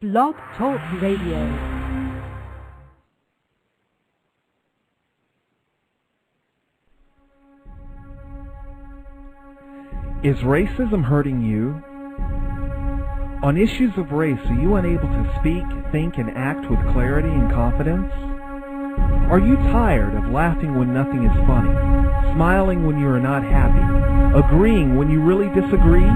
Blog Talk Radio. Is racism hurting you? On issues of race, are you unable to speak, think, and act with clarity and confidence? Are you tired of laughing when nothing is funny, smiling when you are not happy, agreeing when you really disagree?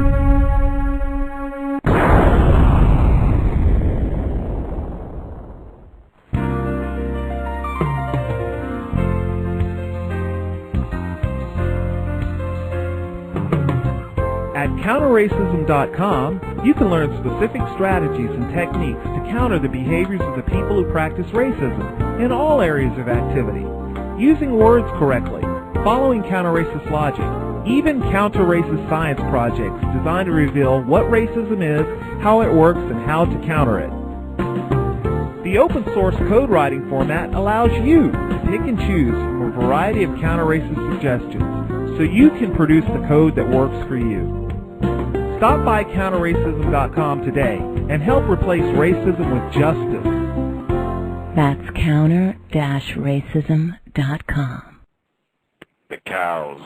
At counterracism.com, you can learn specific strategies and techniques to counter the behaviors of the people who practice racism in all areas of activity, using words correctly, following counter-racist logic, even counter-racist science projects designed to reveal what racism is, how it works, and how to counter it. The open source code writing format allows you to pick and choose from a variety of counter-racist suggestions so you can produce the code that works for you. Stop by counterracism.com today and help replace racism with justice. That's counter-racism.com. The cows,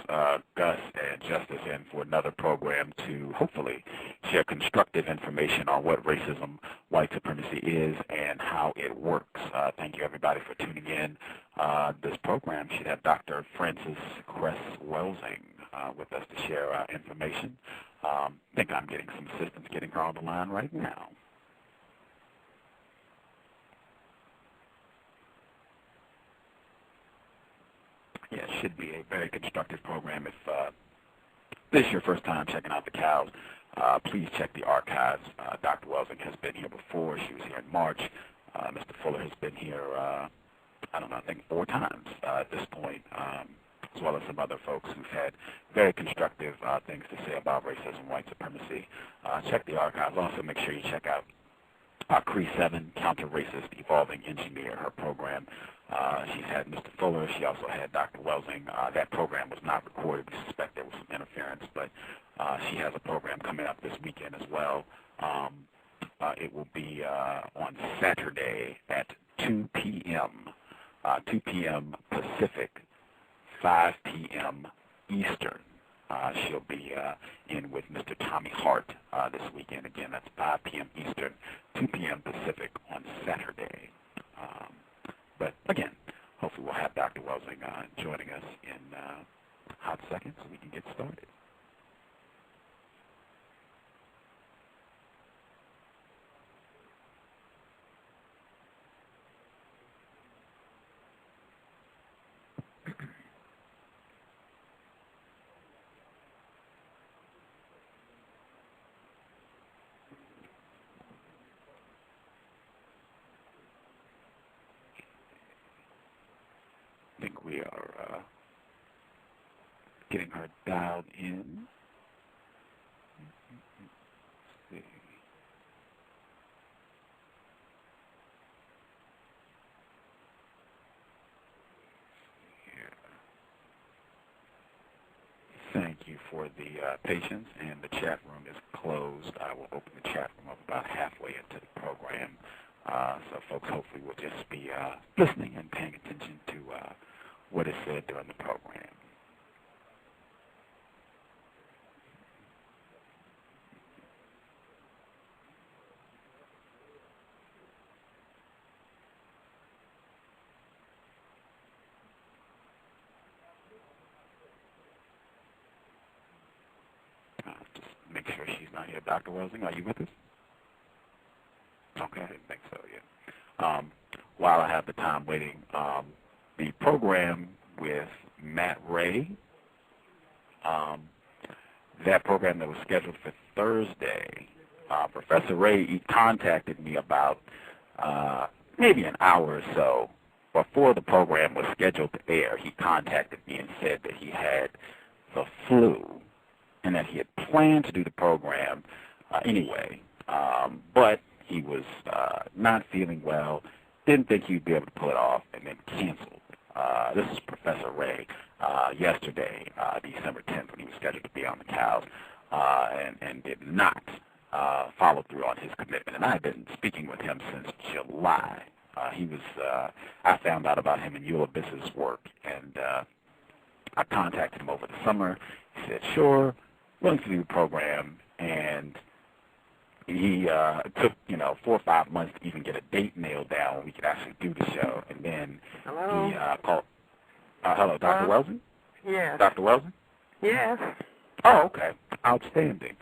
Gus and Justice, in for another program to hopefully share constructive information on what racism, white supremacy is, and how it works. Thank you, everybody, for tuning in. This program should have Dr. Francess Cress Welsing with us to share information. I think I'm getting some assistance getting her on the line right now. Yeah, it should be a very constructive program. If this is your first time checking out the cows, please check the archives. Dr. Welsing has been here before. She was here in March. Mr. Fuller has been here, I think 4 times at this point, as well as some other folks who've had very constructive things to say about racism, white supremacy. Check the archives. Also, make sure you check out Cress 7, Counter-Racist Evolving Engineer, her program. She's had Mr. Fuller. She also had Dr. Welsing. That program was not recorded. We suspect there was some interference, but she has a program coming up this weekend as well. It will be on Saturday at 2 p.m. 2 p.m. Pacific, 5 p.m. Eastern. She'll be in with Mr. Tommy Hart this weekend. Again, that's 5 p.m. Eastern, 2 p.m. Pacific on Saturday. But again, hopefully we'll have Dr. Welsing joining us in hot seconds so we can get started. I think we are getting her dialed in. Let's see. Here. Thank you for the patience, and the chat room is closed. I will open the chat room up about halfway into the program. So folks hopefully will just be listening and paying attention to what is said during the program. Just make sure she's not here. Dr. Welsing, are you with us? Okay, I didn't think so yet. While I have the time waiting, the program with Matt Ray, that program that was scheduled for Thursday, Professor Ray contacted me about maybe an hour or so before the program was scheduled to air. He contacted me and said that he had the flu and that he had planned to do the program anyway, but he was not feeling well, didn't think he'd be able to pull it off, and then canceled. This is Professor Ray yesterday, December 10th, when he was scheduled to be on the cows, and did not follow through on his commitment. And I had been speaking with him since July. I found out about him and C.O.W.S.'s work, and I contacted him over the summer. He said, sure, willing to do the program, and he took, 4 or 5 months to even get a date nailed down when we could actually do the show. And then Hello? he called. Hello, Dr. Welsing? Yes. Dr. Welsing? Yes. Oh, okay. Outstanding.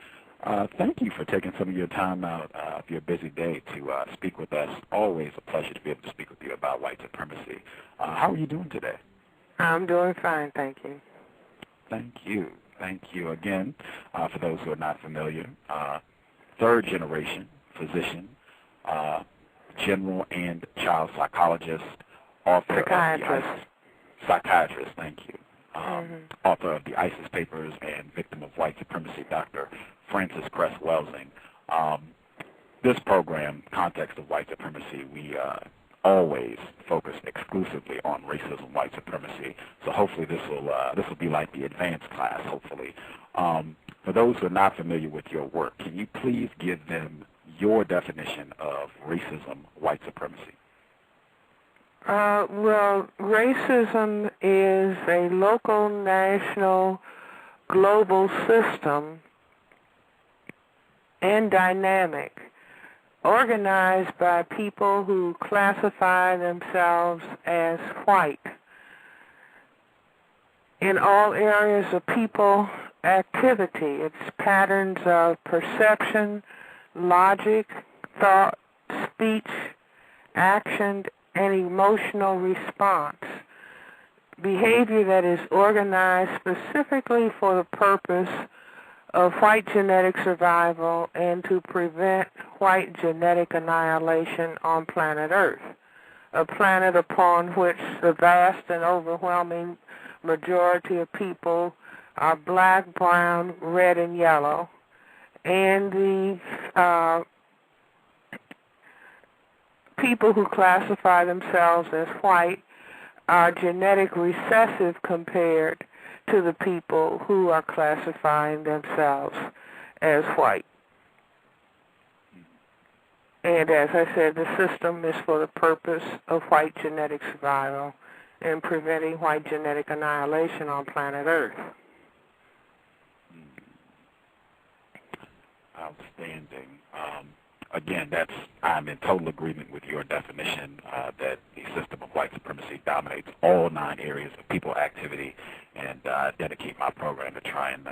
Thank you for taking some of your time out of your busy day to speak with us. Always a pleasure to be able to speak with you about white supremacy. How are you doing today? I'm doing fine, thank you. Thank you. Thank you again. For those who are not familiar, third-generation physician, general and child psychologist, author Psychiatrist. of the psychiatrist, thank you. Author of the ISIS Papers and victim of white supremacy, Dr. Francess Cress Welsing. This program, Context of White Supremacy, we always focus exclusively on racism, white supremacy. So hopefully this will be like the advanced class, hopefully. For those who are not familiar with your work, can you please give them your definition of racism, white supremacy? Well, racism is a local, national, global system and dynamic organized by people who classify themselves as white in all areas of people activity. It's patterns of perception, logic, thought, speech, action, and emotional response. Behavior that is organized specifically for the purpose of white genetic survival and to prevent white genetic annihilation on planet Earth, a planet upon which the vast and overwhelming majority of people are black, brown, red, and yellow, and the people who classify themselves as white are genetic recessive compared to the people who are classifying themselves as white. And as I said, the system is for the purpose of white genetic survival and preventing white genetic annihilation on planet Earth. Outstanding. Again, I'm in total agreement with your definition that the system of white supremacy dominates all 9 areas of people activity, and dedicate my program to try and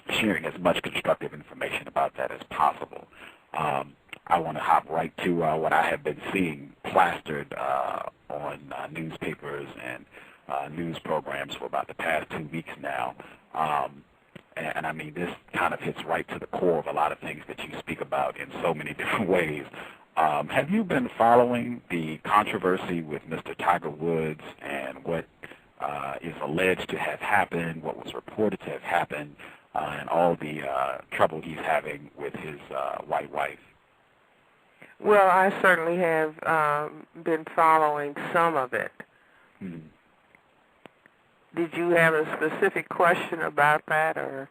sharing as much constructive information about that as possible. I want to hop right to what I have been seeing plastered on newspapers and news programs for about the past 2 weeks now. And I mean, this kind of hits right to the core of a lot of things that you speak about in so many different ways. Have you been following the controversy with Mr. Tiger Woods and what is alleged to have happened, what was reported to have happened, and all the trouble he's having with his white wife? Well, I certainly have been following some of it. Did you have a specific question about that, or?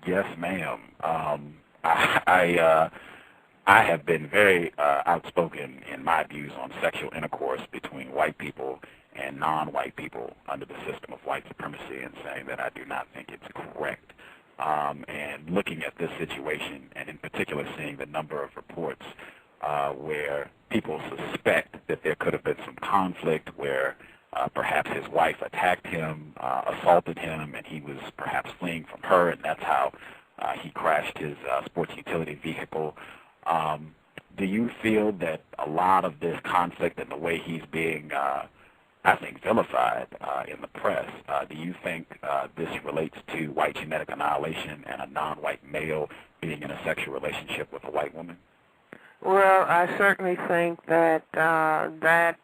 Yes, ma'am. I have been very outspoken in my views on sexual intercourse between white people and non-white people under the system of white supremacy, and saying that I do not think it's correct. And looking at this situation, and in particular seeing the number of reports where people suspect that there could have been some conflict where perhaps his wife attacked him, assaulted him, and he was perhaps fleeing from her, and that's how he crashed his sports utility vehicle. Do you feel that a lot of this conflict and the way he's being, I think, vilified in the press, do you think this relates to white genetic annihilation and a non-white male being in a sexual relationship with a white woman? Well, I certainly think that that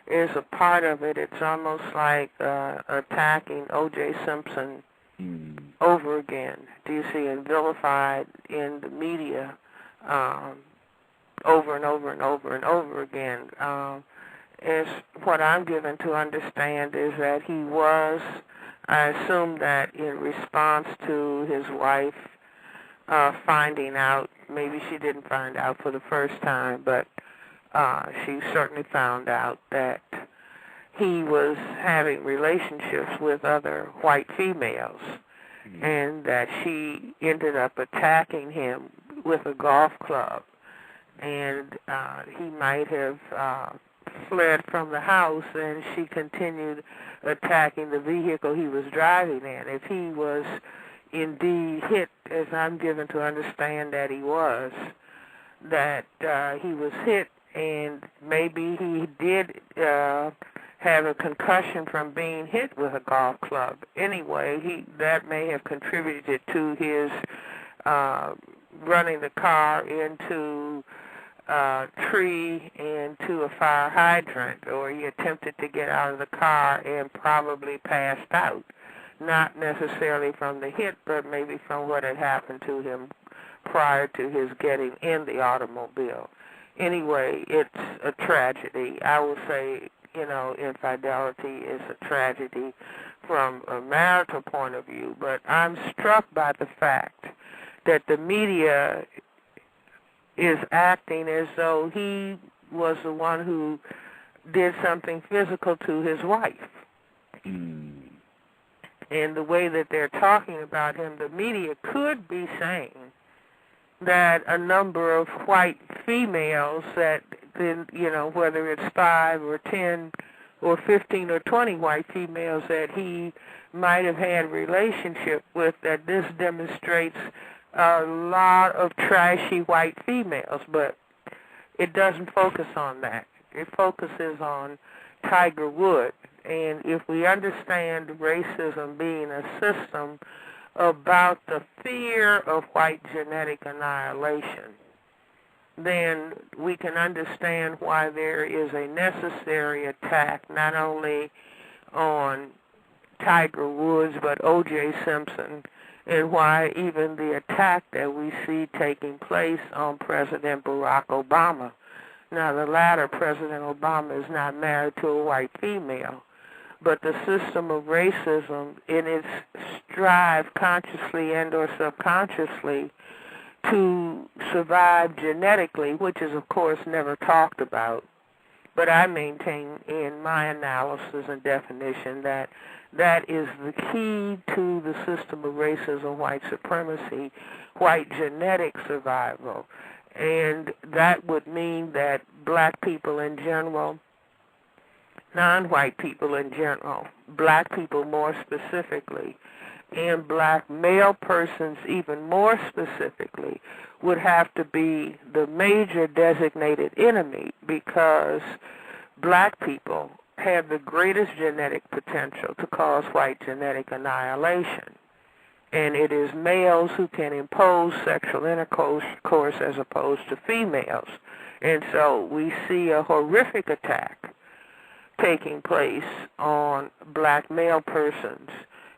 is a part of it. It's almost like attacking O.J. Simpson over again. Do you see it vilified in the media over and over and over and over again? Is what I'm given to understand is that he was, I assume that in response to his wife finding out maybe she didn't find out for the first time, but she certainly found out that he was having relationships with other white females, and that she ended up attacking him with a golf club, and he might have fled from the house, and she continued attacking the vehicle he was driving in. If he was indeed hit, as I'm given to understand that he was, that he was hit, and maybe he did have a concussion from being hit with a golf club. Anyway, that may have contributed to his running the car into a tree and to a fire hydrant, or he attempted to get out of the car and probably passed out. Not necessarily from the hit, but maybe from what had happened to him prior to his getting in the automobile. Anyway, it's a tragedy. I will say, infidelity is a tragedy from a marital point of view, but I'm struck by the fact that the media is acting as though he was the one who did something physical to his wife. And the way that they're talking about him, the media could be saying that a number of white females that, whether it's 5 or 10 or 15 or 20 white females that he might have had a relationship with, that this demonstrates a lot of trashy white females, but it doesn't focus on that. It focuses on Tiger Woods. And if we understand racism being a system about the fear of white genetic annihilation, then we can understand why there is a necessary attack not only on Tiger Woods but O.J. Simpson, and why even the attack that we see taking place on President Barack Obama. Now, the latter, President Obama, is not married to a white female, but the system of racism in its strive consciously and or subconsciously to survive genetically, which is, of course, never talked about. But I maintain in my analysis and definition that that is the key to the system of racism, white supremacy, white genetic survival. And that would mean that black people in general, non-white people in general, black people more specifically, and black male persons even more specifically, would have to be the major designated enemy, because black people have the greatest genetic potential to cause white genetic annihilation. And it is males who can impose sexual intercourse as opposed to females. And so we see a horrific attack taking place on black male persons,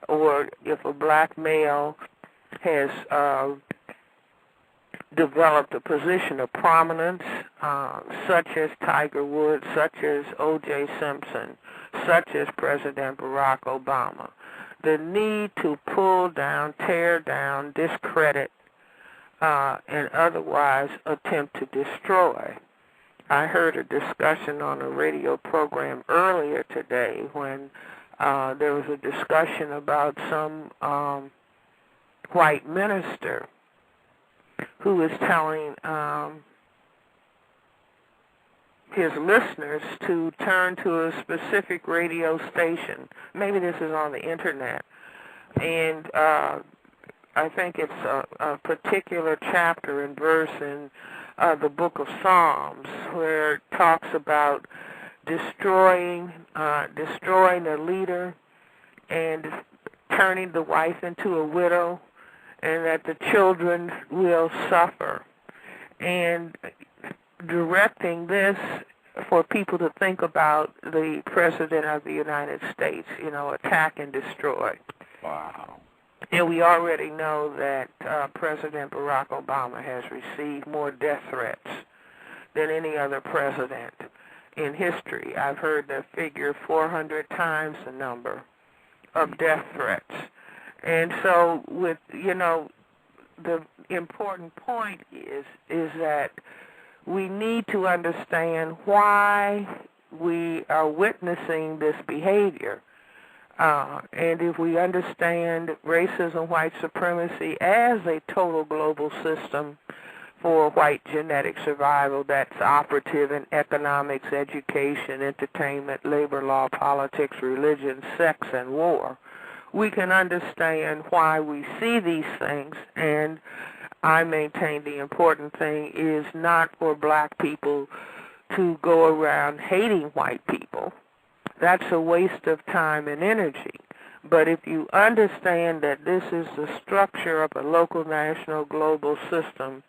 or if a black male has developed a position of prominence, such as Tiger Woods, such as O.J. Simpson, such as President Barack Obama, the need to pull down, tear down, discredit, and otherwise attempt to destroy. I heard a discussion on a radio program earlier today when there was a discussion about some white minister who was telling his listeners to turn to a specific radio station. Maybe this is on the internet. And I think it's a particular chapter and verse in the book of Psalms where it talks about destroying a leader and turning the wife into a widow, and that the children will suffer, and directing this for people to think about the President of the United States, attack and destroy. Wow. And we already know that President Barack Obama has received more death threats than any other president in history. I've heard the figure 400 times the number of death threats. And so with, the important point is that we need to understand why we are witnessing this behavior. And if we understand racism, white supremacy as a total global system for white genetic survival that's operative in economics, education, entertainment, labor law, politics, religion, sex, and war, we can understand why we see these things. And I maintain the important thing is not for black people to go around hating white people. That's a waste of time and energy. But if you understand that this is the structure of a local, national, global system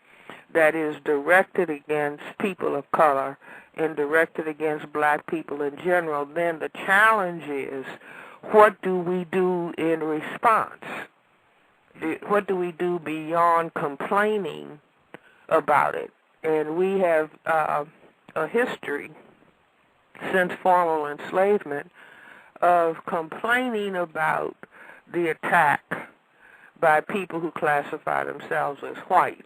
that is directed against people of color and directed against black people in general, then the challenge is, what do we do in response? What do we do beyond complaining about it? And we have a history since formal enslavement of complaining about the attack by people who classify themselves as white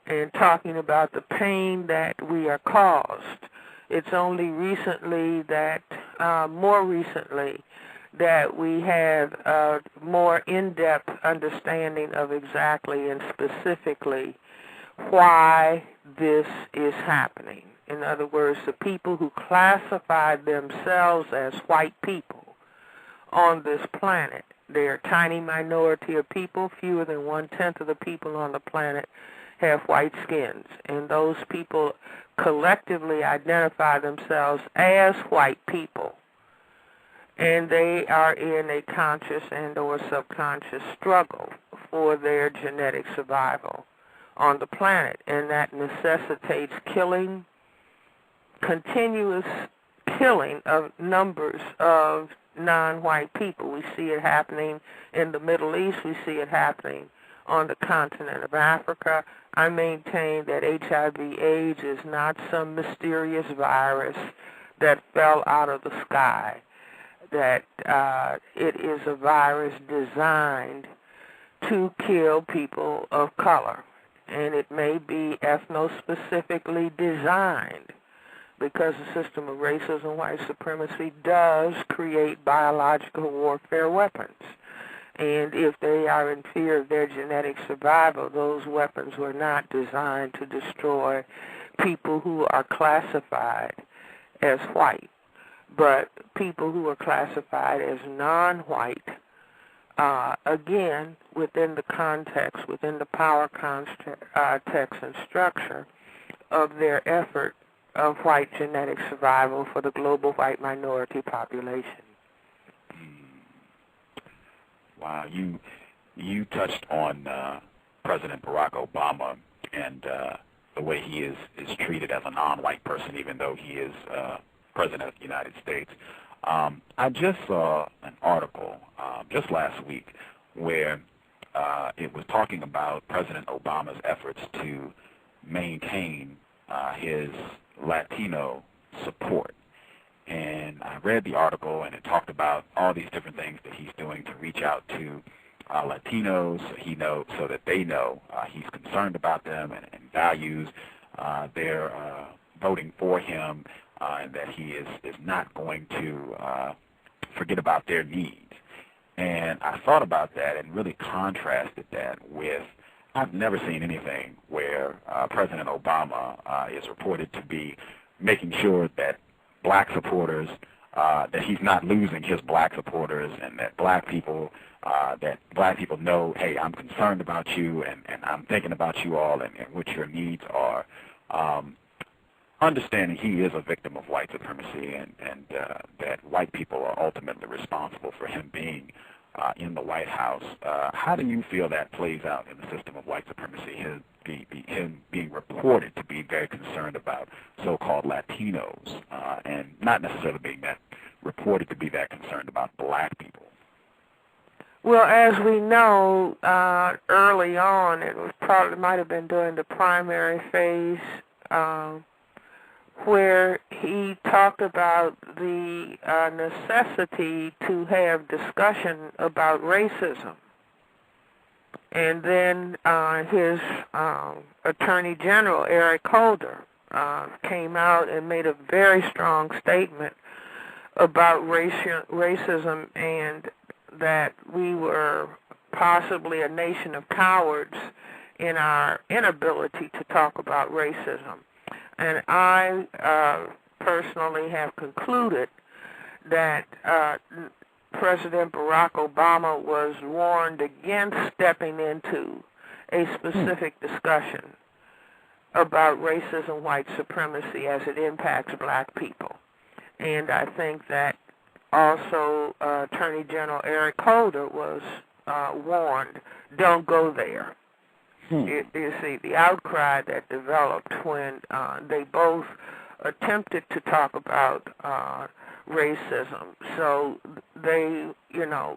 and talking about the pain that we are caused. It's only recently that, more recently, that we have a more in-depth understanding of exactly and specifically why this is happening. In other words, the people who classify themselves as white people on this planet, they're a tiny minority of people. Fewer than 1/10 of the people on the planet have white skins, and those people collectively identify themselves as white people, and they are in a conscious and or subconscious struggle for their genetic survival on the planet, and that necessitates killing, continuous killing of numbers of non-white people. We see it happening in the Middle East. We see it happening on the continent of Africa. I maintain that HIV/AIDS is not some mysterious virus that fell out of the sky, that it is a virus designed to kill people of color. And it may be ethno-specifically designed, because the system of racism, white supremacy, does create biological warfare weapons. And if they are in fear of their genetic survival, those weapons were not designed to destroy people who are classified as white, but people who are classified as non-white, again, within the context, within the power context and structure of their effort of white genetic survival for the global white minority population. Wow, you touched on President Barack Obama and the way he is treated as a non-white person, even though he is President of the United States. I just saw an article just last week where it was talking about President Obama's efforts to maintain his Latino support. And I read the article, and it talked about all these different things that he's doing to reach out to Latinos, so that they know he's concerned about them and values their voting for him, and that he is not going to forget about their needs. And I thought about that and really contrasted that with, I've never seen anything where President Obama is reported to be making sure that black supporters, that he's not losing his black supporters, and that black people know, hey, I'm concerned about you, and I'm thinking about you all, and what your needs are. Understanding he is a victim of white supremacy, and that white people are ultimately responsible for him being in the White House. How do you feel that plays out in the system of white supremacy, him being reported to be very concerned about so-called Latinos, and not necessarily being that reported to be that concerned about black people? Well, as we know, early on, might have been during the primary phase, where he talked about the necessity to have discussion about racism. And then his Attorney General, Eric Holder, came out and made a very strong statement about racism and that we were possibly a nation of cowards in our inability to talk about racism. And I personally have concluded that President Barack Obama was warned against stepping into a specific discussion about racism, white supremacy as it impacts black people. And I think that also Attorney General Eric Holder was warned, don't go there. You see, the outcry that developed when they both attempted to talk about racism. So they,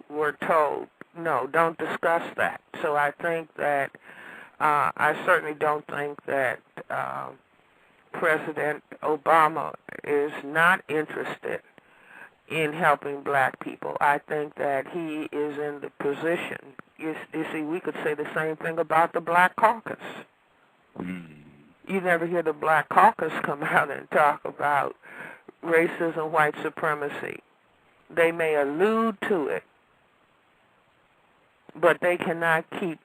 were told, no, don't discuss that. So I think that, I certainly don't think that President Obama is not interested in helping black people. I think that he is in the position. You see, we could say the same thing about the Black Caucus. You never hear the Black Caucus come out and talk about racism, white supremacy. They may allude to it, but they cannot keep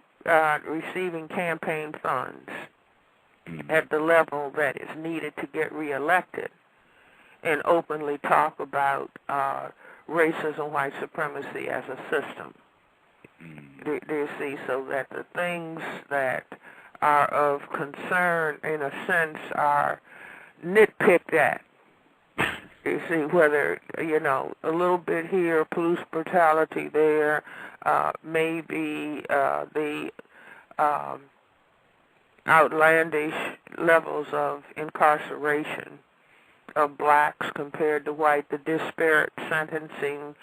receiving campaign funds at the level that is needed to get reelected and openly talk about racism, white supremacy as a system. Do you see? So that the things that are of concern, in a sense, are nitpicked at. You see, whether, a little bit here, police brutality there, maybe the outlandish levels of incarceration of blacks compared to white, the disparate sentencing,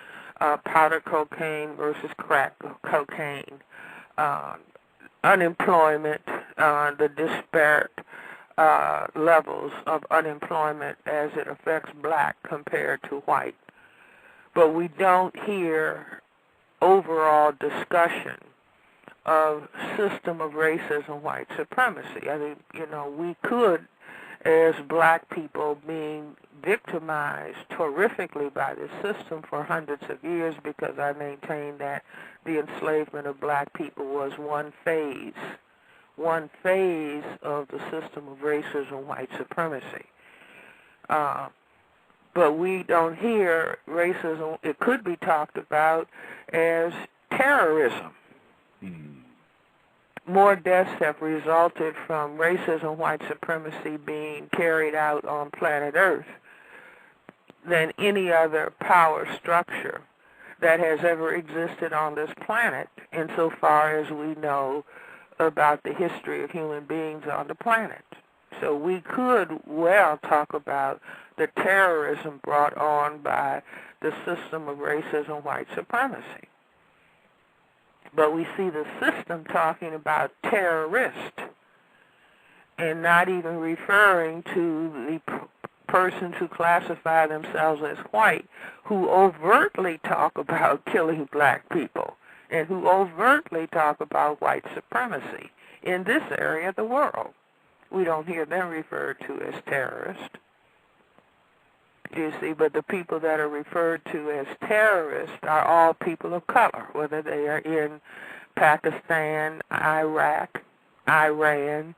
powder cocaine versus crack cocaine, unemployment, the disparate levels of unemployment as it affects black compared to white. But we don't hear overall discussion of system of racism, white supremacy. I mean, we could, as black people, being victimized horrifically by this system for hundreds of years, because I maintain that the enslavement of black people was one phase of the system of racism, white supremacy. But we don't hear racism. It could be talked about as terrorism. More deaths have resulted from racism, white supremacy being carried out on planet Earth than any other power structure that has ever existed on this planet, insofar as we know about the history of human beings on the planet. So we could well talk about the terrorism brought on by the system of racism, white supremacy. But we see the system talking about terrorist and not even referring to the persons who classify themselves as white, who overtly talk about killing black people and who overtly talk about white supremacy in this area of the world. We don't hear them referred to as terrorists. You see, but the people that are referred to as terrorists are all people of color, whether they are in Pakistan, Iraq, Iran,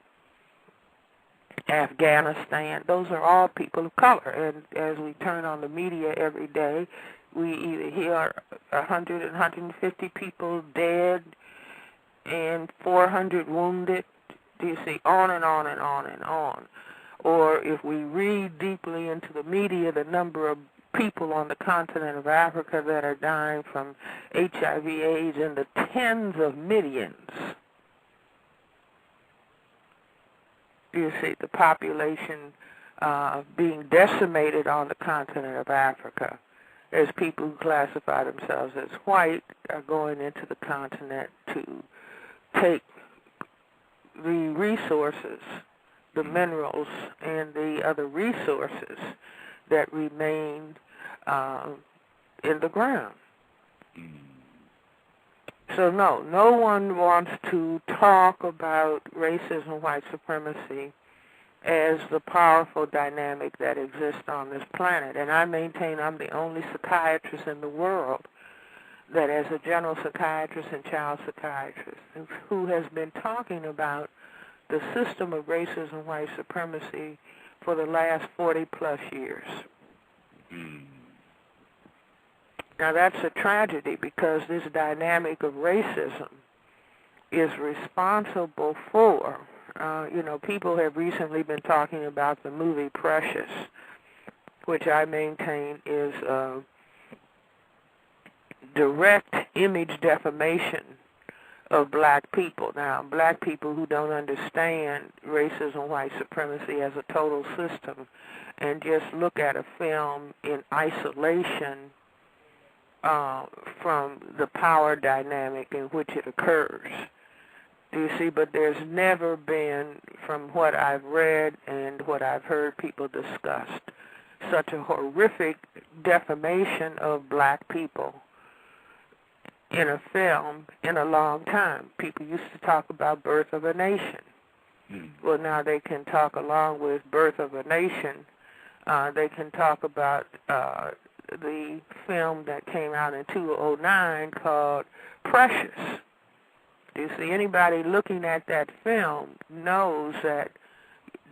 Afghanistan. Those are all people of color. And as we turn on the media every day, we either hear 100 and 150 people dead and 400 wounded. Do you see? On and on and on and on. Or if we read deeply into the media, the number of people on the continent of Africa that are dying from HIV/AIDS in the tens of millions. You see, the population being decimated on the continent of Africa as people who classify themselves as white are going into the continent to take the resources, the minerals, and the other resources that remain in the ground. So no one wants to talk about racism, white supremacy as the powerful dynamic that exists on this planet. And I maintain I'm the only psychiatrist in the world that, as a general psychiatrist and child psychiatrist, who has been talking about the system of racism, white supremacy for the last 40-plus years. Now, that's a tragedy because this dynamic of racism is responsible for, people have recently been talking about the movie Precious, which I maintain is direct image defamation of black people. Now, black people who don't understand racism, white supremacy as a total system and just look at a film in isolation from the power dynamic in which it occurs. Do you see? But there's never been, from what I've read and what I've heard people discuss, such a horrific defamation of black people in a film in a long time. People used to talk about Birth of a Nation. Well, now they can talk along with Birth of a Nation. They can talk about the film that came out in 2009 called Precious. You see, anybody looking at that film knows that,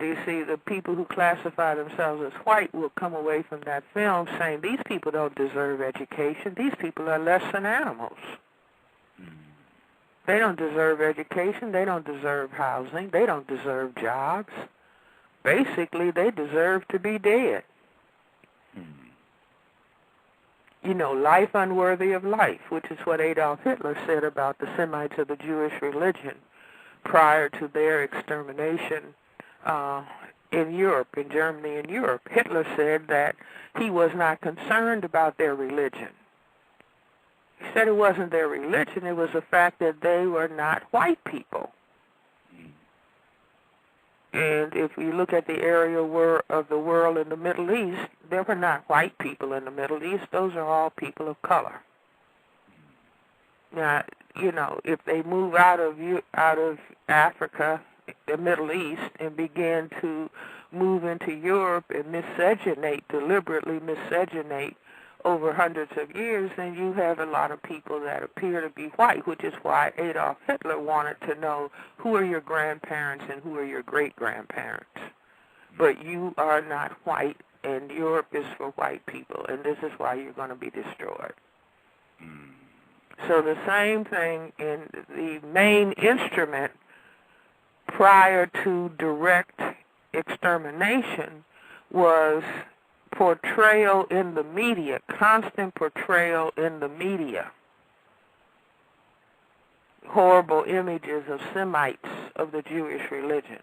you see, the people who classify themselves as white will come away from that film saying, these people don't deserve education. These people are less than animals. They don't deserve education. They don't deserve housing. They don't deserve jobs. Basically, they deserve to be dead. Life unworthy of life, which is what Adolf Hitler said about the Semites of the Jewish religion prior to their extermination in Europe, in Germany and Europe. Hitler said that he was not concerned about their religion. He said it wasn't their religion, it was the fact that they were not white people. And if you look at the area of the world in the Middle East, there were not white people in the Middle East. Those are all people of color. Now, if they move out of Africa, the Middle East, and begin to move into Europe and deliberately miscegenate over hundreds of years, then you have a lot of people that appear to be white, which is why Adolf Hitler wanted to know who are your grandparents and who are your great-grandparents. But you are not white, and Europe is for white people, and this is why you're going to be destroyed. So the same thing in the main instrument prior to direct extermination was portrayal in the media, constant portrayal in the media. Horrible images of Semites of the Jewish religion.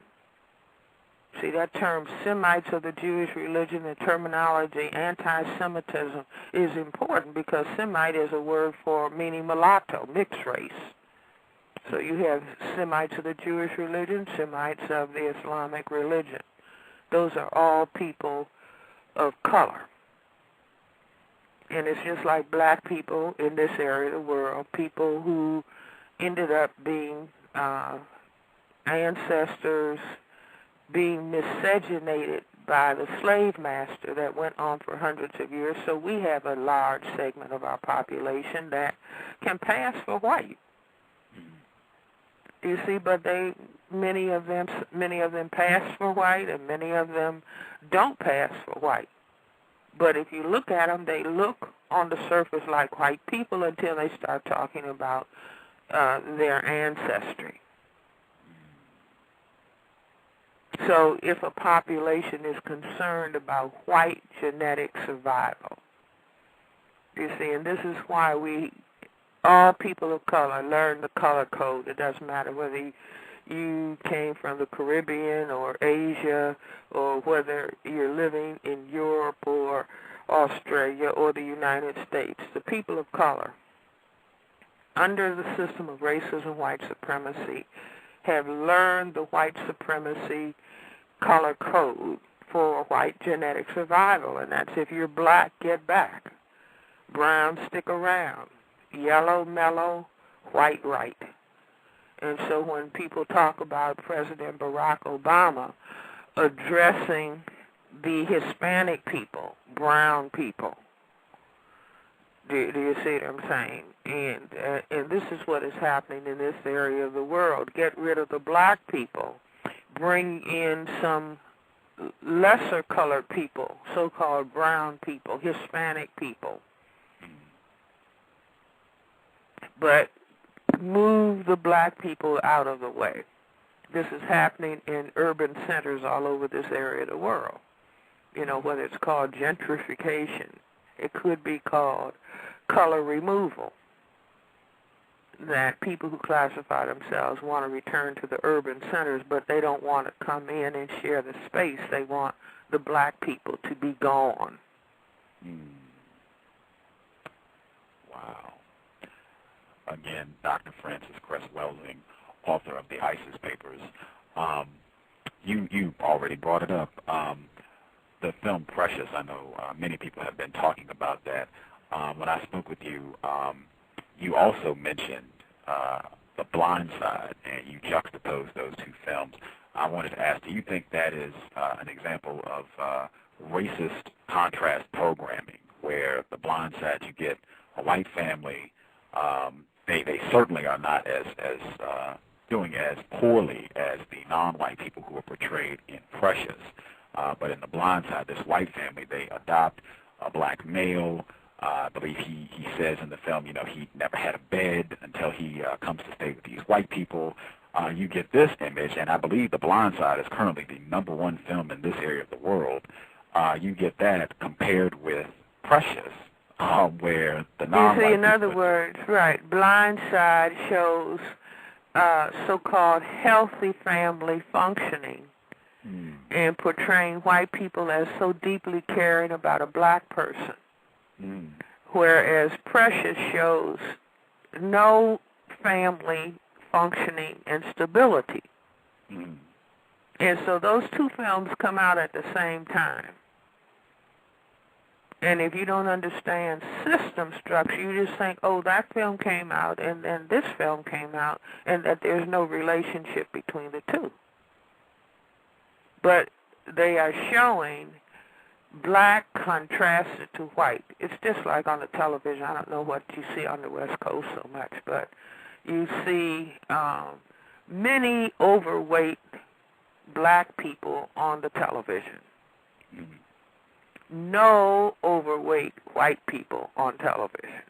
See, that term Semites of the Jewish religion, the terminology anti-Semitism is important because Semite is a word for meaning mulatto, mixed race. So you have Semites of the Jewish religion, Semites of the Islamic religion. Those are all people of color. And it's just like black people in this area of the world, people who ended up being ancestors, being miscegenated by the slave master that went on for hundreds of years. So we have a large segment of our population that can pass for white. You see, but many of them pass for white, and many of them don't pass for white. But if you look at them, they look on the surface like white people until they start talking about their ancestry. So if a population is concerned about white genetic survival, you see, and this is why all people of color learn the color code. It doesn't matter whether you came from the Caribbean or Asia, or whether you're living in Europe or Australia or the United States. The people of color, under the system of racism, white supremacy, have learned the white supremacy color code for white genetic survival, and that's if you're black, get back. Brown, stick around. Yellow, mellow. white right. And so when people talk about President Barack Obama addressing the Hispanic people, brown people, do you see what I'm saying? And this is what is happening in this area of the world. Get rid of the black people, bring in some lesser colored people, so-called brown people, Hispanic people. But move the black people out of the way. This is happening in urban centers all over this area of the world. You know, whether it's called gentrification, it could be called color removal, that people who classify themselves want to return to the urban centers, but they don't want to come in and share the space. They want the black people to be gone. Wow. Again, Dr. Francess Cress Welsing, author of the ISIS Papers. You already brought it up. The film Precious, I know many people have been talking about that. When I spoke with you, you also mentioned The Blind Side, and you juxtaposed those two films. I wanted to ask, do you think that is an example of racist contrast programming, where The Blind Side, you get a white family, they certainly are not as doing as poorly as the non-white people who are portrayed in Precious. But in The Blind Side, this white family, they adopt a black male. I believe he says in the film, you know, he never had a bed until he comes to stay with these white people. You get this image, and I believe The Blind Side is currently the #1 film in this area of the world. You get that compared with Precious, where the non-white. You see, in other words, right, Blind Side shows so-called healthy family functioning and portraying white people as so deeply caring about a black person. Whereas Precious shows no family functioning and stability. And so those two films come out at the same time. And if you don't understand system structure, you just think, oh, that film came out and then this film came out, and that there's no relationship between the two. But they are showing black contrasted to white. It's just like on the television. I don't know what you see on the West Coast so much, but you see many overweight black people on the television. No overweight white people on television.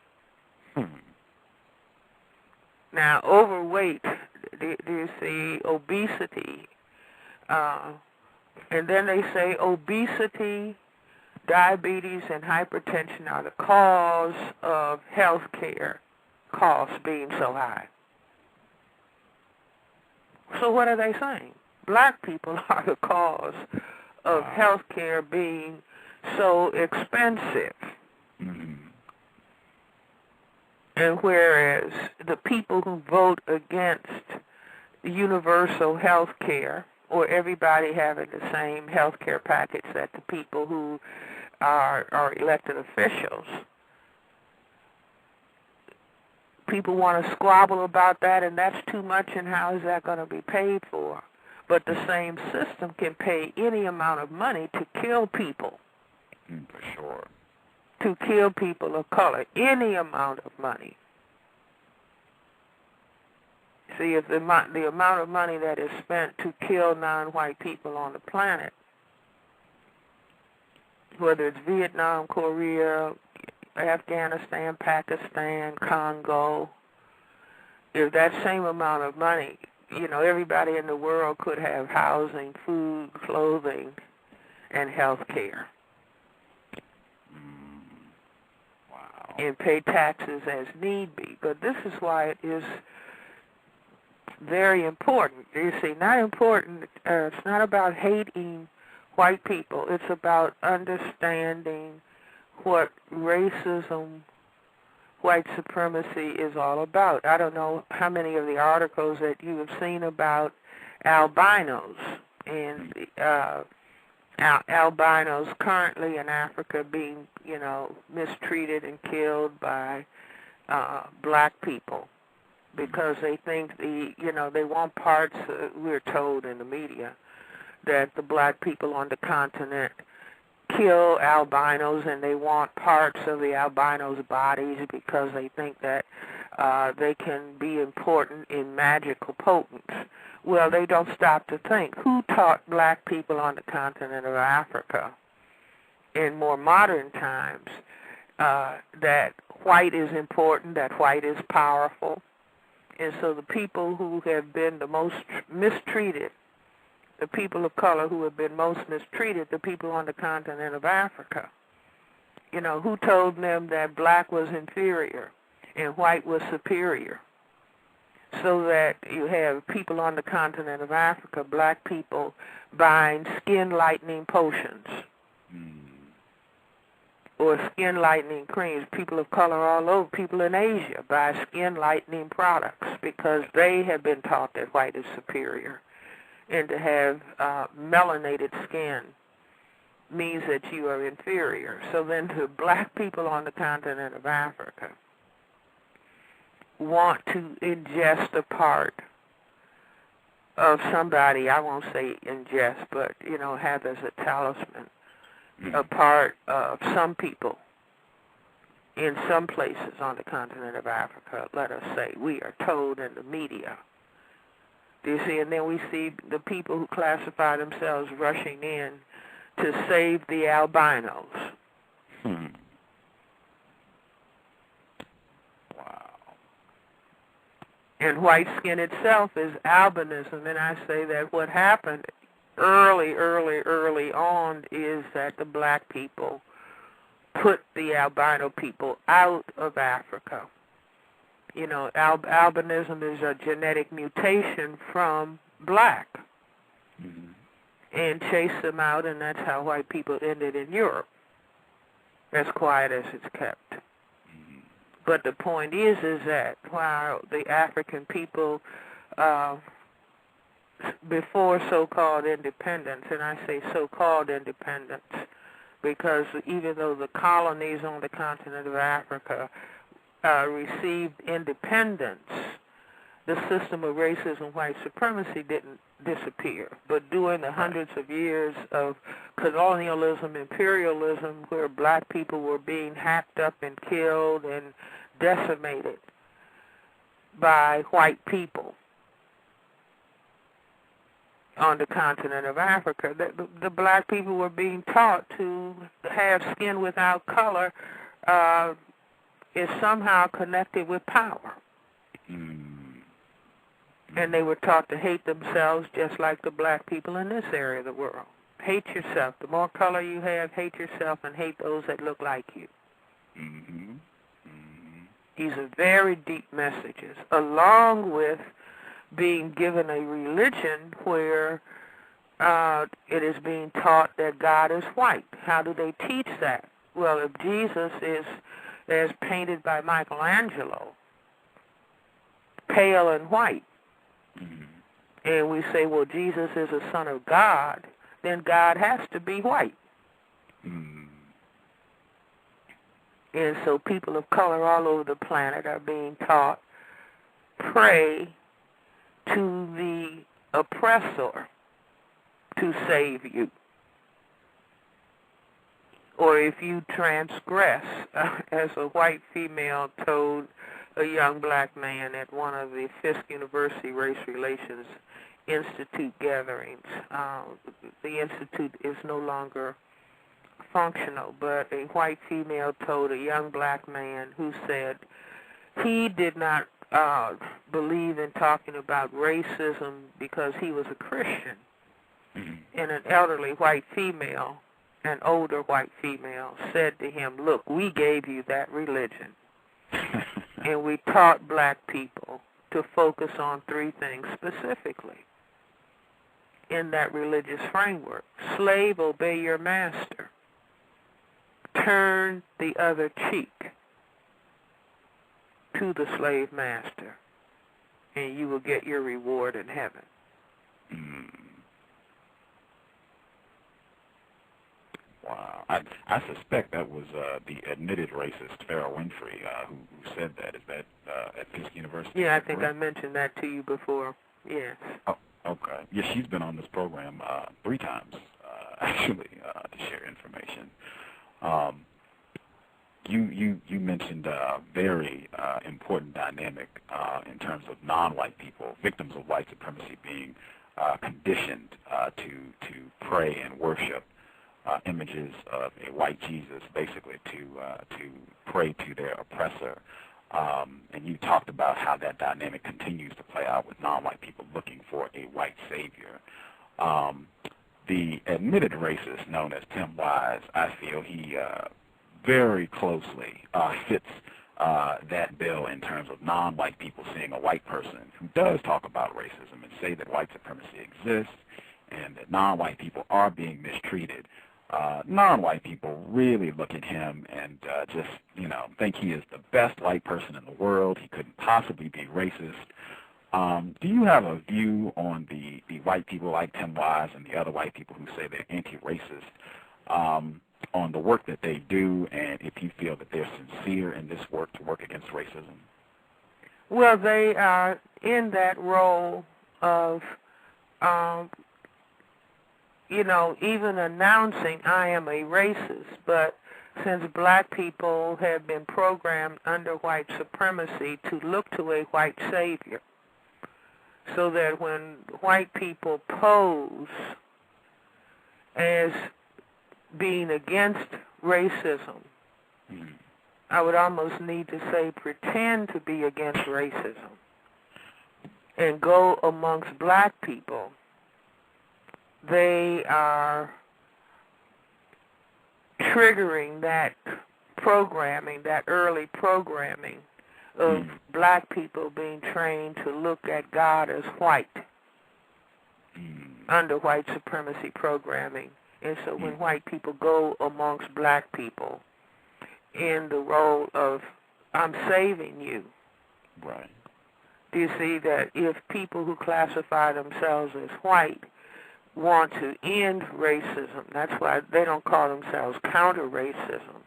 Now, overweight, do you see obesity? And then they say obesity, diabetes, and hypertension are the cause of health care costs being so high. So what are they saying? Black people are the cause of health care being so expensive. And whereas the people who vote against universal health care, or everybody having the same health care package that the people who are elected officials, people want to squabble about that, and that's too much, and how is that going to be paid for? But the same system can pay any amount of money to kill people. For sure. To kill people of color, any amount of money. See, if the amount of money that is spent to kill non-white people on the planet, whether it's Vietnam, Korea, Afghanistan, Pakistan, Congo, if that same amount of money, you know, everybody in the world could have housing, food, clothing, and health care. Wow. And pay taxes as need be. But this is why it is very important. You see, not important, it's not about hating white people. It's about understanding what racism, white supremacy is all about. I don't know how many of the articles that you have seen about albinos and albinos currently in Africa being, you know, mistreated and killed by black people. because they think they want parts, we're told in the media, that the black people on the continent kill albinos, and they want parts of the albinos' bodies because they think that they can be important in magical potence. Well, they don't stop to think. Who taught black people on the continent of Africa in more modern times that white is important, that white is powerful? And so the people who have been the most mistreated, the people of color who have been most mistreated, the people on the continent of Africa, who told them that black was inferior and white was superior? So that you have people on the continent of Africa, black people, buying skin-lightening potions or skin-lightening creams. People of color all over, people in Asia, buy skin-lightening products because they have been taught that white is superior. And to have melanated skin means that you are inferior. So then the black people on the continent of Africa want to ingest a part of somebody, I won't say ingest, but, have as a talisman, a part of some people in some places on the continent of Africa, let us say, we are told in the media. Do you see? And then we see the people who classify themselves rushing in to save the albinos. And white skin itself is albinism, and I say that what happened early on is that the black people put the albino people out of Africa. Albinism is a genetic mutation from black, and chased them out, and that's how white people ended in Europe, as quiet as it's kept. But the point is that while the African people, before so-called independence, and I say so-called independence because even though the colonies on the continent of Africa received independence, the system of racism, white supremacy didn't disappear. But during the hundreds of years of colonialism, imperialism, where black people were being hacked up and killed and decimated by white people on the continent of Africa, the black people were being taught to have skin without color is somehow connected with power. And they were taught to hate themselves just like the black people in this area of the world. Hate yourself. The more color you have, hate yourself and hate those that look like you. These are very deep messages, along with being given a religion where it is being taught that God is white. How do they teach that? Well, if Jesus is as painted by Michelangelo, pale and white, and we say, well, Jesus is a son of God, then God has to be white. And so people of color all over the planet are being taught, pray to the oppressor to save you. Or if you transgress, as a white female told a young black man at one of the Fisk University Race Relations Institute gatherings. The institute is no longer functional, but a white female told a young black man who said he did not believe in talking about racism because he was a Christian. And an elderly white female, an older white female, said to him, look, we gave you that religion. And we taught black people to focus on three things specifically in that religious framework. Slave, obey your master. Turn the other cheek to the slave master, and you will get your reward in heaven. Wow. I suspect that was the admitted racist Pharaoh Winfrey who said that. Is that at Fisk University. Yeah, I think I mentioned that to you before. Yes. Oh, okay. Yeah, she's been on this program 3 times, actually, to share information. You mentioned a very important dynamic in terms of non-white people, victims of white supremacy, being conditioned to pray and worship images of a white Jesus, basically to pray to their oppressor. And you talked about how that dynamic continues to play out with non-white people looking for a white savior. The admitted racist known as Tim Wise, I feel he very closely fits that bill in terms of non-white people seeing a white person who does talk about racism and say that white supremacy exists and that non-white people are being mistreated. Non-white people really look at him and just, think he is the best white person in the world. He couldn't possibly be racist. Do you have a view on the white people like Tim Wise and the other white people who say they're anti-racist on the work that they do, and if you feel that they're sincere in this work to work against racism? Well, they are in that role of, even announcing I am a racist, but since black people have been programmed under white supremacy to look to a white savior, so that when white people pose as being against racism, I would almost need to say pretend to be against racism, and go amongst black people, they are triggering that programming, that early programming of black people being trained to look at God as white under white supremacy programming. And so when white people go amongst black people in the role of, I'm saving you. Right. Do you see that if people who classify themselves as white want to end racism, that's why they don't call themselves counter-racism.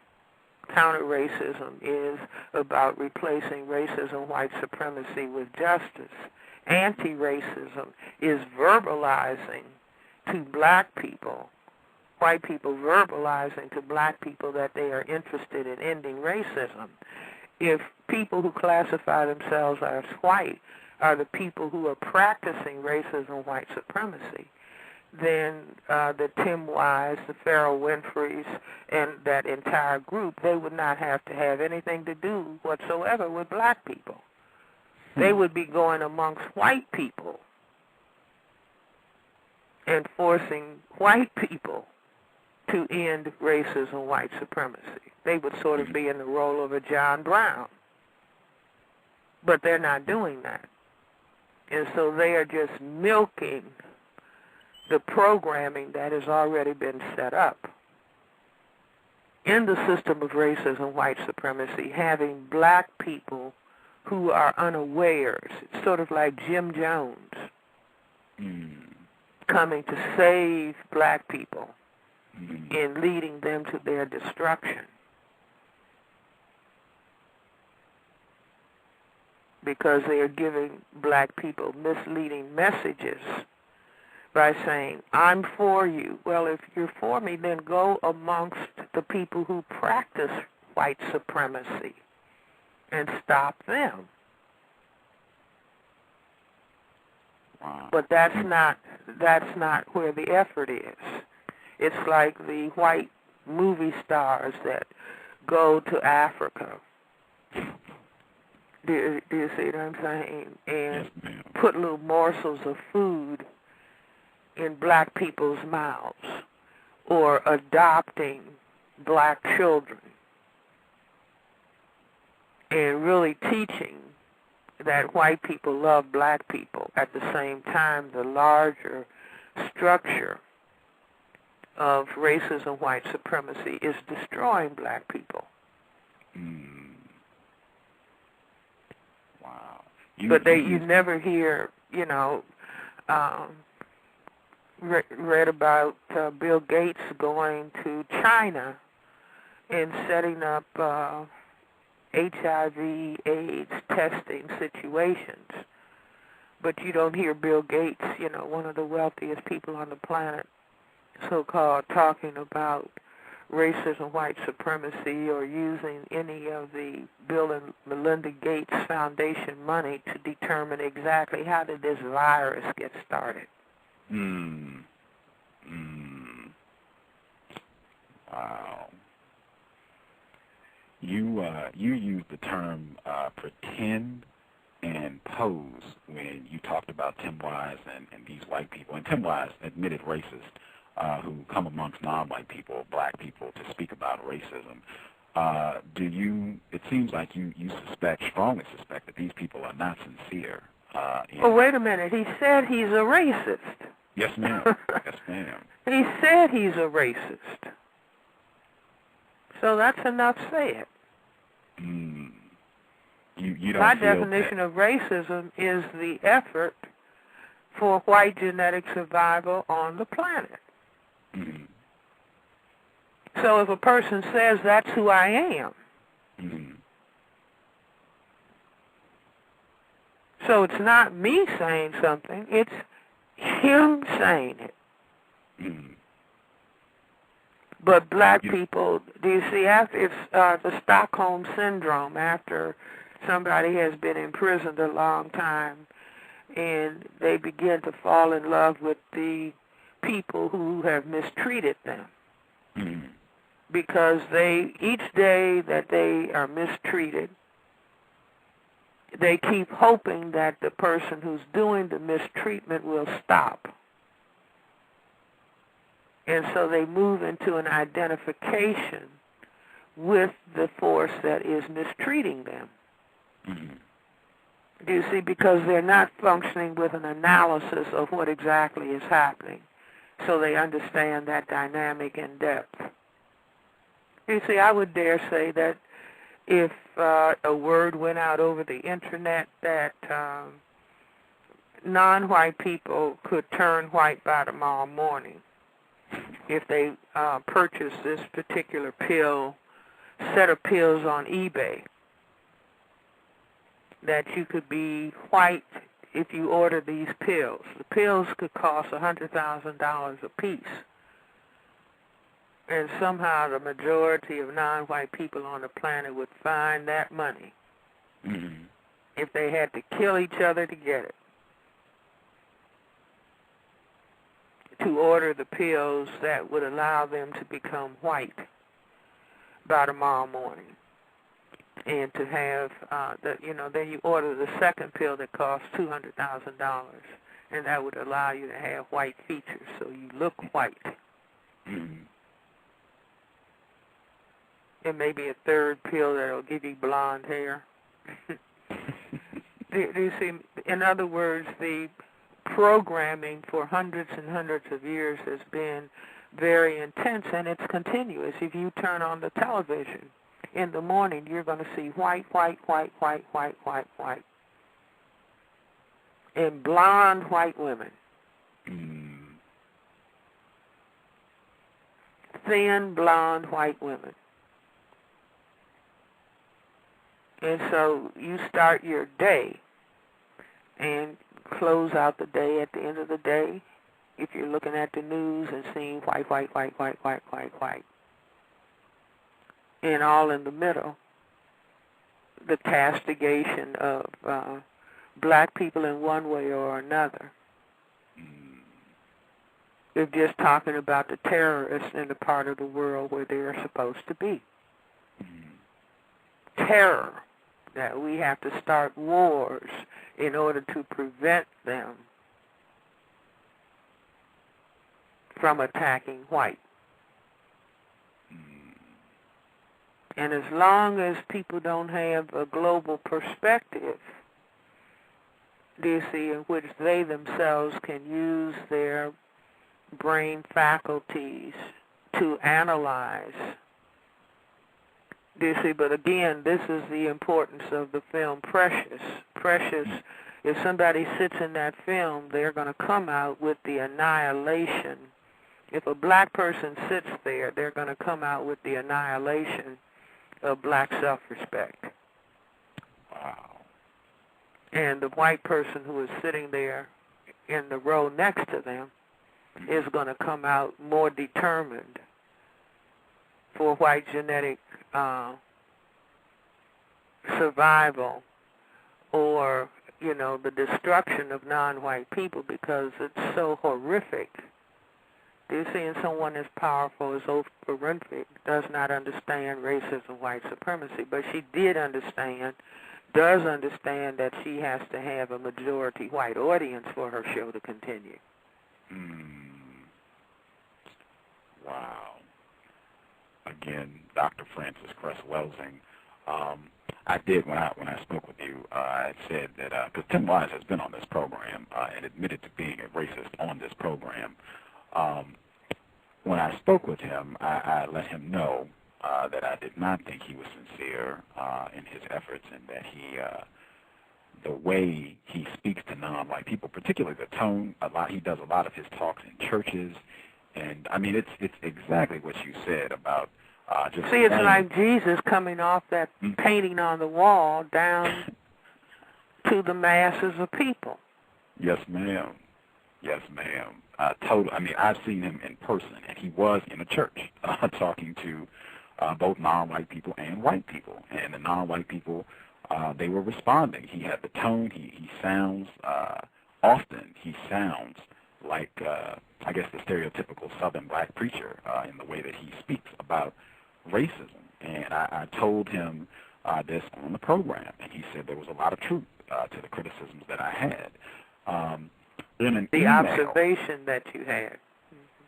Counter-racism is about replacing racism, white supremacy with justice. Anti-racism is verbalizing to black people, white people verbalizing to black people that they are interested in ending racism. If people who classify themselves as white are the people who are practicing racism, white supremacy, then the Tim Wise, the Pharaoh Winfreys, and that entire group, they would not have to have anything to do whatsoever with black people. They would be going amongst white people and forcing white people to end racism, white supremacy. They would sort of be in the role of a John Brown. But they're not doing that. And so they are just milking the programming that has already been set up. In the system of racism, white supremacy, having black people who are unawares, it's sort of like Jim Jones coming to save black people and leading them to their destruction. Because they are giving black people misleading messages by saying, I'm for you. Well, if you're for me, then go amongst the people who practice white supremacy and stop them. Wow. But that's not where the effort is. It's like the white movie stars that go to Africa. Do you see what I'm saying? And Yes, put little morsels of food in black people's mouths, or adopting black children, and really teaching that white people love black people. At the same time, the larger structure of racism, white supremacy, is destroying black people. Wow. But you never hear, read about Bill Gates going to China and setting up HIV, AIDS testing situations. But you don't hear Bill Gates, one of the wealthiest people on the planet, so-called, talking about racism, white supremacy, or using any of the Bill and Melinda Gates Foundation money to determine exactly how did this virus get started. Wow. You used the term pretend and pose when you talked about Tim Wise and these white people, and Tim Wise, admitted racist, who come amongst non-white people, black people, to speak about racism. It seems like you strongly suspect that these people are not sincere. Well, wait a minute. He said he's a racist. Yes, ma'am. Yes, ma'am. He said he's a racist. So that's enough said. You don't My feel definition of racism is the effort for white genetic survival on the planet. So if a person says that's who I am, so it's not me saying something, it's him saying it. But black people, do you see, after it's the Stockholm Syndrome, after somebody has been imprisoned a long time and they begin to fall in love with the people who have mistreated them. Because each day that they are mistreated, they keep hoping that the person who's doing the mistreatment will stop. And so they move into an identification with the force that is mistreating them. Do you see? Because they're not functioning with an analysis of what exactly is happening, so they understand that dynamic in depth. You see, I would dare say that if a word went out over the internet that non-white people could turn white by tomorrow morning, if they purchase this particular set of pills on eBay, that you could be white if you order these pills. The pills could cost $100,000 a piece. And somehow the majority of non-white people on the planet would find that money if they had to kill each other to get it, to order the pills that would allow them to become white by tomorrow morning. And to have, then you order the second pill that costs $200,000, and that would allow you to have white features, so you look white. And maybe a third pill that will give you blonde hair. Do you see? In other words, the programming for hundreds and hundreds of years has been very intense, and it's continuous. If you turn on the television in the morning, you're going to see white, white, white, white, white, white, white. And blonde white women. Thin, blonde white women. And so you start your day and close out the day at the end of the day if you're looking at the news and seeing white, white, white, white, white, white, white. And all in the middle, the castigation of black people in one way or another. If just talking about the terrorists in the part of the world where they are supposed to be. Terror, that we have to start wars in order to prevent them from attacking white. And as long as people don't have a global perspective, do you see, in which they themselves can use their brain faculties to analyze. Do you see? But again, this is the importance of the film Precious. Precious, if somebody sits in that film, they're going to come out with the annihilation. If a black person sits there, they're going to come out with the annihilation of black self-respect. Wow. And the white person who is sitting there in the row next to them is going to come out more determined for white genetic survival, or, you know, the destruction of non-white people, because it's so horrific. They're seeing someone as powerful as Oprah Winfrey does not understand racism, white supremacy, but she does understand that she has to have a majority white audience for her show to continue. Wow. Again, Dr. Francess Cress Welsing. I did, when I spoke with you, I said that, because Tim Wise has been on this program and admitted to being a racist on this program. When I spoke with him, I let him know that I did not think he was sincere in his efforts, and that the way he speaks to non-white people, particularly the tone, he does a lot of his talks in churches, and I mean, it's exactly what you said about just. See, it's like Jesus coming off that painting on the wall down to the masses of people. Yes, ma'am. Yes, ma'am. Totally. I mean, I've seen him in person, and he was in a church talking to both non-white people and white people. And the non-white people, they were responding. He had the tone. He sounds, often he sounds like, I guess, the stereotypical Southern black preacher in the way that he speaks about racism. And I told him this on the program, and he said there was a lot of truth to the criticisms that I had. In an email, observation that you had.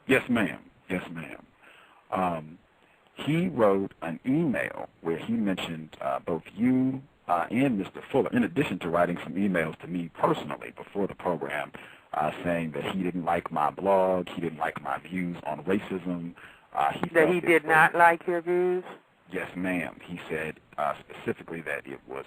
Yes, ma'am. Yes, ma'am. He wrote an email where he mentioned both you and Mr. Fuller, in addition to writing some emails to me personally before the program, saying that he didn't like my blog, he didn't like my views on racism. He did not like your views? Yes, ma'am. He said specifically that it was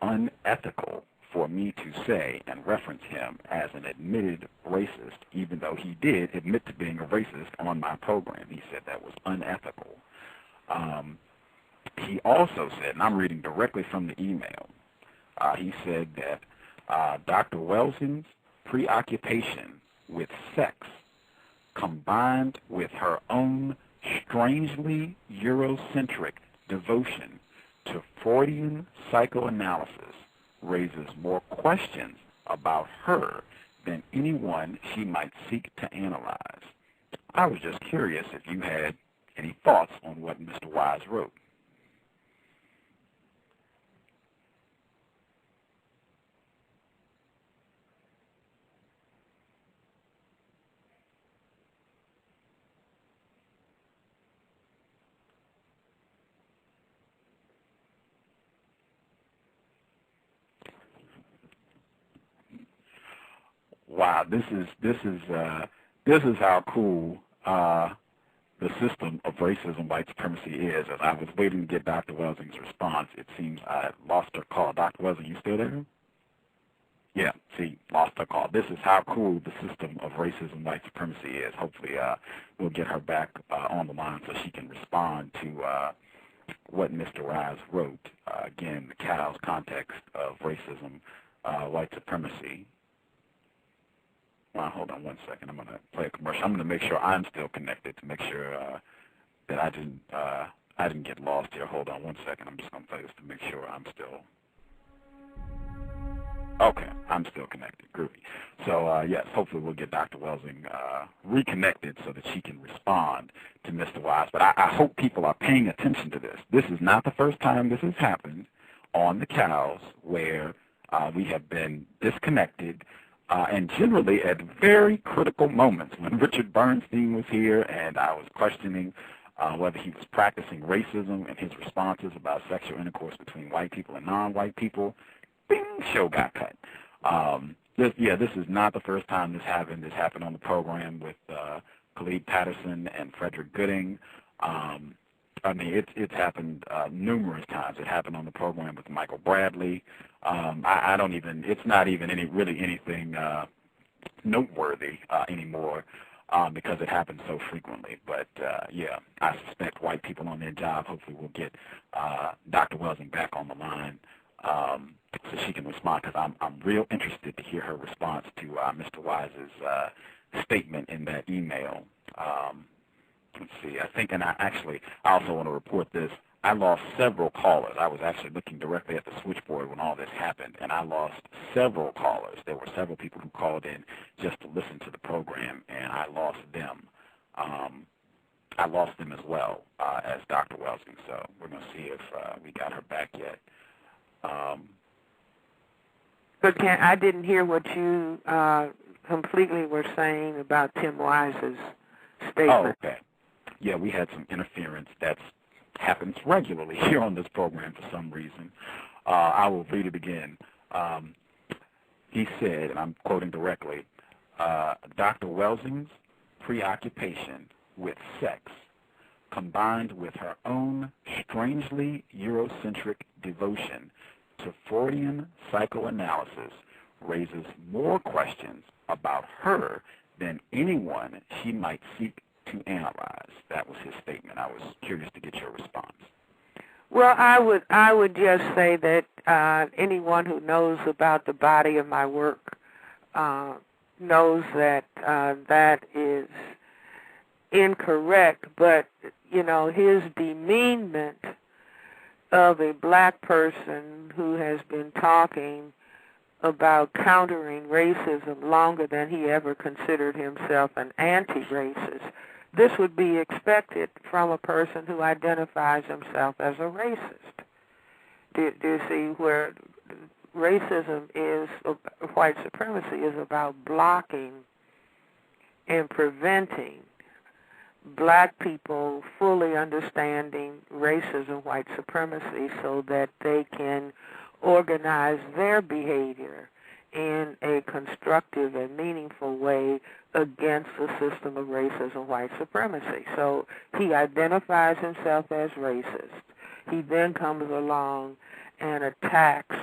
unethical for me to say and reference him as an admitted racist, even though he did admit to being a racist on my program. He said that was unethical. He also said, and I'm reading directly from the email, he said that Dr. Welsing's preoccupation with sex, combined with her own strangely Eurocentric devotion to Freudian psychoanalysis, raises more questions about her than anyone she might seek to analyze. I was just curious if you had any thoughts on what Mr. Wise wrote. Wow, this is how cool the system of racism, white supremacy is. As I was waiting to get Dr. Welsing's response, it seems I lost her call. Dr. Welsing, you still there? Yeah, see, lost her call. This is how cool the system of racism, white supremacy is. Hopefully we'll get her back on the line so she can respond to what Mr. Wise wrote. Again, the C.O.W.S context of racism, white supremacy. Hold on one second. I'm going to play a commercial. I'm going to make sure I'm still connected to make sure that I didn't get lost here. Hold on one second. I'm just going to play this to make sure I'm still. Okay, I'm still connected. Groovy. So, yes, hopefully we'll get Dr. Welsing reconnected so that she can respond to Mr. Wise. But I hope people are paying attention to this. This is not the first time this has happened on the C.O.W.S where we have been disconnected. And generally at very critical moments. When Richard Bernstein was here and I was questioning whether he was practicing racism and his responses about sexual intercourse between white people and non-white people, bing, show got cut. This is not the first time this happened. This happened on the program with Khalid Patterson and Frederick Gooding. I mean, it's happened numerous times. It happened on the program with Michael Bradley. It's not even anything noteworthy anymore because it happens so frequently. But, yeah, I suspect white people on their job. Hopefully we'll get Dr. Welsing back on the line so she can respond, because I'm real interested to hear her response to Mr. Wise's statement in that email. Let's see, I think, and I also want to report this. I lost several callers. I was actually looking directly at the switchboard when all this happened, and I lost several callers. There were several people who called in just to listen to the program, and I lost them. I lost them as well as Dr. Welsing, so we're going to see if we got her back yet. But I didn't hear what you completely were saying about Tim Wise's statement. Oh, okay. Yeah, we had some interference that happens regularly here on this program for some reason. I will read it again. He said, and I'm quoting directly, Dr. Welsing's preoccupation with sex, combined with her own strangely Eurocentric devotion to Freudian psychoanalysis, raises more questions about her than anyone she might seek to analyze. That was his statement. I was curious to get your response. Well, I would just say that anyone who knows about the body of my work knows that that is incorrect. But you know, his demeanment of a black person who has been talking about countering racism longer than he ever considered himself an anti-racist. This would be expected from a person who identifies himself as a racist. Do you see where racism is, white supremacy is about blocking and preventing black people fully understanding racism, white supremacy, so that they can organize their behavior in a constructive and meaningful way against the system of racism, white supremacy. So he identifies himself as racist. He then comes along and attacks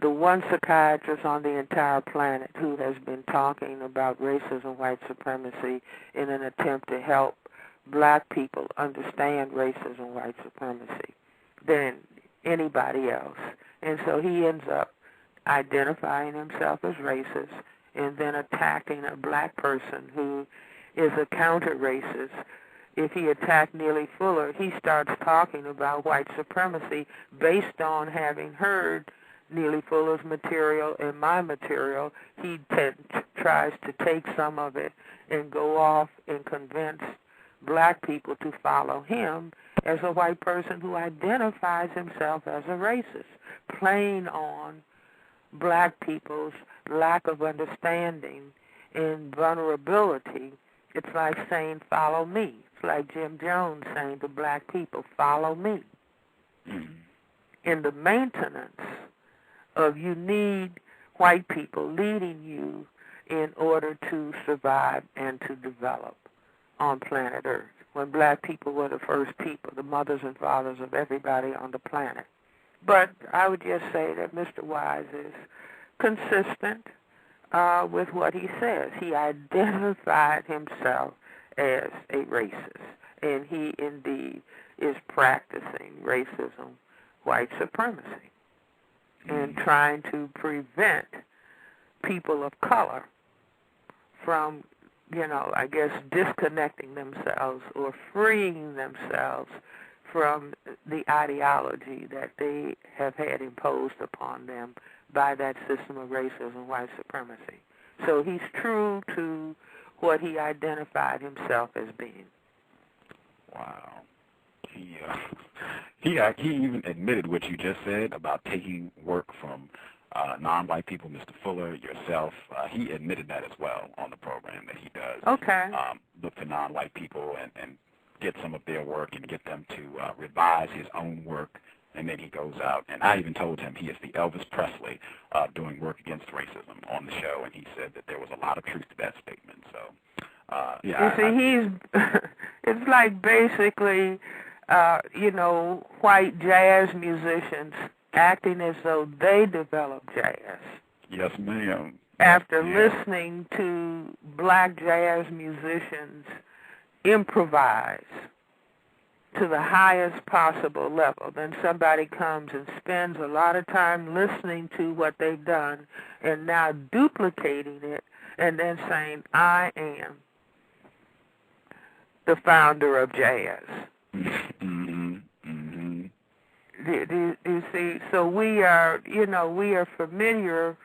the one psychiatrist on the entire planet who has been talking about racism, white supremacy in an attempt to help black people understand racism, white supremacy than anybody else. And so he ends up identifying himself as racist and then attacking a black person who is a counter-racist. If he attacked Neely Fuller, he starts talking about white supremacy based on having heard Neely Fuller's material and my material. He tries to take some of it and go off and convince black people to follow him as a white person who identifies himself as a racist, playing on black people's lack of understanding and vulnerability. It's like saying, follow me. It's like Jim Jones saying to black people, follow me. Mm-hmm. In the maintenance of you need white people leading you in order to survive and to develop on planet Earth, when black people were the first people, the mothers and fathers of everybody on the planet. But I would just say that Mr. Wise is consistent with what he says. He identified himself as a racist, and he indeed is practicing racism, white supremacy, and trying to prevent people of color from, I guess, disconnecting themselves or freeing themselves from the ideology that they have had imposed upon them by that system of racism, white supremacy. So he's true to what he identified himself as being. Wow. He even admitted what you just said about taking work from non-white people, Mr. Fuller, yourself. He admitted that as well on the program that he does. Okay. Look for non-white people and get some of their work and get them to revise his own work, and then he goes out. And I even told him he is the Elvis Presley doing work against racism on the show, and he said that there was a lot of truth to that statement. So, yeah. You see, it's like basically, white jazz musicians acting as though they developed jazz. Yes, ma'am. After listening to black jazz musicians improvise to the highest possible level. Then somebody comes and spends a lot of time listening to what they've done and now duplicating it and then saying, I am the founder of jazz. Mm-hmm. Mm-hmm. Do you see? So we are familiar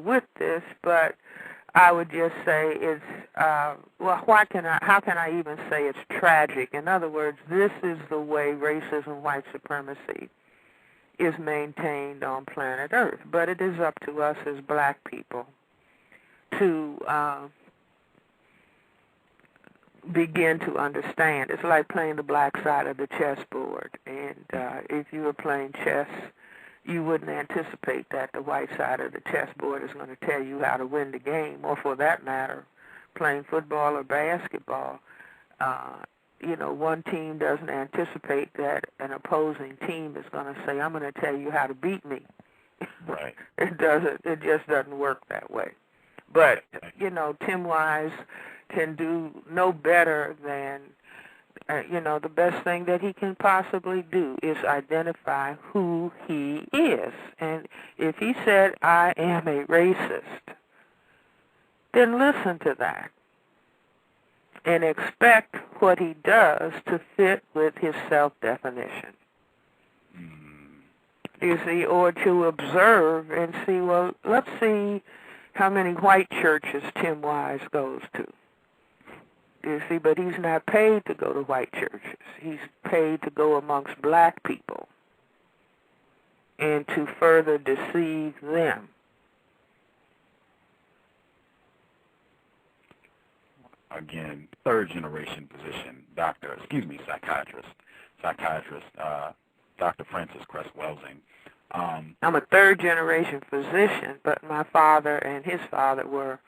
with this, but I would just say it's, how can I even say it's tragic? In other words, this is the way racism, white supremacy is maintained on planet Earth. But it is up to us as black people to begin to understand. It's like playing the black side of the chessboard. And if you were playing chess, you wouldn't anticipate that the white side of the chessboard is going to tell you how to win the game, or for that matter, playing football or basketball. One team doesn't anticipate that an opposing team is going to say, I'm going to tell you how to beat me. Right. It just doesn't work that way. But, Tim Wise can do no better than, the best thing that he can possibly do is identify who he is. And if he said, I am a racist, then listen to that and expect what he does to fit with his self-definition. You see, or to observe and see, well, let's see how many white churches Tim Wise goes to. You see, but he's not paid to go to white churches. He's paid to go amongst black people and to further deceive them. Again, third-generation physician, psychiatrist, Dr. Francess Cress Welsing. I'm a third-generation physician, but my father and his father were,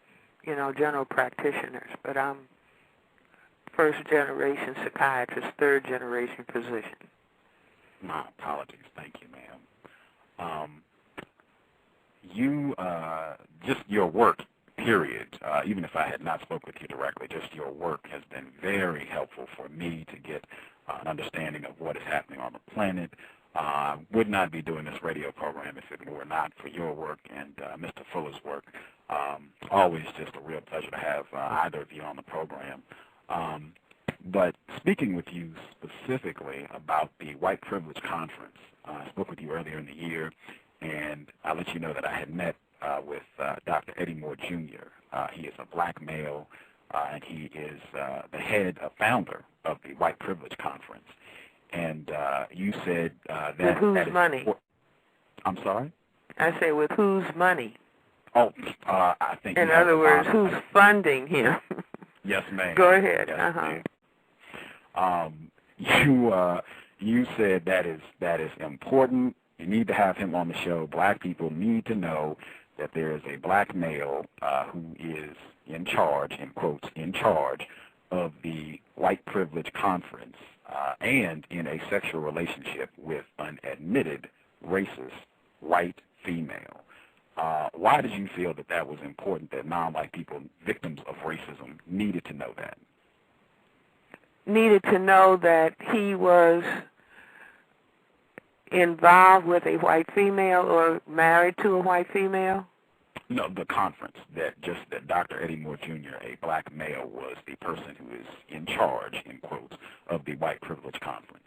general practitioners. But I'm first-generation psychiatrist, third-generation physician. My apologies. Thank you, ma'am. Just your work, period, even if I had not spoken with you directly, just your work has been very helpful for me to get an understanding of what is happening on the planet. Would not be doing this radio program if it were not for your work and Mr. Fuller's work. Always just a real pleasure to have either of you on the program. But speaking with you specifically about the White Privilege Conference, I spoke with you earlier in the year, and I'll let you know that I had met with Dr. Eddie Moore Jr. He is a black male, and he is the founder of the White Privilege Conference. And you said that... With whose that is money? I'm sorry? I say with whose money? Oh, I think... In other words, who's funding him? Yes, ma'am. Go ahead. Yes, ma'am. You said that is important. You need to have him on the show. Black people need to know that there is a black male who is in charge, in quotes, in charge of the White Privilege Conference and in a sexual relationship with an admitted racist white female. Why did you feel that that was important, that non-white people, victims of racism, needed to know that? Needed to know that he was involved with a white female or married to a white female? No, the conference, that Dr. Eddie Moore Jr., a black male, was the person who is in charge, in quotes, of the White Privilege Conference.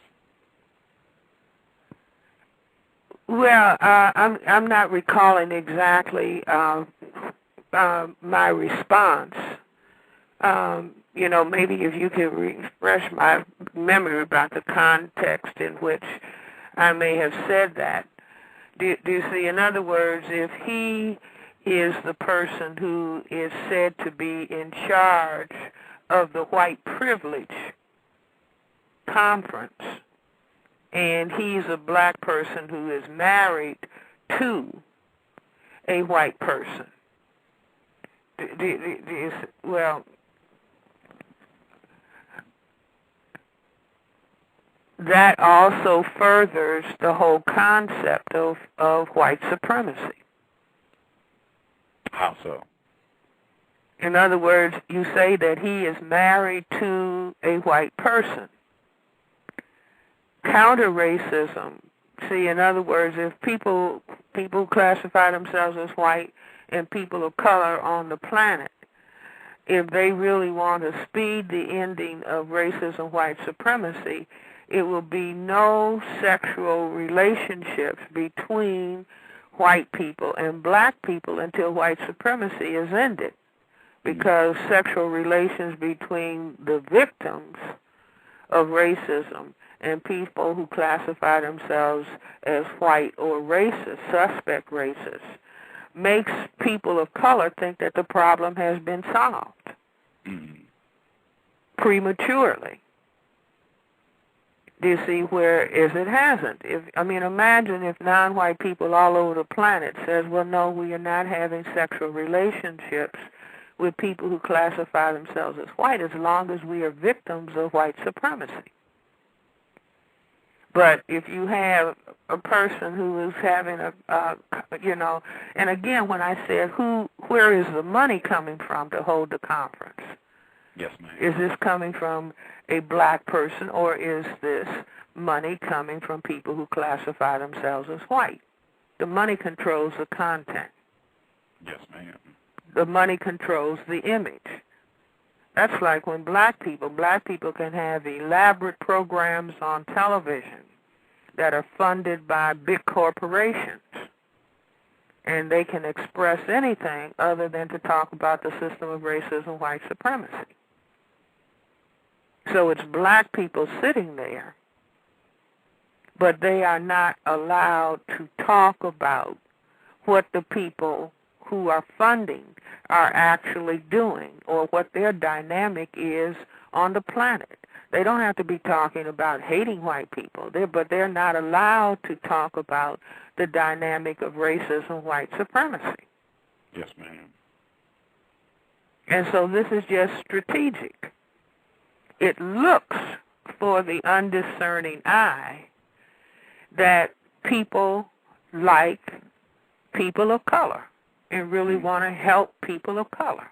Well, I'm not recalling exactly my response. Maybe if you could refresh my memory about the context in which I may have said that. Do you see? In other words, if he is the person who is said to be in charge of the white privilege conference, and he's a black person who is married to a white person, that also furthers the whole concept of white supremacy. How so? In other words, you say that he is married to a white person. counter racism. See, in other words, if people classify themselves as white and people of color on the planet, if they really want to speed the ending of racism, white supremacy, it will be no sexual relationships between white people and black people until white supremacy is ended, because sexual relations between the victims of racism and people who classify themselves as white or racist, suspect racist, makes people of color think that the problem has been solved prematurely. Do you see, whereas it hasn't? Imagine if non-white people all over the planet says, well, no, we are not having sexual relationships with people who classify themselves as white as long as we are victims of white supremacy. But if you have a person who is having and again, when I said where is the money coming from to hold the conference? Yes, ma'am. Is this coming from a black person, or is this money coming from people who classify themselves as white? The money controls the content. Yes, ma'am. The money controls the image. That's like when black people can have elaborate programs on television that are funded by big corporations, and they can express anything other than to talk about the system of racism, white supremacy. So it's black people sitting there, but they are not allowed to talk about what the people who are funding are actually doing or what their dynamic is on the planet. They don't have to be talking about hating white people, but they're not allowed to talk about the dynamic of racism, white supremacy. Yes, ma'am. And so this is just strategic. It looks for the undiscerning eye that people like people of color and really want to help people of color.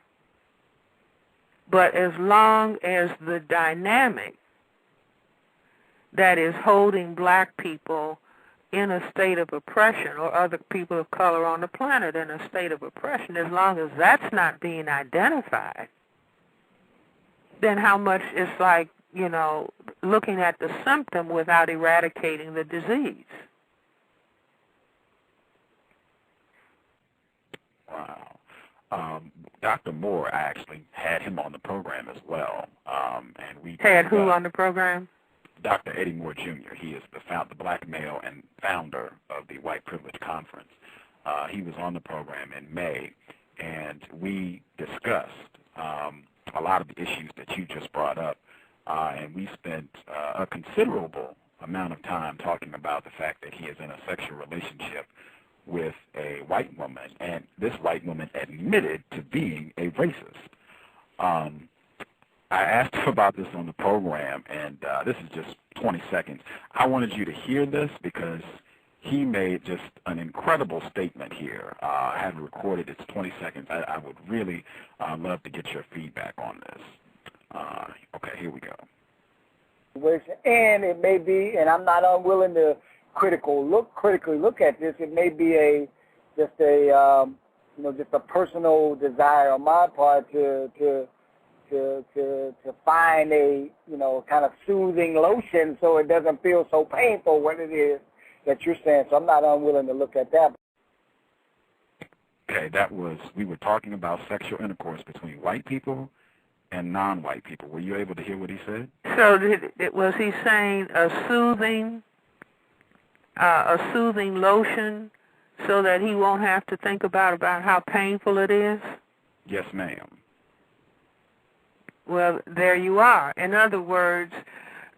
But as long as the dynamic that is holding black people in a state of oppression, or other people of color on the planet in a state of oppression, as long as that's not being identified, then how much is like, looking at the symptom without eradicating the disease. Wow. Dr. Moore, I actually had him on the program as well. And we had who on the program? Dr. Eddie Moore Jr. He is the black male and founder of the White Privilege Conference. He was on the program in May, and we discussed a lot of the issues that you just brought up, and we spent a considerable amount of time talking about the fact that he is in a sexual relationship with a white woman, and this white woman admitted to being a racist. I asked him about this on the program, and this is just 20 seconds. I wanted you to hear this because he made just an incredible statement here. I have it recorded. It's 20 seconds. I would really love to get your feedback on this. Okay, here we go. And it may be, and I'm not unwilling to critically look at this. It may be just a personal desire on my part to find a kind of soothing lotion so it doesn't feel so painful what it is that you're saying. So I'm not unwilling to look at that. Okay, we were talking about sexual intercourse between white people and non-white people. Were you able to hear what he said? So was he saying a soothing lotion so that he won't have to think about how painful it is? Yes, ma'am. Well, there you are. In other words,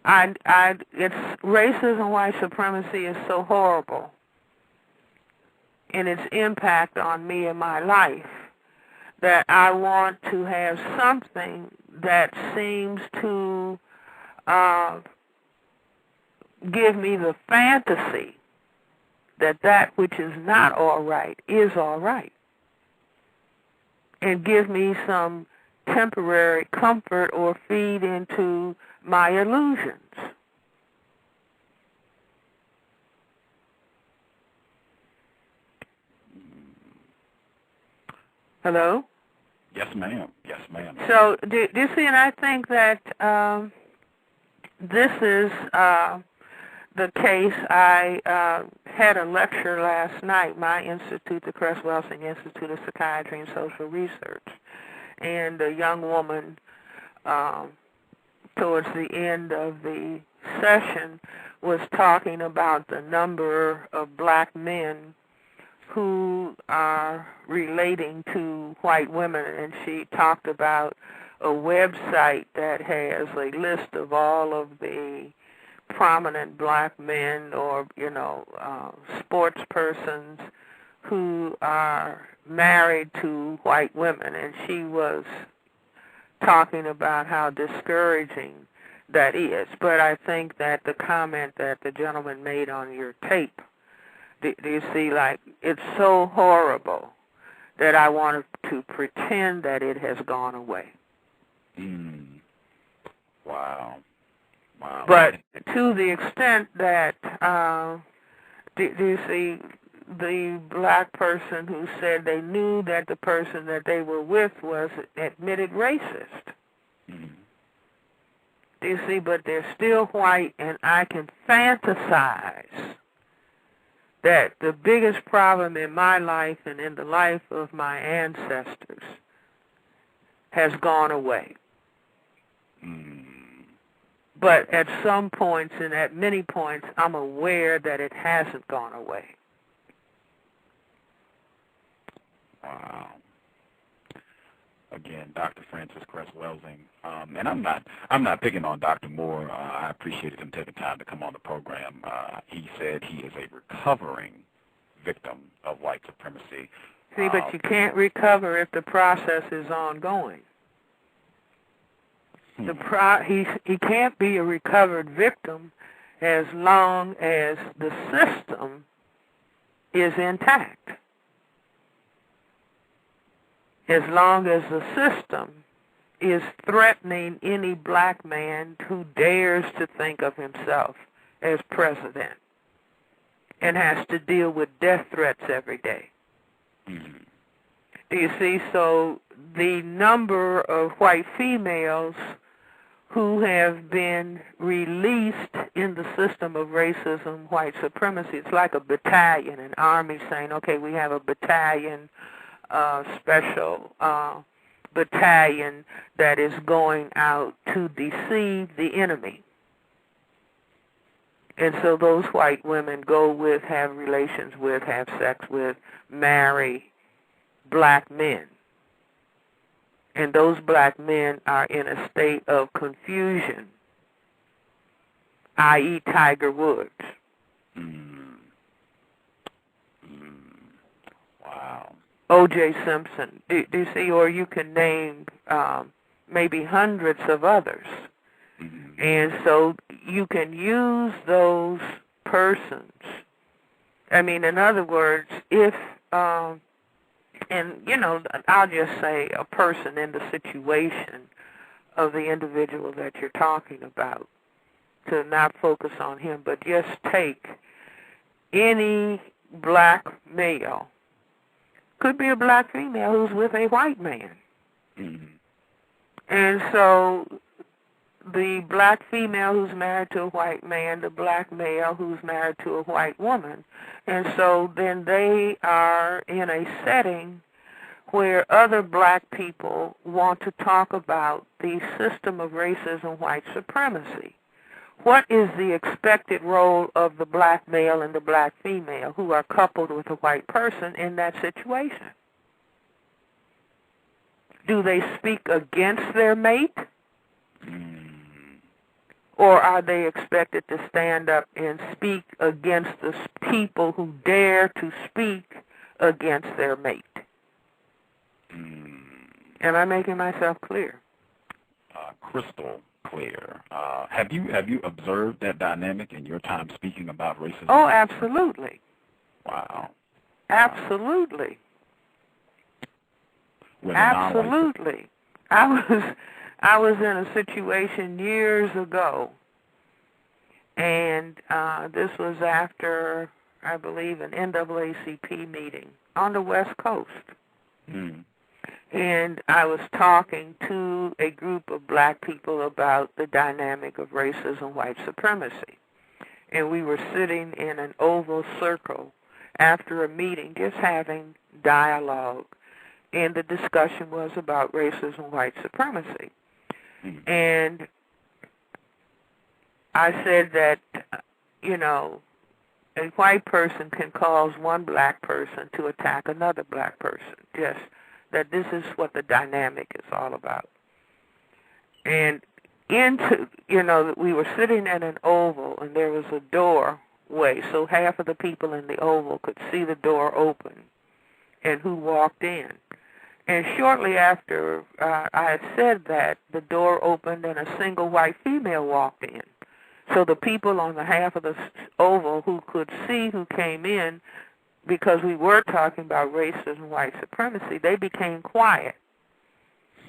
it's racism, white supremacy is so horrible in its impact on me and my life that I want to have something that seems to give me the fantasy that which is not all right is all right, and give me some temporary comfort or feed into my illusions. Hello? Yes, ma'am. Yes, ma'am. So, do you see, and I think that this is the case. I had a lecture last night, my institute, the Cress Welsing Institute of Psychiatry and Social Research, and a young woman towards the end of the session was talking about the number of black men who are relating to white women, and she talked about a website that has a list of all of the prominent black men or, sports persons who are married to white women, and she was talking about how discouraging that is. But I think that the comment that the gentleman made on your tape, do you see, like, it's so horrible that I wanted to pretend that it has gone away. Wow. But to the extent that, do you see, the black person who said they knew that the person that they were with was admitted racist. Do you see, but they're still white, and I can fantasize that the biggest problem in my life and in the life of my ancestors has gone away. But at some points and at many points, I'm aware that it hasn't gone away. Wow. Again, Dr. Francess Cress Welsing, and I'm not picking on Dr. Moore. I appreciated him taking time to come on the program. He said he is a recovering victim of white supremacy. See, but you can't recover if the process is ongoing. He can't be a recovered victim as long as the system is intact. As long as the system is threatening any black man who dares to think of himself as president and has to deal with death threats every day. Do you see? So the number of white females who have been released in the system of racism, white supremacy, it's like a battalion, an army saying, okay, we have a battalion, special battalion that is going out to deceive the enemy. And so those white women go with, have relations with, have sex with, marry black men. And those black men are in a state of confusion, i.e. Tiger Woods. Wow. O.J. Simpson. Do you see? Or you can name maybe hundreds of others. And so you can use those persons. I mean, in other words, if... and, I'll just say a person in the situation of the individual that you're talking about, to not focus on him, but just take any black male, could be a black female who's with a white man. And so the black female who's married to a white man, the black male who's married to a white woman. And so then they are in a setting where other black people want to talk about the system of racism, white supremacy. What is the expected role of the black male and the black female who are coupled with a white person in that situation? Do they speak against their mate? Or are they expected to stand up and speak against the people who dare to speak against their mate? Am I making myself clear? Crystal clear. Have you observed that dynamic in your time speaking about racism? Oh, absolutely. Wow. Absolutely. Absolutely. I was in a situation years ago, and this was after, I believe, an NAACP meeting on the West Coast. And I was talking to a group of black people about the dynamic of racism, white supremacy. And we were sitting in an oval circle after a meeting, just having dialogue. And the discussion was about racism, white supremacy. And I said that, a white person can cause one black person to attack another black person. Just that this is what the dynamic is all about. And we were sitting in an oval, and there was a doorway, so half of the people in the oval could see the door open and who walked in. And shortly after I had said that, the door opened and a single white female walked in. So the people on the half of the oval who could see who came in, because we were talking about racism, white supremacy, they became quiet.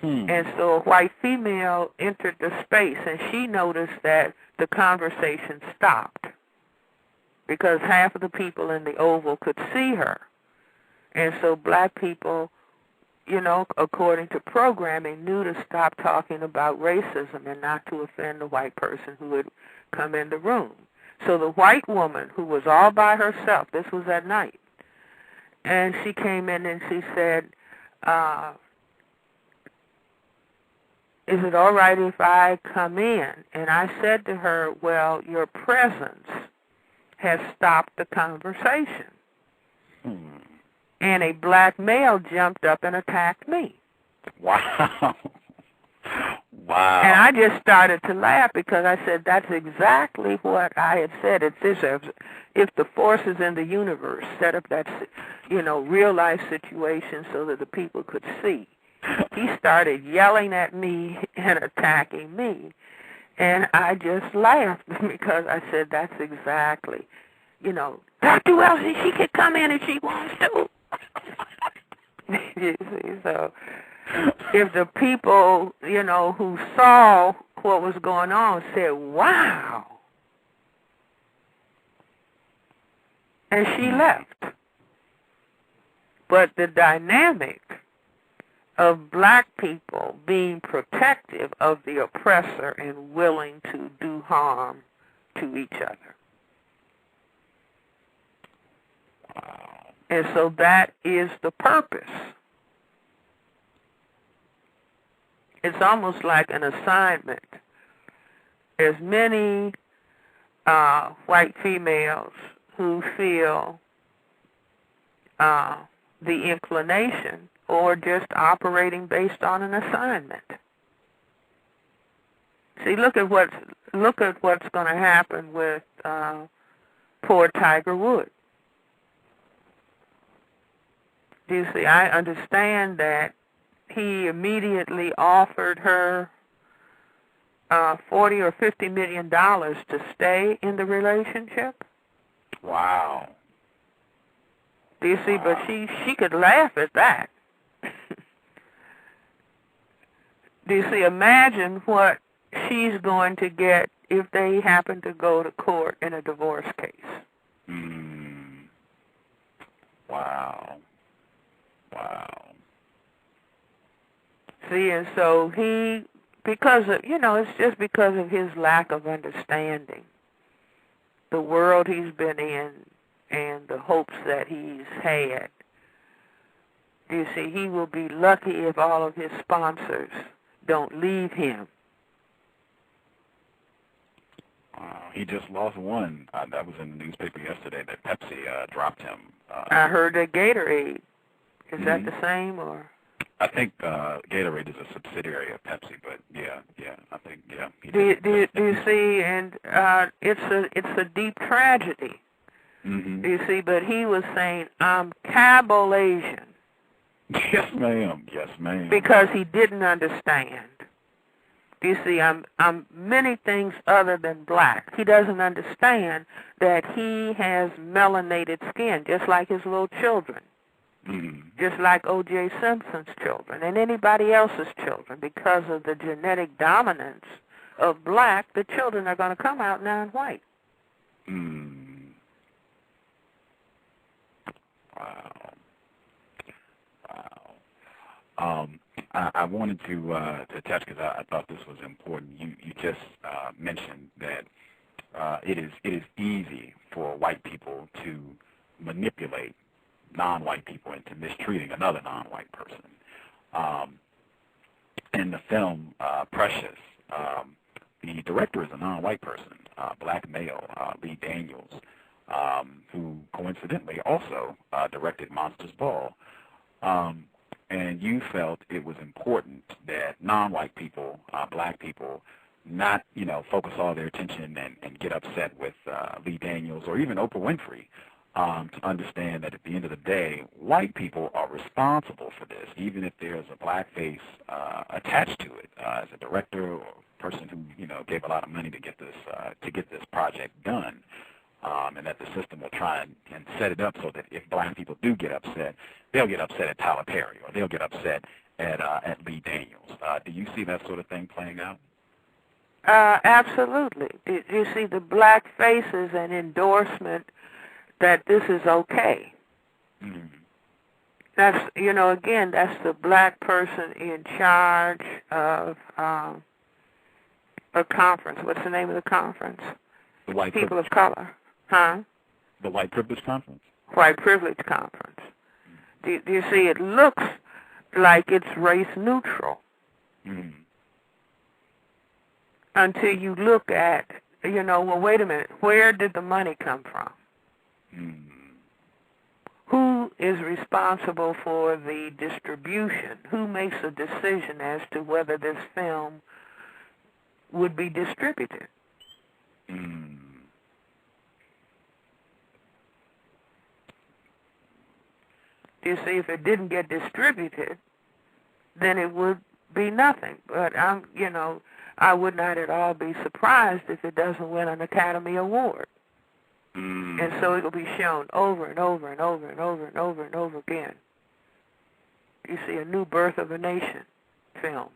And so a white female entered the space, and she noticed that the conversation stopped because half of the people in the oval could see her. And so black people, according to programming, knew to stop talking about racism and not to offend the white person who had come in the room. So the white woman, who was all by herself, this was at night, and she came in and she said, is it all right if I come in? And I said to her, well, your presence has stopped the conversation. And a black male jumped up and attacked me. Wow. Wow. And I just started to laugh because I said, that's exactly what I had said. It's this, if the forces in the universe set up that, real-life situation so that the people could see. He started yelling at me and attacking me. And I just laughed because I said, that's exactly, Dr. Welsing, she could come in if she wants to. You see, so if the people, who saw what was going on said, wow, and she left. But the dynamic of black people being protective of the oppressor and willing to do harm to each other. Wow. And so that is the purpose. It's almost like an assignment. There's many white females who feel the inclination or just operating based on an assignment. See, look at what's going to happen with poor Tiger Woods. Do you see? I understand that he immediately offered her $40 or $50 million to stay in the relationship. Wow. Do you see? Wow. But she could laugh at that. Do you see? Imagine what she's going to get if they happen to go to court in a divorce case. Wow. Wow. See, and so because of, it's just because of his lack of understanding the world he's been in and the hopes that he's had. You see, he will be lucky if all of his sponsors don't leave him. He just lost one. That was in the newspaper yesterday that Pepsi dropped him. I heard that Gatorade. Is that the same, or? I think Gatorade is a subsidiary of Pepsi, but yeah, I think Do you see? And it's a deep tragedy. Do you see? But he was saying, I'm Cabol-Asian. Yes, ma'am. Yes, ma'am. Because he didn't understand. Do you see? I'm many things other than black. He doesn't understand that he has melanated skin, just like his little children. Just like O.J. Simpson's children and anybody else's children. Because of the genetic dominance of black, the children are going to come out non-white. Wow. I wanted to touch because I thought this was important. You just mentioned that it is easy for white people to manipulate non-white people into mistreating another non-white person. In the film Precious, the director is a non-white person, black male, Lee Daniels, who coincidentally also directed Monsters Ball. And you felt it was important that non-white people, black people, not, focus all their attention and get upset with Lee Daniels or even Oprah Winfrey, to understand that at the end of the day, white people are responsible for this, even if there's a black face attached to it, as a director or person who, gave a lot of money to get this project done. And that the system will try and set it up so that if black people do get upset, they'll get upset at Tyler Perry or they'll get upset at Lee Daniels. Do you see that sort of thing playing out? Absolutely. You see, the black face is an endorsement that this is okay. Mm-hmm. That's, again, that's the black person in charge of a conference. What's the name of the conference? The White People of Color. Huh? The White Privilege Conference? White Privilege Conference. Do you see, it looks like it's race neutral. Mm. Until you look at, well, wait a minute, where did the money come from? Mm. Who is responsible for the distribution? Who makes a decision as to whether this film would be distributed? Mm. You see, if it didn't get distributed, then it would be nothing. But I would not at all be surprised if it doesn't win an Academy Award. Mm. And so it'll be shown over and over and over and over and over and over again. You see, a New Birth of a Nation film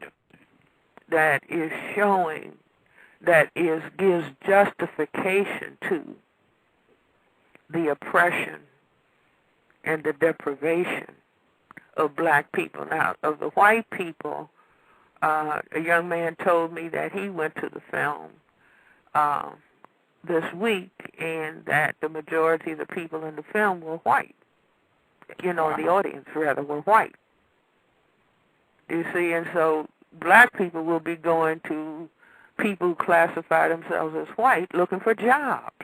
that is showing, gives justification to the oppression and the deprivation of black people. Now, of the white people, a young man told me that he went to the film this week and that the majority of the people in the film were white. The audience, rather, were white. You see, and so black people will be going to people who classify themselves as white looking for jobs.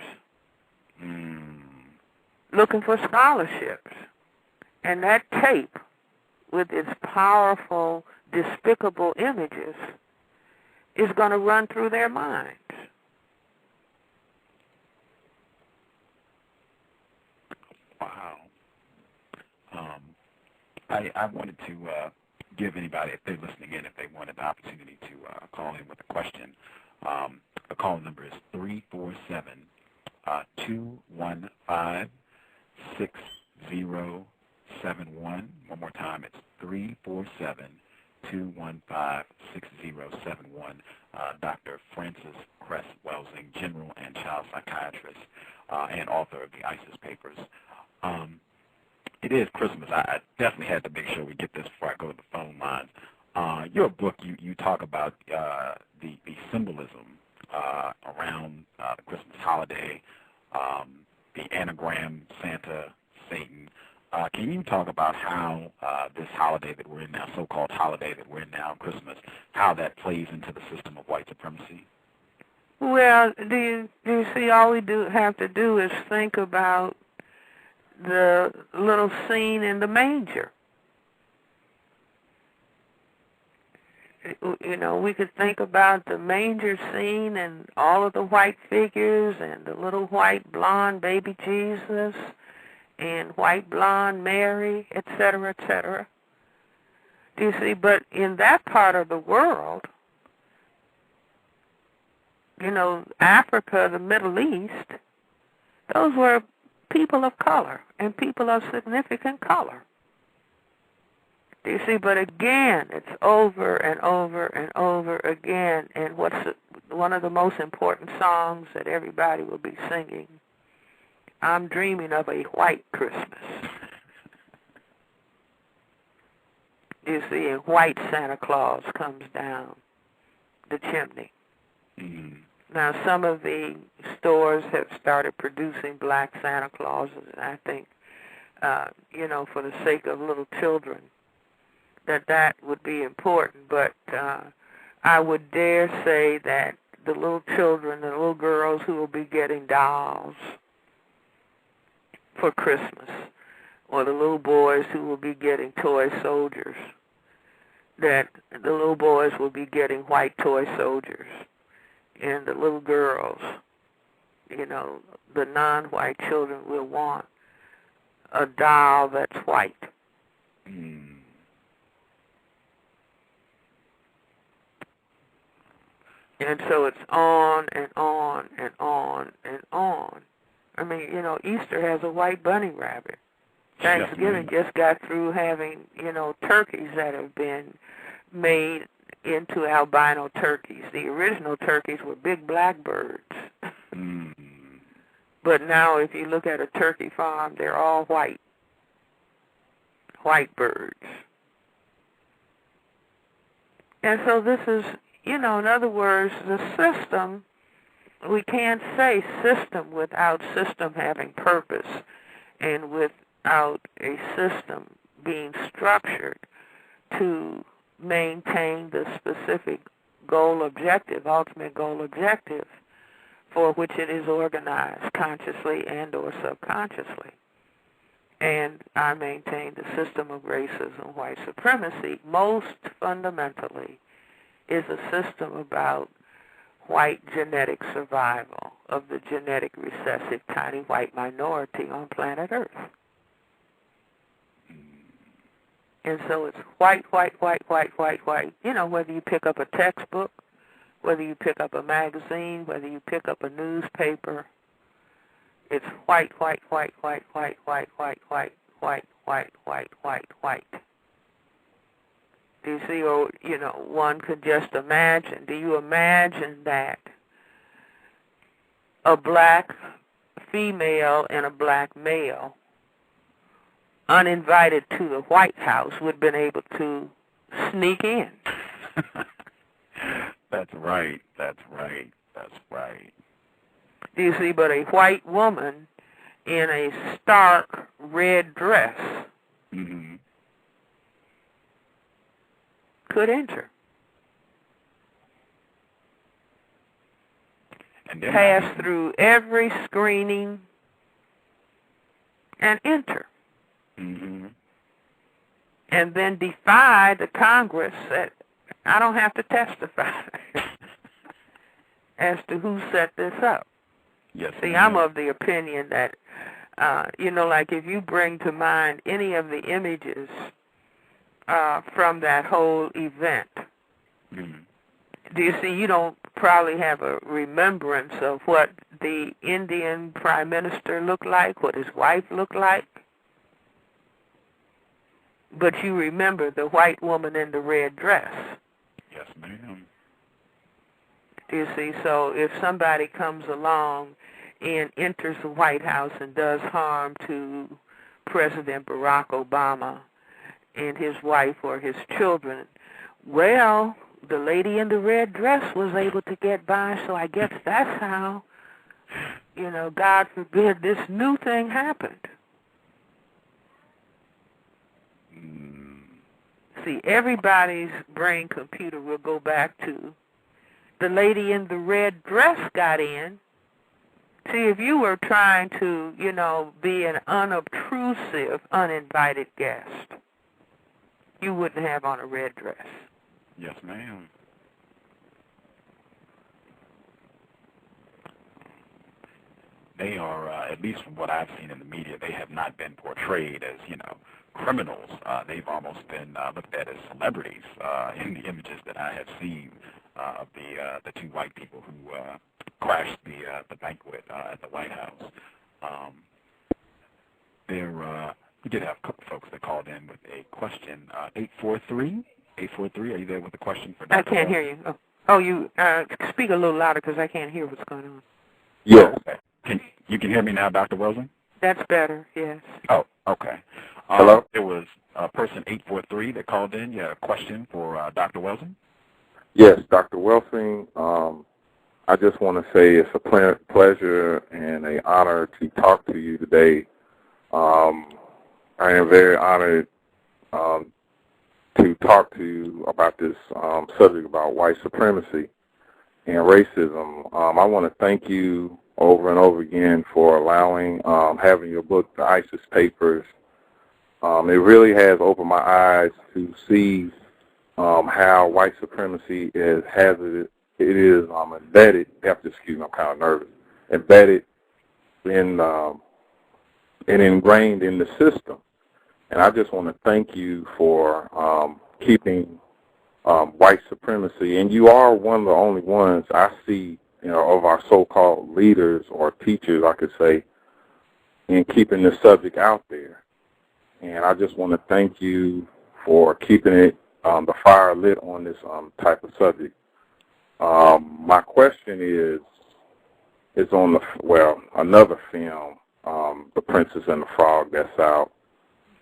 Looking for scholarships. And that tape, with its powerful, despicable images, is going to run through their minds. Wow. I wanted to give anybody, if they're listening in, if they wanted the opportunity to call in with a question, the call number is 347-215-6071. One more time, it's 347-215-6071. Dr. Francess Cress Welsing, general and child psychiatrist, and author of the ISIS Papers. It is Christmas. I definitely had to make sure we get this before I go to the phone lines. Your book, you talk about the symbolism around the Christmas holiday, the anagram, Santa, Satan. Can you talk about how this holiday that we're in now, so-called holiday that we're in now, Christmas, how that plays into the system of white supremacy? Well, do you see, all we have to do is think about the little scene in the manger. We could think about the manger scene and all of the white figures and the little white blonde baby Jesus and white blonde Mary, etc., etc. Do you see? But in that part of the world, Africa, the Middle East, those were people of color and people of significant color. Do you see? But again, it's over and over and over again. And what's one of the most important songs that everybody will be singing? I'm dreaming of a white Christmas. You see, and white Santa Claus comes down the chimney. Mm-hmm. Now, some of the stores have started producing black Santa Clauses, and I think, for the sake of little children, that would be important. But I would dare say that the little children, the little girls who will be getting dolls for Christmas, or the little boys who will be getting toy soldiers, that the little boys will be getting white toy soldiers, and the little girls, the non-white children will want a doll that's white. Mm. And so it's on and on and on and on. I mean, Easter has a white bunny rabbit. Thanksgiving just got through having, turkeys that have been made into albino turkeys. The original turkeys were big black birds. Mm. But now if you look at a turkey farm, they're all white birds. And so this is, in other words, the system, we can't say system without system having purpose and without a system being structured to maintain the specific ultimate goal objective for which it is organized consciously and or subconsciously. And I maintain the system of racism, white supremacy, most fundamentally is a system about white genetic survival of the genetic recessive tiny white minority on planet Earth. And so it's white. Whether you pick up a textbook, whether you pick up a magazine, whether you pick up a newspaper, it's white. Do you see, or, one could just imagine. Do you imagine that a black female and a black male, uninvited to the White House, would have been able to sneak in? That's right. Do you see, but a white woman in a stark red dress mm-hmm. could enter. And then pass through every screening and enter. Mm-hmm. And then defy the Congress that I don't have to testify as to who set this up. Yes. See, I'm of the opinion that, like if you bring to mind any of the images from that whole event, mm-hmm. do you see, you don't probably have a remembrance of what the Indian prime minister looked like, what his wife looked like, but you remember the white woman in the red dress. Yes, ma'am. Do you see? So if somebody comes along and enters the White House and does harm to President Barack Obama and his wife or his children, well, the lady in the red dress was able to get by, so I guess that's how, God forbid, this new thing happened. See, everybody's brain computer will go back to the lady in the red dress got in. See, if you were trying to, be an unobtrusive, uninvited guest, you wouldn't have on a red dress. Yes, ma'am. They are, at least from what I've seen in the media, they have not been portrayed as, criminals. They've almost been looked at as celebrities in the images that I have seen of the two white people who crashed the banquet at the White House. We did have a couple folks that called in with a question. 843, are you there with a question for Dr. I can't hear you. Oh, you speak a little louder because I can't hear what's going on. Yeah. Okay. You can hear me now, Dr. Welsing? That's better, yes. Oh, okay. Hello? There was person 843 that called in. You had a question for Dr. Welsing? Yes, Dr. Welsing. I just want to say it's a pleasure and an honor to talk to you today. I am very honored to talk to you about this subject about white supremacy and racism. I want to thank you over and over again for allowing, having your book, The ISIS Papers. It really has opened my eyes to see how white supremacy is embedded. You have to excuse me, I'm kind of nervous. Embedded in and ingrained in the system. And I just want to thank you for keeping white supremacy. And you are one of the only ones I see, of our so-called leaders or teachers, I could say, in keeping this subject out there. And I just want to thank you for keeping it, the fire lit on this type of subject. My question is on another film, The Princess and the Frog, that's out.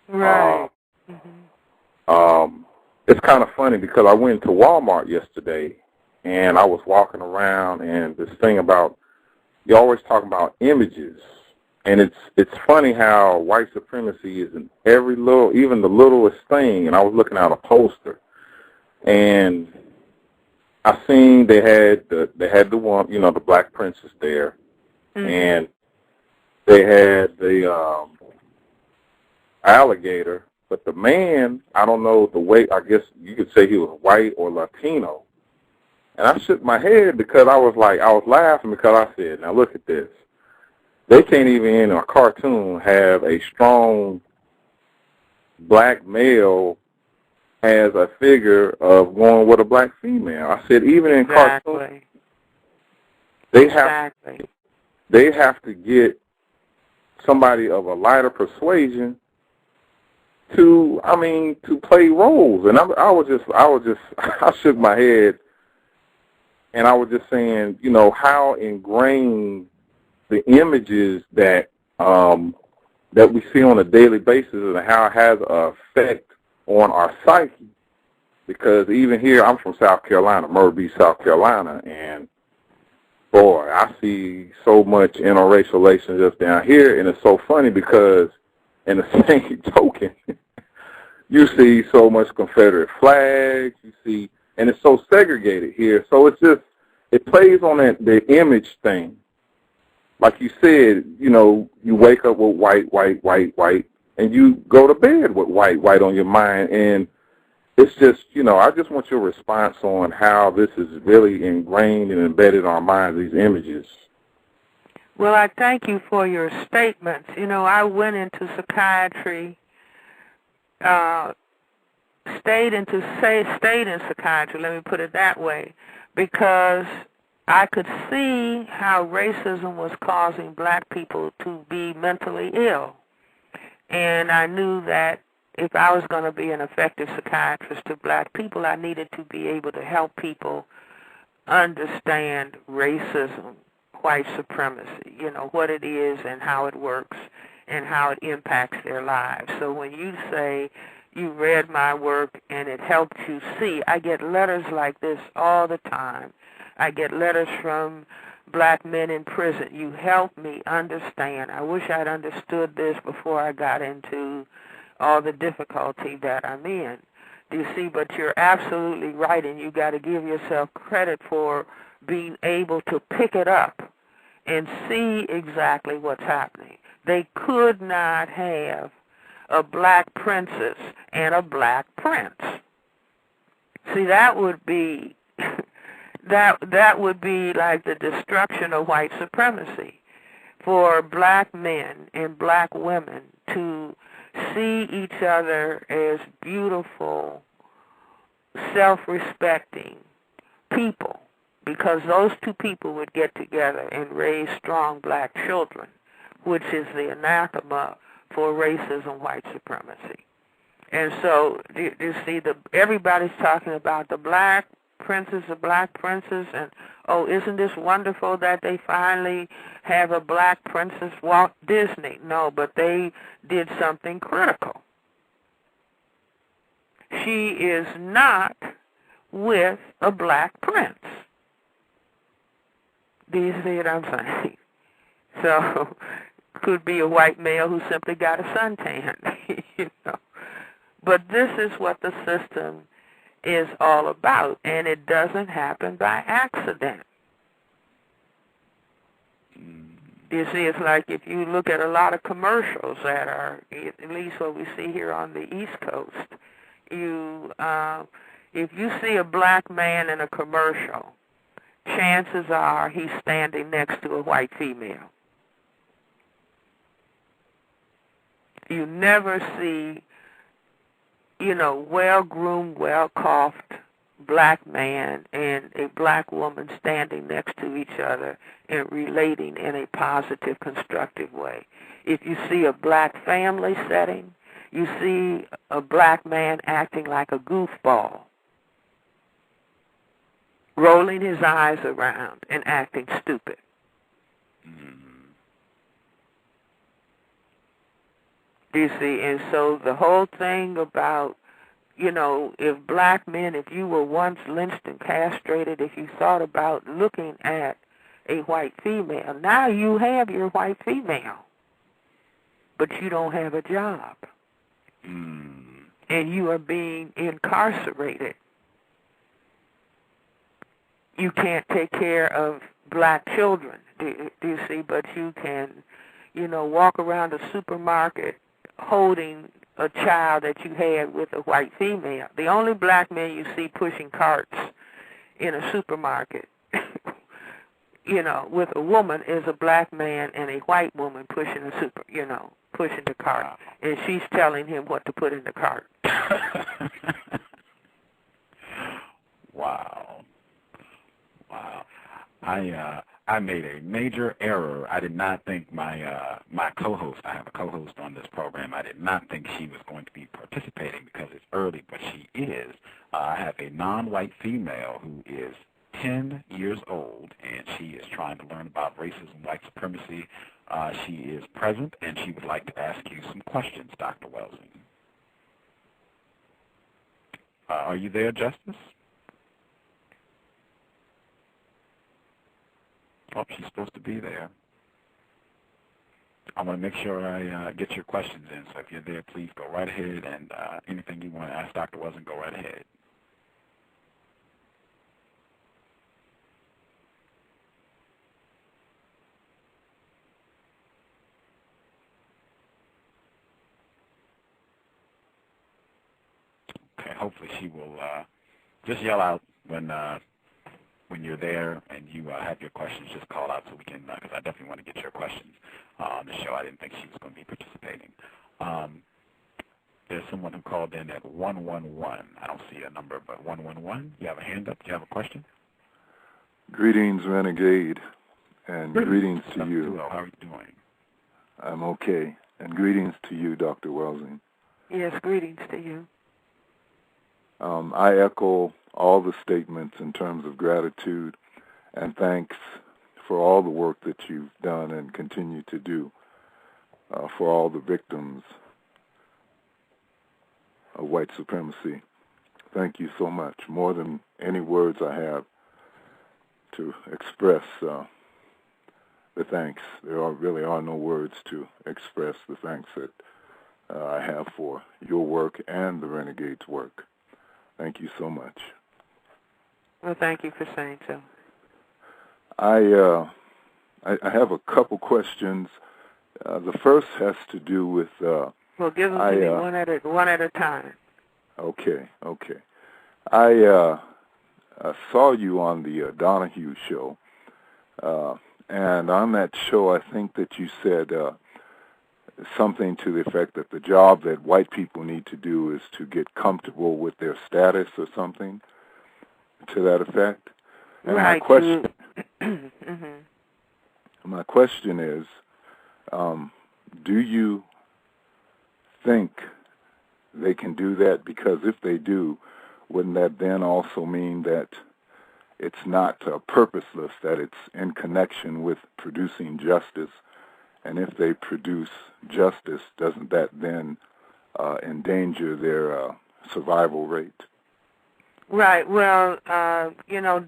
Right. It's kind of funny because I went to Walmart yesterday and I was walking around, and this thing about, you always talk about images, and it's funny how white supremacy is in every little, even the littlest thing. And I was looking at a poster, and I seen they had the one, the black princess there, and they had the alligator, but the man, I don't know the way, I guess you could say he was white or Latino. And I shook my head because I was laughing because I said, now look at this. They can't even in a cartoon have a strong black male as a figure of going with a black female. I said, even in cartoons, they have to get somebody of a lighter persuasion to play roles. And I shook my head, and I was just saying, how ingrained the images that we see on a daily basis and how it has an effect on our psyche. Because even here, I'm from South Carolina, Myrtle Beach, South Carolina, and boy, I see so much interracial relationships down here, and it's so funny because in the same token, you see so much Confederate flags, and it's so segregated here. So it's just, it plays on the image thing. Like you said, you wake up with white, and you go to bed with white on your mind. And it's just, I just want your response on how this is really ingrained and embedded in our minds, these images. Well, I thank you for your statements. I went into psychiatry, stayed in psychiatry, let me put it that way, because I could see how racism was causing black people to be mentally ill. And I knew that if I was going to be an effective psychiatrist to black people, I needed to be able to help people understand racism, white supremacy, what it is and how it works and how it impacts their lives. So when you say you read my work and it helped you see, I get letters like this all the time. I get letters from black men in prison. You helped me understand. I wish I'd understood this before I got into all the difficulty that I'm in. Do you see? But you're absolutely right, and you got to give yourself credit for being able to pick it up and see exactly what's happening. They could not have a black princess and a black prince. See, that would be that would be like the destruction of white supremacy. For black men and black women to see each other as beautiful, self-respecting people, because those two people would get together and raise strong black children, which is the anathema for racism, white supremacy. And so, you see, everybody's talking about the black princess, and, oh, isn't this wonderful that they finally have a black princess, Walt Disney? No, but they did something critical. she is not with a black prince. Do you see what I'm saying? So, could be a white male who simply got a suntan, you know. But this is what the system is all about, and it doesn't happen by accident. You see, it's like if you look at a lot of commercials that are, at least what we see here on the East Coast, if you see a black man in a commercial, chances are he's standing next to a white female. You never see, you know, well-groomed, well-coiffed black man and a black woman standing next to each other and relating in a positive, constructive way. If you see a black family setting, you see a black man acting like a goofball, rolling his eyes around and acting stupid. You see, and so the whole thing about, you know, if black men, if you were once lynched and castrated, if you thought about looking at a white female, now you have your white female, but you don't have a job. And you are being incarcerated. You can't take care of black children, do you see, but you can, you know, walk around a supermarket holding a child that you had with a white female. The only black man you see pushing carts in a supermarket, you know, with a woman is a black man and a white woman pushing pushing the cart, and she's telling him what to put in the cart. Wow. I made a major error. I did not think my co-host, I have a co-host on this program, I did not think she was going to be participating because it's early, but she is. I have a non-white female who is 10 years old, and she is trying to learn about racism, white supremacy. She is present, and she would like to ask you some questions, Dr. Welsing. Are you there, Justice? Oh, she's supposed to be there. I want to make sure I get your questions in, so if you're there, please go right ahead, and anything you want to ask Dr. Welsing, go right ahead. Okay, hopefully she will just yell out when you're there and you have your questions, just call out so we can, because I definitely want to get your questions on the show. I didn't think she was going to be participating. There's someone who called in at 111. I don't see a number, but 111. You have a hand up? Do you have a question? Greetings, Renegade, and greetings to you. Hello, how are you doing? I'm okay. And greetings to you, Dr. Welsing. Yes, greetings to you. I echo all the statements in terms of gratitude and thanks for all the work that you've done and continue to do for all the victims of white supremacy. Thank you so much. More than any words I have to express the thanks. There really are no words to express the thanks that I have for your work and the Renegade's work. Thank you so much. Well, thank you for saying so. I have a couple questions. The first has to do with... well, give them to me one at a time. Okay. I saw you on the Donahue show, and on that show I think that you said something to the effect that the job that white people need to do is to get comfortable with their status or something to that effect. And right. My question is, do you think they can do that? Because if they do, wouldn't that then also mean that it's not purposeless, that it's in connection with producing justice? And if they produce justice, doesn't that then endanger their survival rate? Right. Well,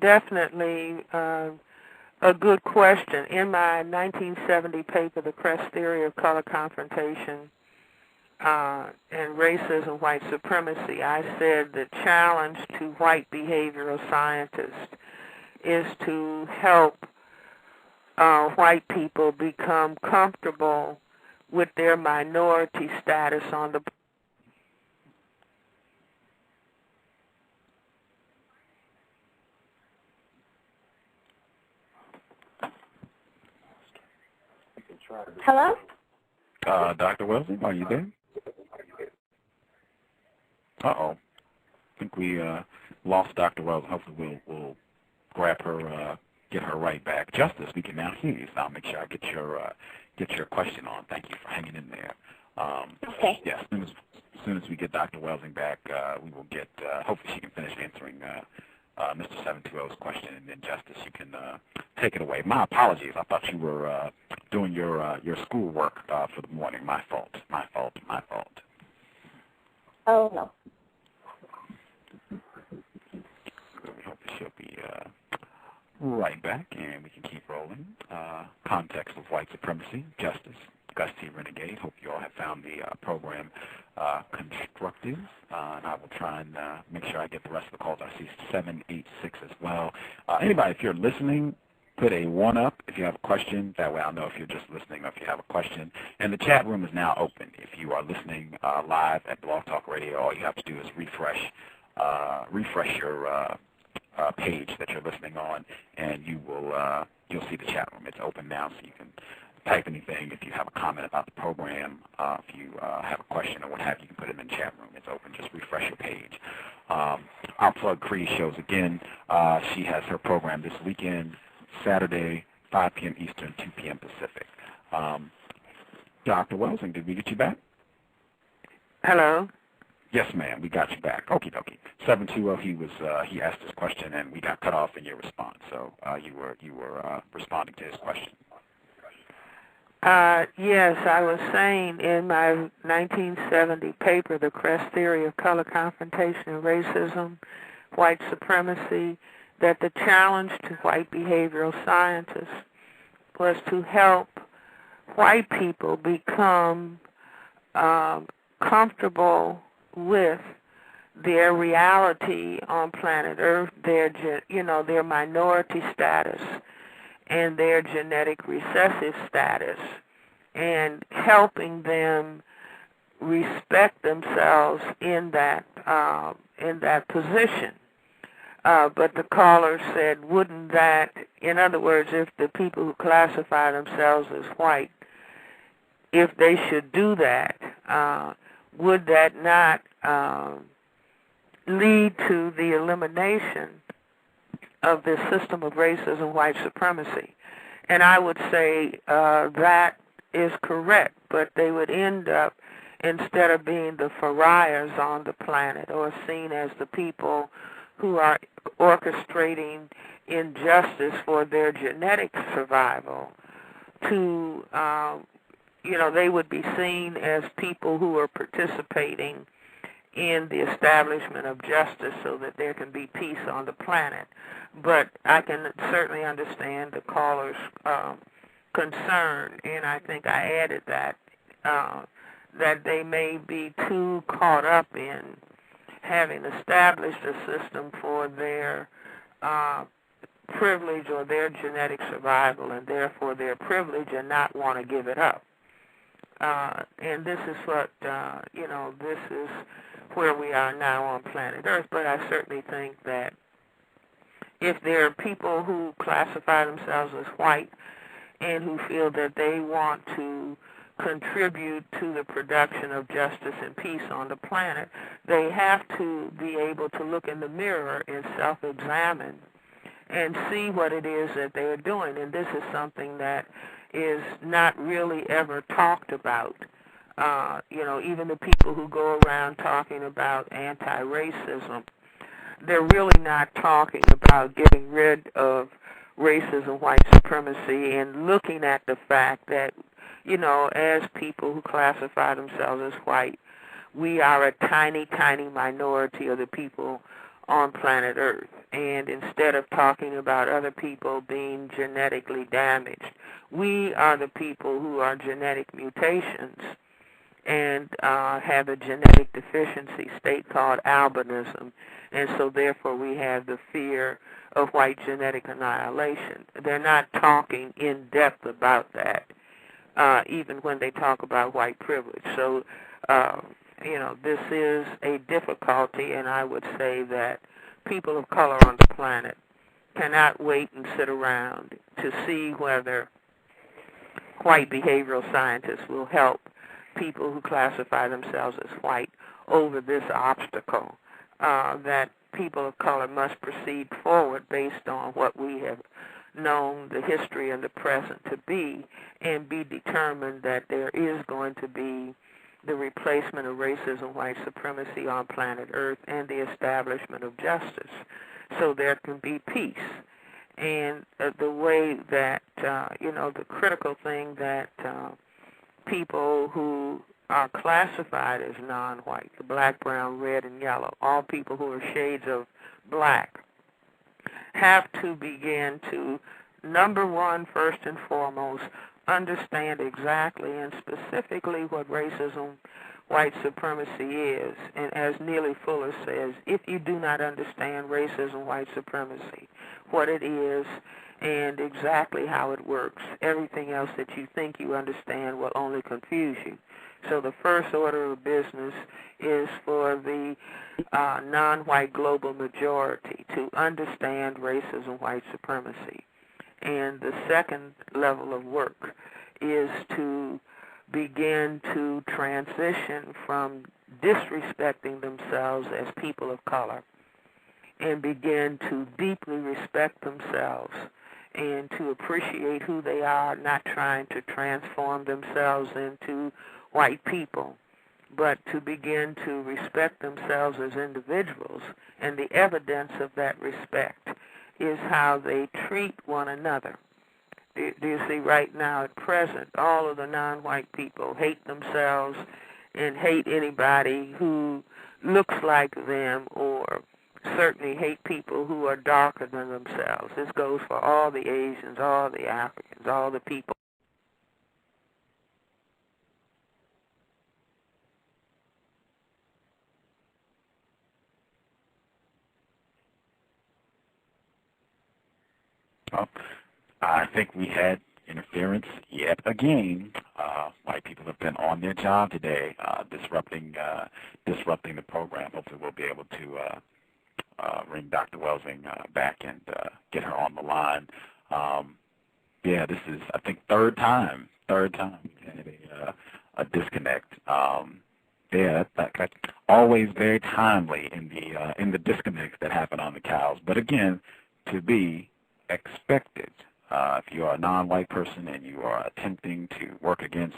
definitely a good question. In my 1970 paper, The Cress Theory of Color Confrontation and Racism, White Supremacy, I said the challenge to white behavioral scientists is to help white people become comfortable with their minority status on the Hello? Dr. Welsing, are you there? Uh-oh. I think we lost Dr. Welsing. Hopefully we'll grab her, get her right back. Justice, we can now hear you, so I'll make sure I get your question on. Thank you for hanging in there. Okay. Yeah, as soon as we get Dr. Welsing back, we will get, hopefully she can finish answering Mr. 720's question, and then Justice, you can take it away. My apologies. I thought you were doing your schoolwork for the morning. My fault. Oh, no. We hope she'll be right back, and we can keep rolling. Context of white supremacy, Justice, Gus T Renegade. Hope you all have found the program constructive, and I will try and make sure I get the rest of the calls. I see 786 as well. Anybody, if you're listening, put a 1 up if you have a question. That way I'll know if you're just listening or if you have a question. And the chat room is now open. If you are listening live at Blog Talk Radio, all you have to do is refresh your page that you're listening on, and you'll see the chat room. It's open now, so you can type anything. If you have a comment about the program, if you have a question or what have you, you can put it in the chat room. It's open. Just refresh your page. Our Plug Cree shows again. She has her program this weekend, Saturday, 5 p.m. Eastern, 2 p.m. Pacific. Dr. Welsing, did we get you back? Hello? Yes, ma'am, we got you back. Okie dokie. 720, he asked his question, and we got cut off in your response. So you were responding to his question. Yes, I was saying in my 1970 paper, The Cress Theory of Color Confrontation and Racism, White Supremacy, that the challenge to white behavioral scientists was to help white people become comfortable with their reality on planet Earth, their minority status and their genetic recessive status, and helping them respect themselves in that position. But the caller said, wouldn't that, in other words, if the people who classify themselves as white, if they should do that, would that not lead to the elimination of this system of racism, white supremacy? And I would say that is correct, but they would end up, instead of being the pariahs on the planet or seen as the people who are orchestrating injustice for their genetic survival, to, they would be seen as people who are participating in the establishment of justice so that there can be peace on the planet. But I can certainly understand the caller's concern, and I think I added that they may be too caught up in having established a system for their privilege or their genetic survival, and therefore their privilege, and not want to give it up. And this is what, this is where we are now on planet Earth. But I certainly think that if there are people who classify themselves as white and who feel that they want to contribute to the production of justice and peace on the planet, they have to be able to look in the mirror and self-examine and see what it is that they are doing. And this is something that is not really ever talked about. Even the people who go around talking about anti-racism, they're really not talking about getting rid of racism, white supremacy, and looking at the fact that, as people who classify themselves as white, we are a tiny, tiny minority of the people on planet Earth. And instead of talking about other people being genetically damaged, we are the people who are genetic mutations and have a genetic deficiency state called albinism. And so therefore we have the fear of white genetic annihilation. They're not talking in depth about that, even when they talk about white privilege. So, this is a difficulty, and I would say that people of color on the planet cannot wait and sit around to see whether white behavioral scientists will help people who classify themselves as white over this obstacle, that people of color must proceed forward based on what we have known the history and the present to be, and be determined that there is going to be the replacement of racism, white supremacy on planet Earth, and the establishment of justice, so there can be peace. And the way that, the critical thing that people who are classified as non-white, the black, brown, red, and yellow, all people who are shades of black, have to begin to, number one, first and foremost, understand exactly and specifically what racism, white supremacy is. And as Neely Fuller says, if you do not understand racism, white supremacy, what it is, and exactly how it works, everything else that you think you understand will only confuse you. So the first order of business is for the non-white global majority to understand racism, white supremacy. And the second level of work is to begin to transition from disrespecting themselves as people of color and begin to deeply respect themselves and to appreciate who they are, not trying to transform themselves into white people, but to begin to respect themselves as individuals. And the evidence of that respect is how they treat one another. Do you see, right now at present, all of the non-white people hate themselves and hate anybody who looks like them, or certainly hate people who are darker than themselves. This goes for all the Asians, all the Africans, all the people. Well, I think we had interference yet again. White people have been on their job today, disrupting the program. Hopefully we'll be able to ring Dr. Welsing back and get her on the line. This is, I think, third time we had a disconnect. That's always very timely in the disconnects that happen on the cows. But again, to be expected. If you are a non-white person and you are attempting to work against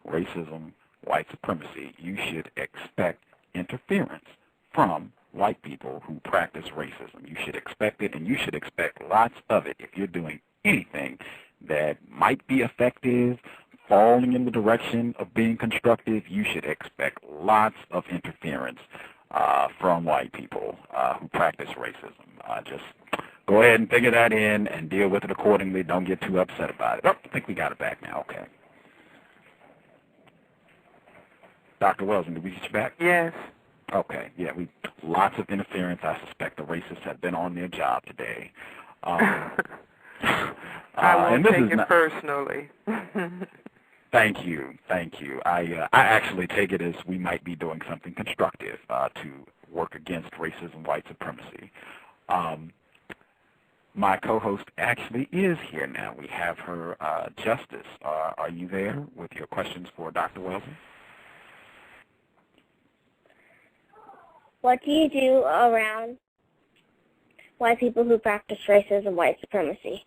racism, white supremacy, you should expect interference from white people who practice racism. You should expect it, and you should expect lots of it if you're doing anything that might be effective, falling in the direction of being constructive. You should expect lots of interference from white people who practice racism. Just go ahead and figure that in and deal with it accordingly. Don't get too upset about it. Oh, I think we got it back now. Okay. Dr. Welsing, did we get you back? Yes. Okay. Yeah, lots of interference. I suspect the racists have been on their job today. I won't take it personally. Thank you. I actually take it as we might be doing something constructive to work against racism, white supremacy. My co-host actually is here now. We have her, Justice. Are you there with your questions for Dr. Welsing? What do you do around white people who practice racism, white supremacy?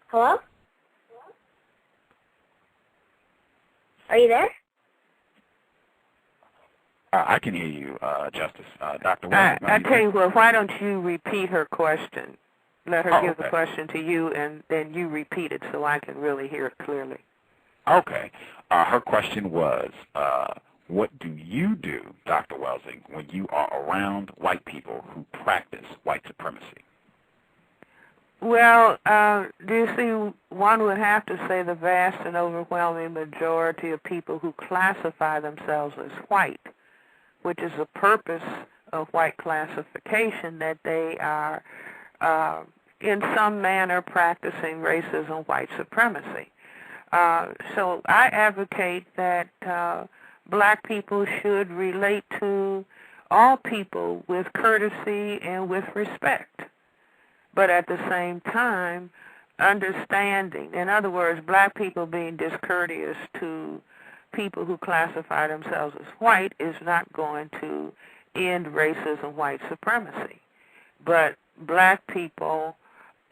Hello? Are you there? I can hear you, Justice. Dr. Welsing. I tell you what, why don't you repeat her question? let her give the question to you, and then you repeat it so I can really hear it clearly. Okay. Her question was, what do you do, Dr. Welsing, when you are around white people who practice white supremacy? Well, do you see, one would have to say the vast and overwhelming majority of people who classify themselves as white, which is the purpose of white classification, that they are in some manner practicing racism, white supremacy. So I advocate that black people should relate to all people with courtesy and with respect, but at the same time understanding. In other words, black people being discourteous to people who classify themselves as white is not going to end racism, white supremacy. But black people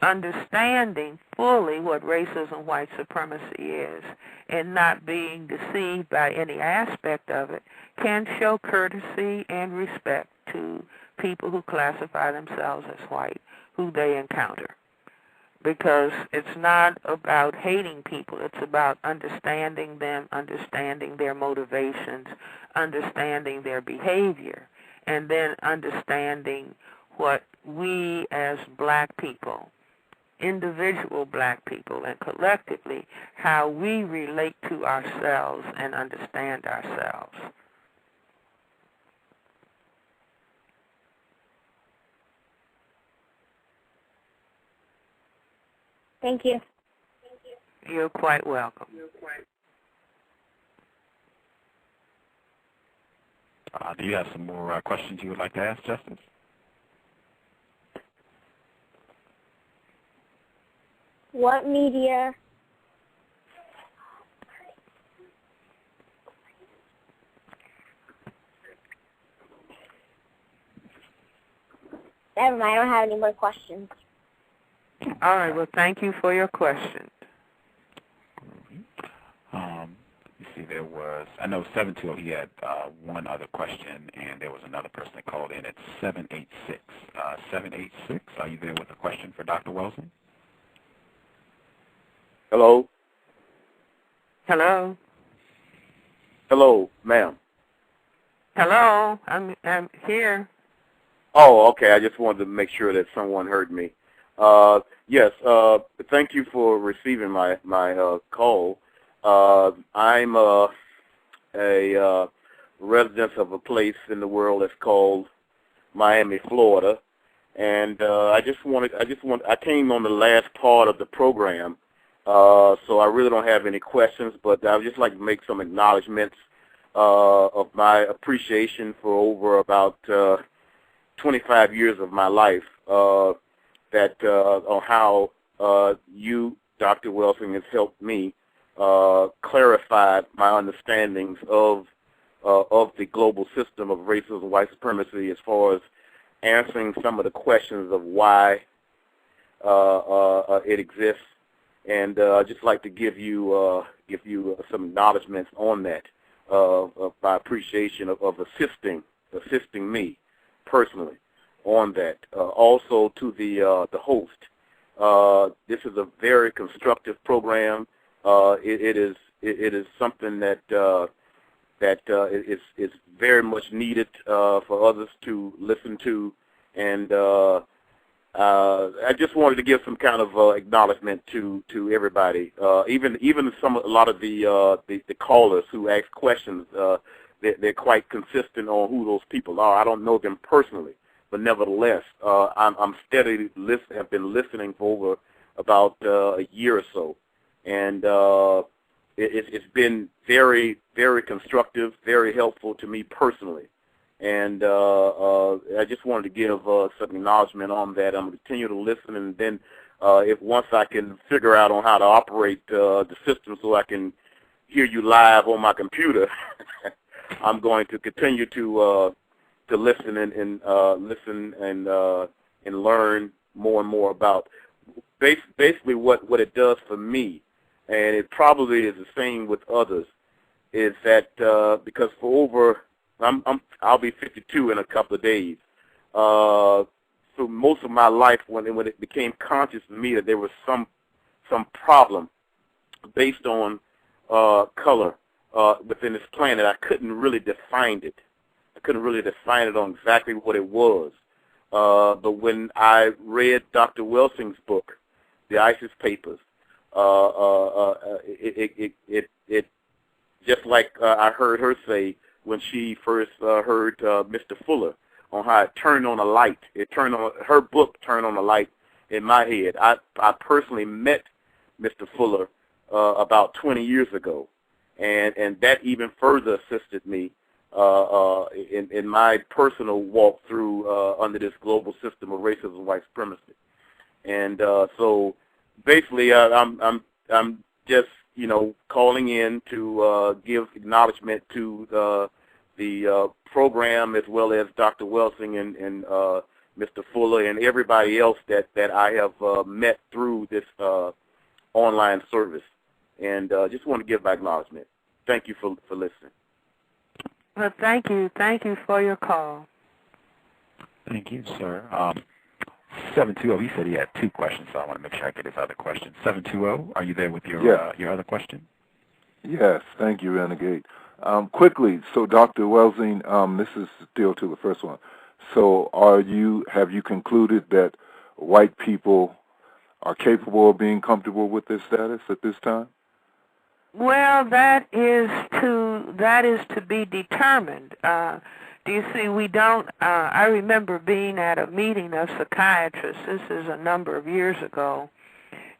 understanding fully what racism, white supremacy is, and not being deceived by any aspect of it, can show courtesy and respect to people who classify themselves as white, who they encounter. Because it's not about hating people, it's about understanding them, understanding their motivations, understanding their behavior, and then understanding what we as black people, individual black people, and collectively, how we relate to ourselves and understand ourselves. Thank you. You're quite welcome. Do you have some more questions you would like to ask, Justice? What media Never mind, I don't have any more questions. All right, well, thank you for your question. You see, there was, I know 720, he had one other question, and there was another person that called in at 786. 786, are you there with a question for Dr. Welsing? Hello? Hello? Hello, ma'am. Hello, I'm here. Oh, okay, I just wanted to make sure that someone heard me. Yes, thank you for receiving my call. I'm a resident of a place in the world that's called Miami, Florida, and I came on the last part of the program, so I really don't have any questions, but I would just like to make some acknowledgments of my appreciation for over about 25 years of my life, that on how you, Dr. Welsing, has helped me clarify my understandings of the global system of racism, white supremacy, as far as answering some of the questions of why it exists. And I'd just like to give you some acknowledgments on that, of my appreciation of assisting me personally on that. Also to the host, this is a very constructive program. It is something that is very much needed for others to listen to, and I just wanted to give some kind of acknowledgement to everybody, even a lot of the callers who ask questions. They're quite consistent on who those people are. I don't know them personally, but nevertheless, I'm steadily have been listening for over about a year or so, and it's been very, very constructive, very helpful to me personally. And I just wanted to give some acknowledgement on that. I'm going to continue to listen, and then once I can figure out on how to operate the system so I can hear you live on my computer, I'm going to continue to listen and learn more and more about basically what it does for me, and it probably is the same with others. Is that because for over I'll be 52 in a couple of days. For through most of my life when it became conscious to me that there was some problem based on color within this planet. I couldn't really define it. I couldn't really define it on exactly what it was. But when I read Dr. Welsing's book, The ISIS Papers, it just like I heard her say when she first heard Mr. Fuller, on how it turned on a light. Her book turned on a light in my head. I personally met Mr. Fuller about 20 years ago, and that even further assisted me in my personal walk through under this global system of racism and white supremacy. And so basically I'm just, calling in to give acknowledgement to the program, as well as Dr. Welsing and Mr. Fuller and everybody else that I have met through this online service. And just want to give my acknowledgement. Thank you for listening. Well, thank you. Thank you for your call. Thank you, sir. 720, he said he had two questions, so I want to make sure I get his other question. 720, are you there with your other question? Yes, thank you, Renegade. Quickly, so Dr. Welsing, this is still to the first one. So have you concluded that white people are capable of being comfortable with their status at this time? Well, that is to be determined. Do you see, we don't, I remember being at a meeting of psychiatrists, this is a number of years ago,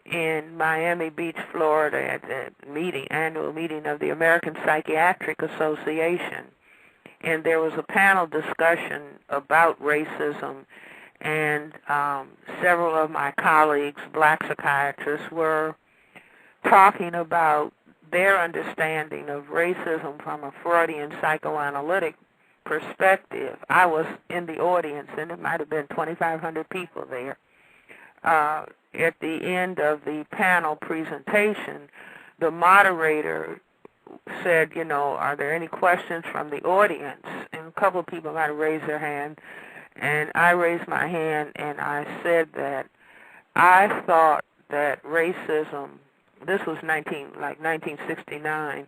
in Miami Beach, Florida, at the annual meeting of the American Psychiatric Association. And there was a panel discussion about racism, and several of my colleagues, black psychiatrists, were talking about their understanding of racism from a Freudian psychoanalytic perspective. I was in the audience, and it might have been 2,500 people there. At the end of the panel presentation, the moderator said, are there any questions from the audience? And a couple of people might have raised their hand, and I raised my hand, and I said that I thought that racism, this was 1969,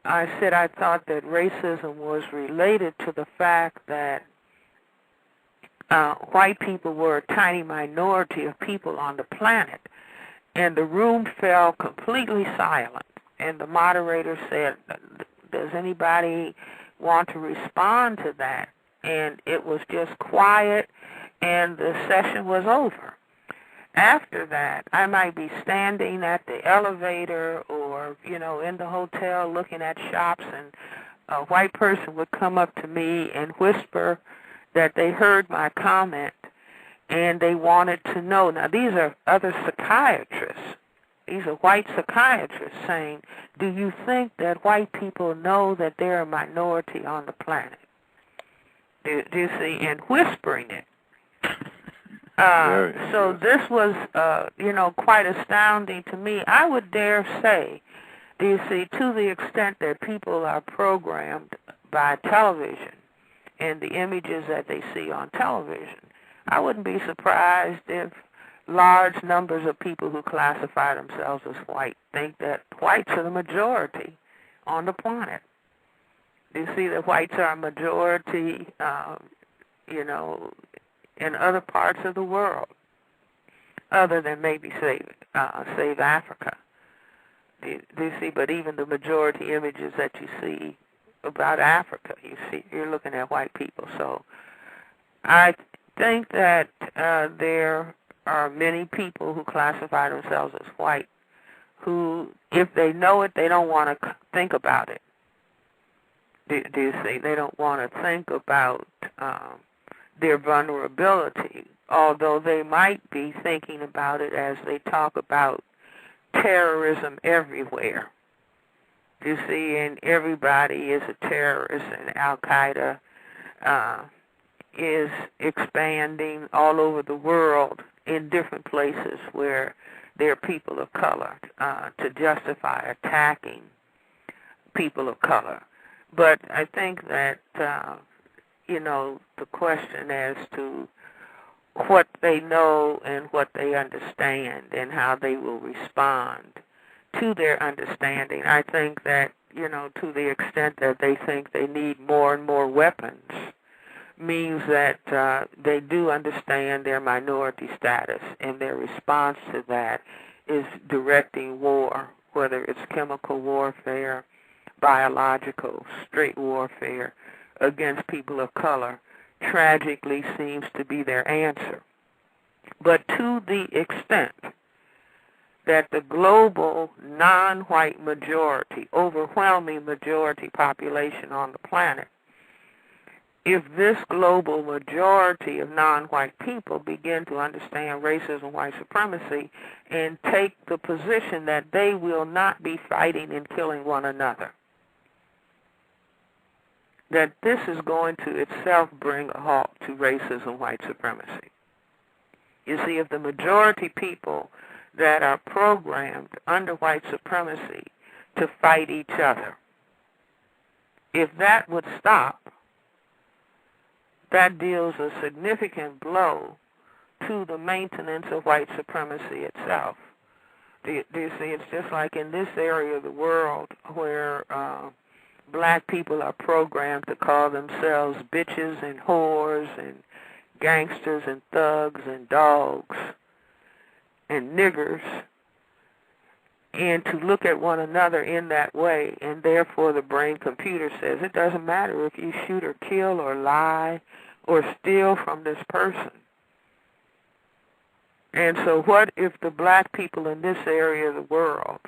I said I thought that racism was related to the fact that white people were a tiny minority of people on the planet. And the room fell completely silent. And the moderator said, does anybody want to respond to that? And it was just quiet, and the session was over. After that, I might be standing at the elevator or, in the hotel looking at shops, and a white person would come up to me and whisper that they heard my comment and they wanted to know. Now, these are other psychiatrists. These are white psychiatrists saying, do you think that white people know that they're a minority on the planet? Do you see? And whispering it. So this was, quite astounding to me. I would dare say, do you see, to the extent that people are programmed by television and the images that they see on television, I wouldn't be surprised if large numbers of people who classify themselves as white think that whites are the majority on the planet. You see that whites are a majority, in other parts of the world, other than maybe, save Africa. Do you see? But even the majority images that you see about Africa, you're looking at white people. So I think that there are many people who classify themselves as white who, if they know it, they don't want to think about it. Do you see? They don't want to think about their vulnerability, although they might be thinking about it as they talk about terrorism everywhere. You see, and everybody is a terrorist, and Al-Qaeda is expanding all over the world in different places where there are people of color to justify attacking people of color. But I think that, the question as to what they know and what they understand and how they will respond to their understanding. I think that, to the extent that they think they need more and more weapons means that they do understand their minority status, and their response to that is directing war, whether it's chemical warfare, biological, straight warfare against people of color, tragically seems to be their answer. But to the extent that the global non-white majority, overwhelming majority population on the planet, if this global majority of non-white people begin to understand racism, white supremacy, and take the position that they will not be fighting and killing one another, that this is going to itself bring a halt to racism, white supremacy. You see, if the majority people that are programmed under white supremacy to fight each other, if that would stop, that deals a significant blow to the maintenance of white supremacy itself. Do you see, it's just like in this area of the world where black people are programmed to call themselves bitches and whores and gangsters and thugs and dogs and niggers, and to look at one another in that way, and therefore the brain computer says it doesn't matter if you shoot or kill or lie or steal from this person. And so what if the black people in this area of the world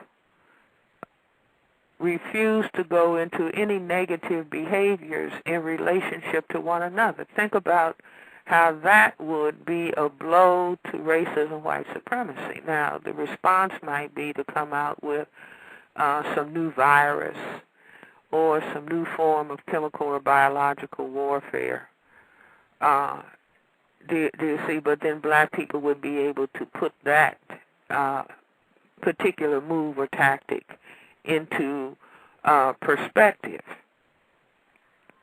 refuse to go into any negative behaviors in relationship to one another? Think about how that would be a blow to racism, white supremacy. Now, the response might be to come out with some new virus or some new form of chemical or biological warfare. Do you see? But then black people would be able to put that particular move or tactic into perspective.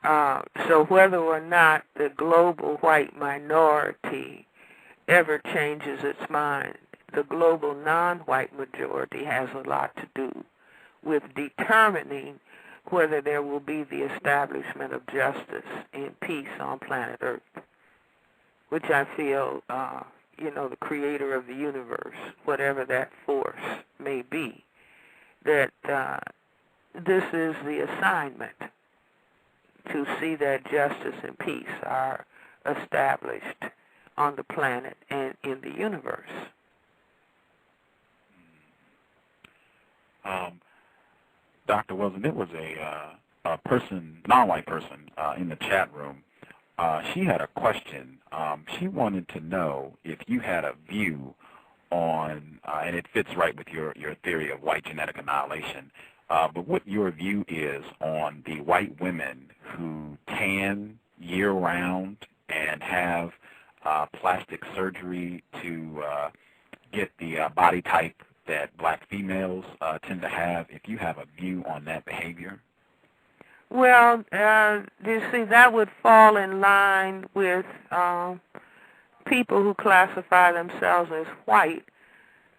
So whether or not the global white minority ever changes its mind, the global non-white majority has a lot to do with determining whether there will be the establishment of justice and peace on planet Earth, which I feel, the creator of the universe, whatever that force may be, that this is the assignment, to see that justice and peace are established on the planet and in the universe. Dr. Welsing, there was a person, non-white person, in the chat room. She had a question. She wanted to know if you had a view on, and it fits right with your theory of white genetic annihilation, but what your view is on the white women who tan year-round and have plastic surgery to get the body type that black females tend to have, if you have a view on that behavior? Well, you see, that would fall in line with people who classify themselves as white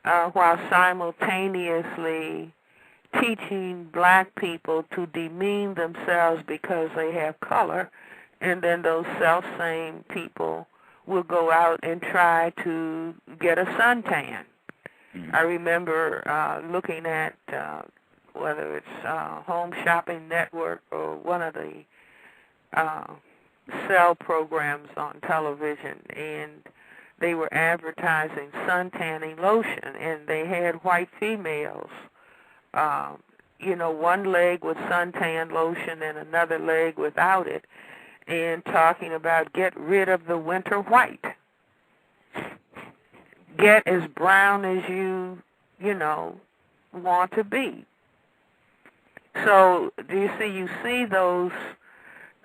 while simultaneously teaching black people to demean themselves because they have color, and then those self-same people will go out and try to get a suntan. I remember looking at whether it's Home Shopping Network or one of the cell programs on television, and they were advertising suntanning lotion, and they had white females, one leg with suntan lotion and another leg without it, and talking about get rid of the winter white. Get as brown as you want to be. So do you see those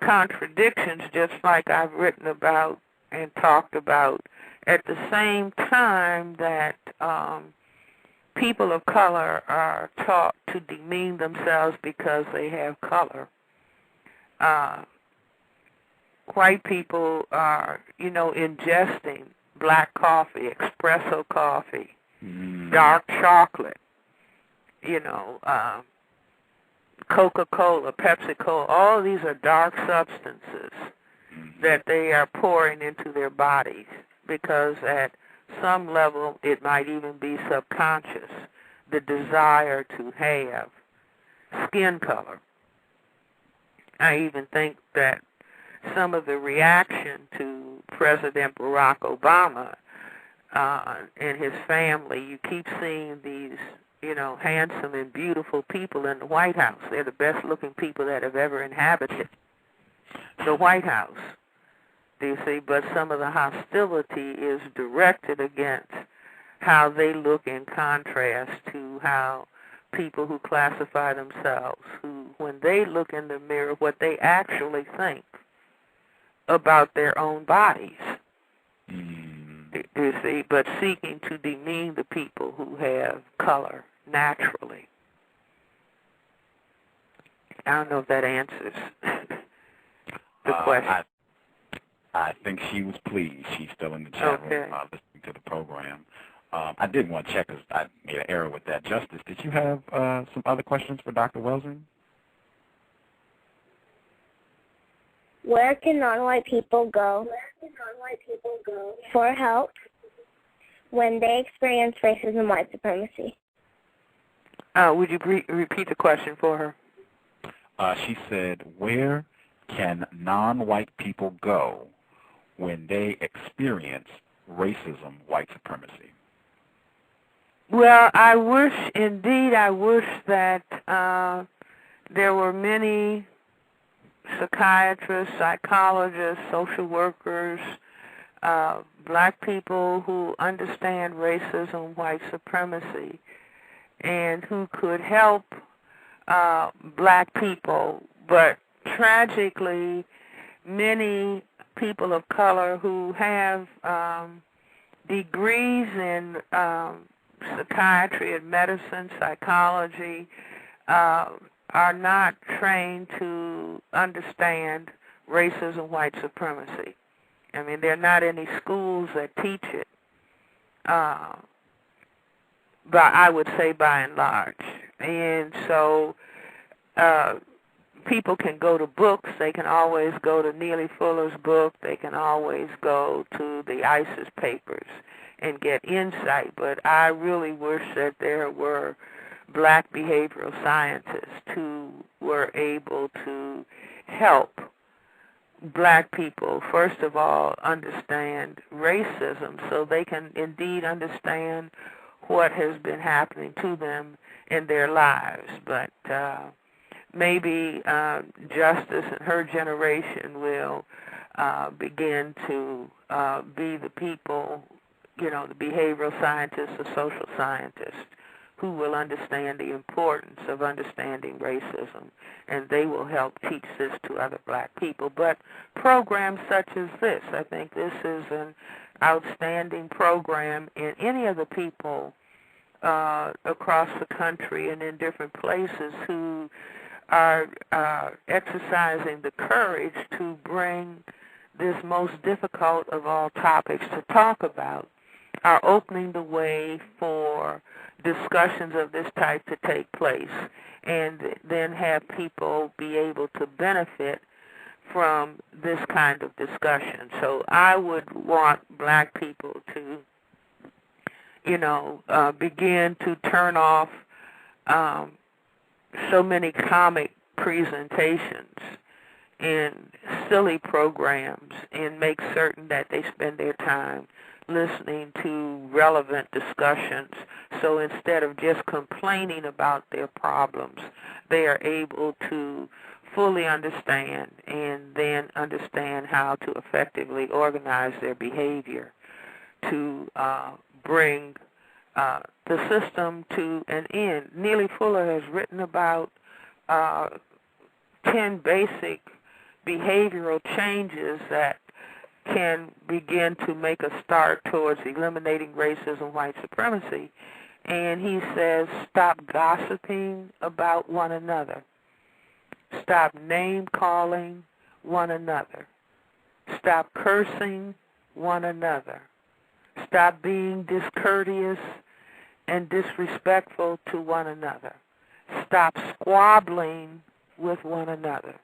contradictions, just like I've written about and talked about, at the same time that people of color are taught to demean themselves because they have color. White people are, ingesting black coffee, espresso coffee, dark chocolate, Coca-Cola, Pepsi-Cola, all these are dark substances that they are pouring into their bodies because at some level it might even be subconscious, the desire to have skin color. I even think that some of the reaction to President Barack Obama and his family, you keep seeing these handsome and beautiful people in the White House. They're the best-looking people that have ever inhabited the White House. Do you see? But some of the hostility is directed against how they look in contrast to how people who classify themselves, who, when they look in the mirror, what they actually think about their own bodies. You see, but seeking to demean the people who have color naturally. I don't know if that answers the question. I think she was pleased. She's still in the chat room listening to the program. I did want to check because I made an error with that. Justice, did you have some other questions for Dr. Welsing? Where can non-white people go for help when they experience racism and white supremacy? Would you repeat the question for her? She said, where can non-white people go when they experience racism, white supremacy? Well, I wish that there were many psychiatrists, psychologists, social workers, black people who understand racism, white supremacy, and who could help black people. But tragically, many people of color who have degrees in psychiatry and medicine, psychology, are not trained to understand racism, white supremacy. I mean, there are not any schools that teach it, but I would say by and large. And so people can go to books. They can always go to Neely Fuller's book. They can always go to the ISIS papers and get insight. But I really wish that there were black behavioral scientists who were able to help black people, first of all, understand racism so they can indeed understand what has been happening to them in their lives. But maybe Justice and her generation will begin to be the people, the behavioral scientists, the social scientists, who will understand the importance of understanding racism, and they will help teach this to other black people. But programs such as this, I think this is an outstanding program in any of the people across the country and in different places who are exercising the courage to bring this most difficult of all topics to talk about, are opening the way for discussions of this type to take place, and then have people be able to benefit from this kind of discussion. So I would want black people to, begin to turn off so many comic presentations and silly programs and make certain that they spend their time listening to relevant discussions. So instead of just complaining about their problems, they are able to fully understand and then understand how to effectively organize their behavior to bring the system to an end. Neely Fuller has written about 10 basic behavioral changes that can begin to make a start towards eliminating racism, white supremacy. And he says, stop gossiping about one another. Stop name-calling one another. Stop cursing one another. Stop being discourteous and disrespectful to one another. Stop squabbling with one another.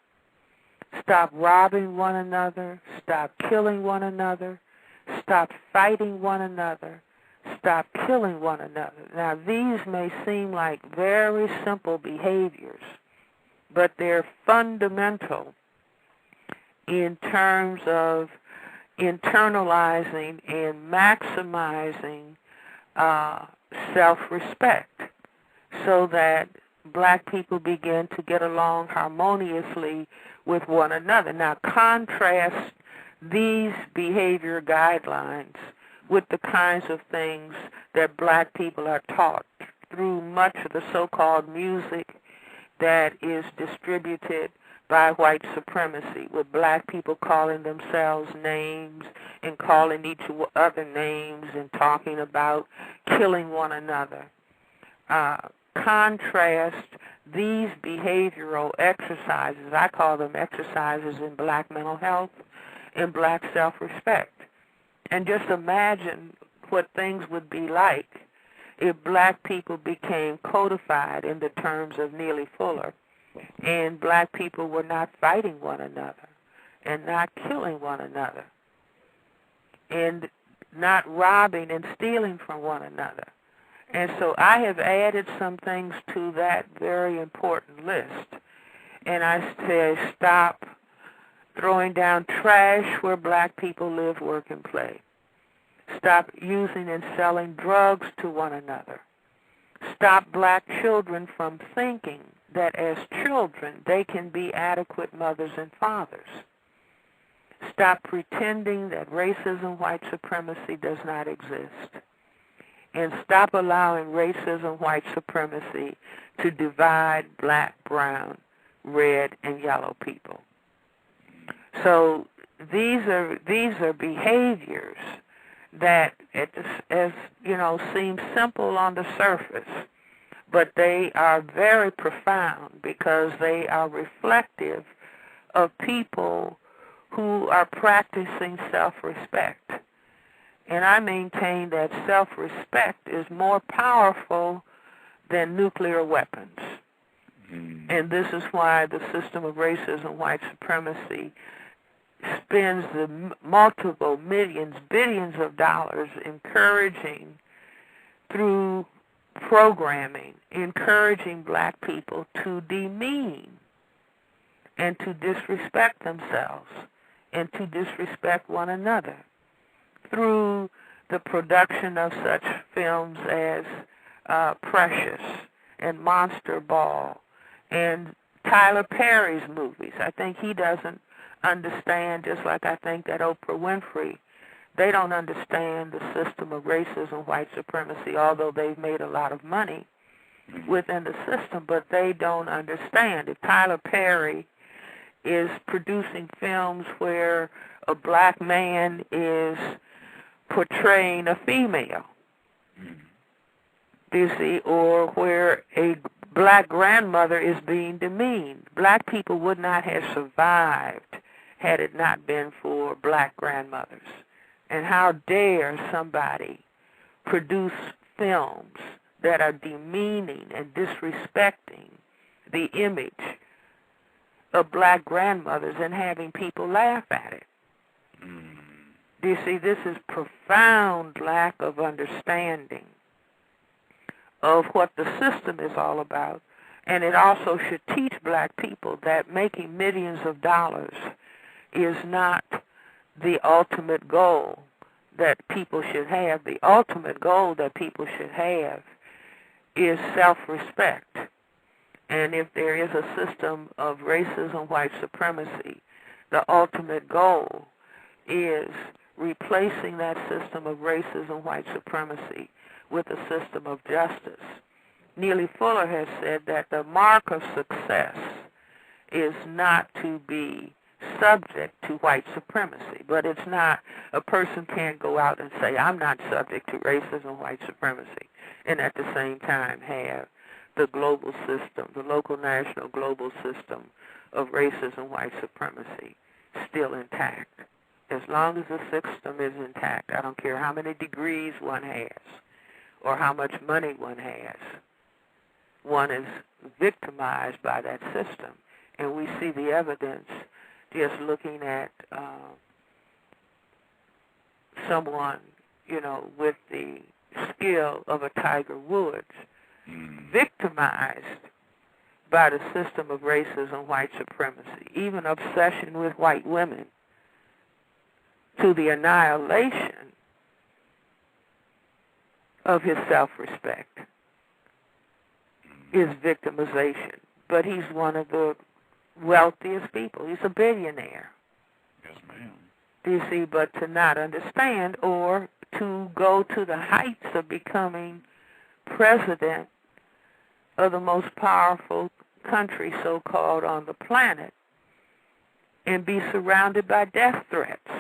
Stop robbing one another. Stop killing one another. Stop fighting one another. Stop killing one another. Now, these may seem like very simple behaviors, but they're fundamental in terms of internalizing and maximizing self-respect so that black people begin to get along harmoniously with one another. Now, contrast these behavior guidelines with the kinds of things that black people are taught through much of the so-called music that is distributed by white supremacy, with black people calling themselves names and calling each other names and talking about killing one another. Contrast these behavioral exercises, I call them exercises in black mental health and black self-respect. And just imagine what things would be like if black people became codified in the terms of Neely Fuller, and black people were not fighting one another and not killing one another and not robbing and stealing from one another. And so I have added some things to that very important list. And I say stop throwing down trash where black people live, work, and play. Stop using and selling drugs to one another. Stop black children from thinking that as children they can be adequate mothers and fathers. Stop pretending that racism, white supremacy does not exist. And stop allowing racism, white supremacy to divide black, brown, red, and yellow people. So these are behaviors that, as you know, seem simple on the surface, but they are very profound because they are reflective of people who are practicing self-respect. And I maintain that self-respect is more powerful than nuclear weapons. And this is why the system of racism, white supremacy, spends the multiple millions, billions of dollars encouraging, through programming, encouraging black people to demean and to disrespect themselves and to disrespect one another through the production of such films as Precious and Monster Ball and Tyler Perry's movies. I think he doesn't understand, just like I think that Oprah Winfrey, they don't understand the system of racism, white supremacy, although they've made a lot of money within the system, but they don't understand. If Tyler Perry is producing films where a black man is portraying a female, you see, or where a black grandmother is being demeaned, black people would not have survived had it not been for black grandmothers. And how dare somebody produce films that are demeaning and disrespecting the image of black grandmothers and having people laugh at it. Do you see, this is profound lack of understanding of what the system is all about. And it also should teach black people that making millions of dollars is not the ultimate goal that people should have. The ultimate goal that people should have is self-respect. And if there is a system of racism, white supremacy, the ultimate goal is replacing that system of racism, white supremacy with a system of justice. Neely Fuller has said that the mark of success is not to be subject to white supremacy, but it's not, a person can't go out and say, I'm not subject to racism, white supremacy, and at the same time have the global system, the local, national, global system of racism, white supremacy still intact. as long as the system is intact. I don't care how many degrees one has or how much money one has. One is victimized by that system. And we see the evidence just looking at someone, with the skill of a Tiger Woods, victimized by the system of racism, white supremacy, even obsession with white women, to the annihilation of his self-respect, is victimization. But he's one of the wealthiest people. He's a billionaire. Yes, ma'am. Do you see? But to not understand or to go to the heights of becoming president of the most powerful country, so-called, on the planet, and be surrounded by death threats.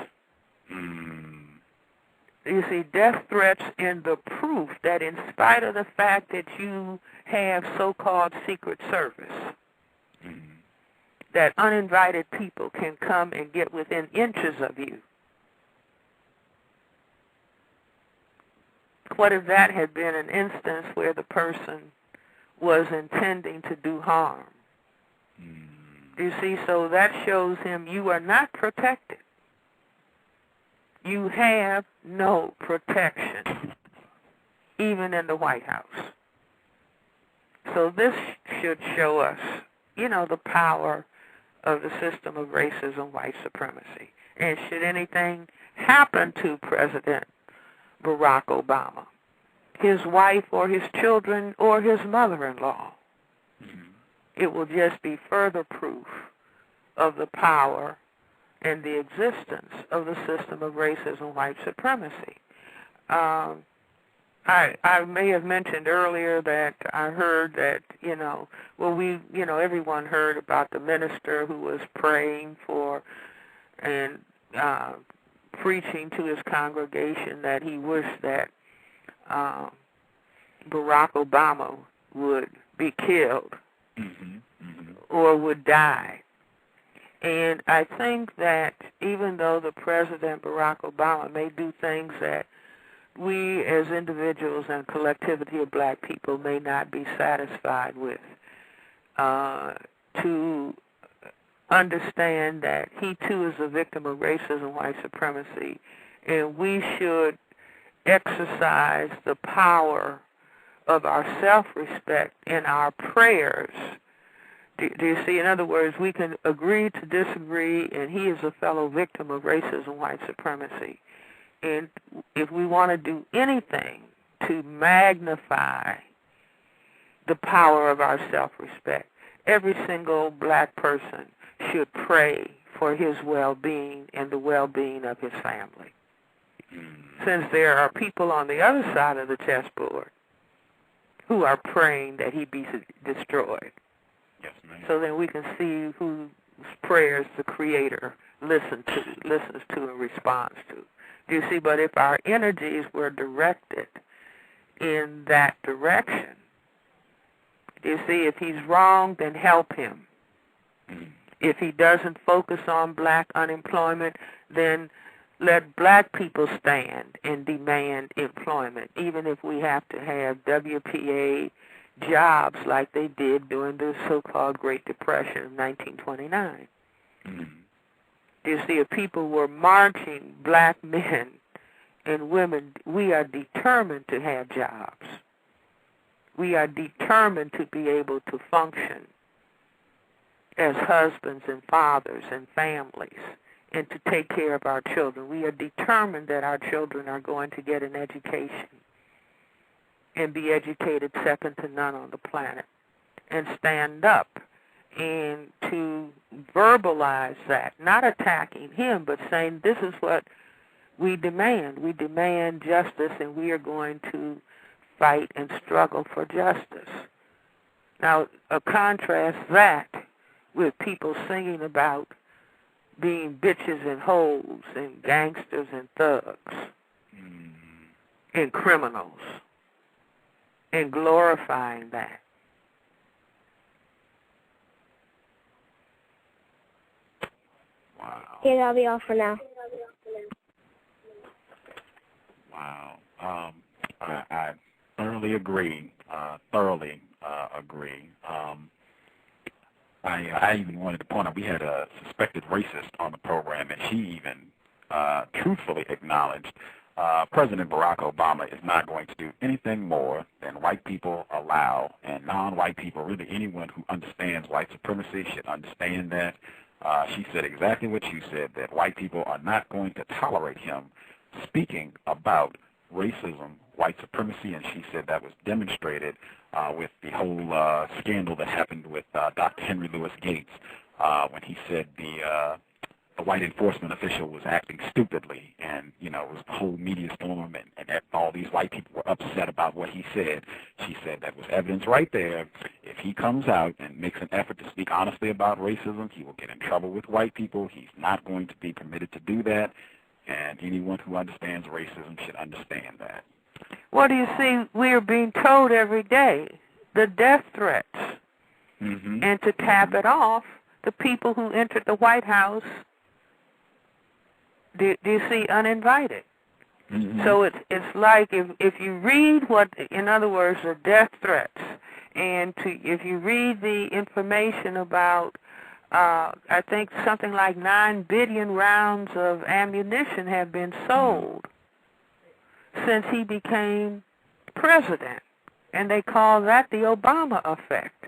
You see, death threats in the proof that in spite of the fact that you have so-called Secret Service, that uninvited people can come and get within inches of you. What if that had been an instance where the person was intending to do harm? You see, so that shows him you are not protected. You have no protection, even in the White House. So this should show us, the power of the system of racism, white supremacy. And should anything happen to President Barack Obama, his wife or his children or his mother-in-law, it will just be further proof of the power and the existence of the system of racism, white supremacy. I may have mentioned earlier that I heard that, everyone heard about the minister who was praying for and preaching to his congregation that he wished that Barack Obama would be killed or would die. And I think that even though the President Barack Obama may do things that we as individuals and collectivity of black people may not be satisfied with, to understand that he too is a victim of racism, white supremacy, and we should exercise the power of our self-respect in our prayers. Do you see? In other words, we can agree to disagree, and he is a fellow victim of racism, white supremacy. And if we want to do anything to magnify the power of our self-respect, every single black person should pray for his well-being and the well-being of his family. Since there are people on the other side of the chessboard who are praying that he be destroyed. Yes, ma'am. So then we can see whose prayers the Creator listens to and responds to. Do you see? But if our energies were directed in that direction, do you see? If he's wrong, then help him. If he doesn't focus on black unemployment, then let black people stand and demand employment, even if we have to have WPA jobs like they did during the so-called Great Depression of 1929. You see, if people were marching, black men and women, we are determined to have jobs. We are determined to be able to function as husbands and fathers and families and to take care of our children. We are determined that our children are going to get an education and be educated second to none on the planet, and stand up and to verbalize that, not attacking him, but saying this is what we demand. We demand justice, and we are going to fight and struggle for justice. Now, contrast that with people singing about being bitches and hoes and gangsters and thugs and criminals and glorifying that. Okay, that'll be all for now. Wow. I thoroughly agree. Thoroughly agree. I even wanted to point out we had a suspected racist on the program, and she even truthfully acknowledged President Barack Obama is not going to do anything more than white people allow, and non-white people, really anyone who understands white supremacy should understand that. She said exactly what you said, that white people are not going to tolerate him speaking about racism, white supremacy, and she said that was demonstrated with the whole scandal that happened with Dr. Henry Louis Gates when he said the white enforcement official was acting stupidly, and, you know, it was a whole media storm, and all these white people were upset about what he said. She said that was evidence right there. If he comes out and makes an effort to speak honestly about racism, he will get in trouble with white people. He's not going to be permitted to do that, and anyone who understands racism should understand that. Well, do you see, we are being told every day the death threats. Mm-hmm. And to tap it off, the people who entered the White House, do you see, uninvited. Mm-hmm. So it's like if you read what, in other words, the death threats, and if you read the information about, I think something like 9 billion rounds of ammunition have been sold since he became president, and they call that the Obama effect,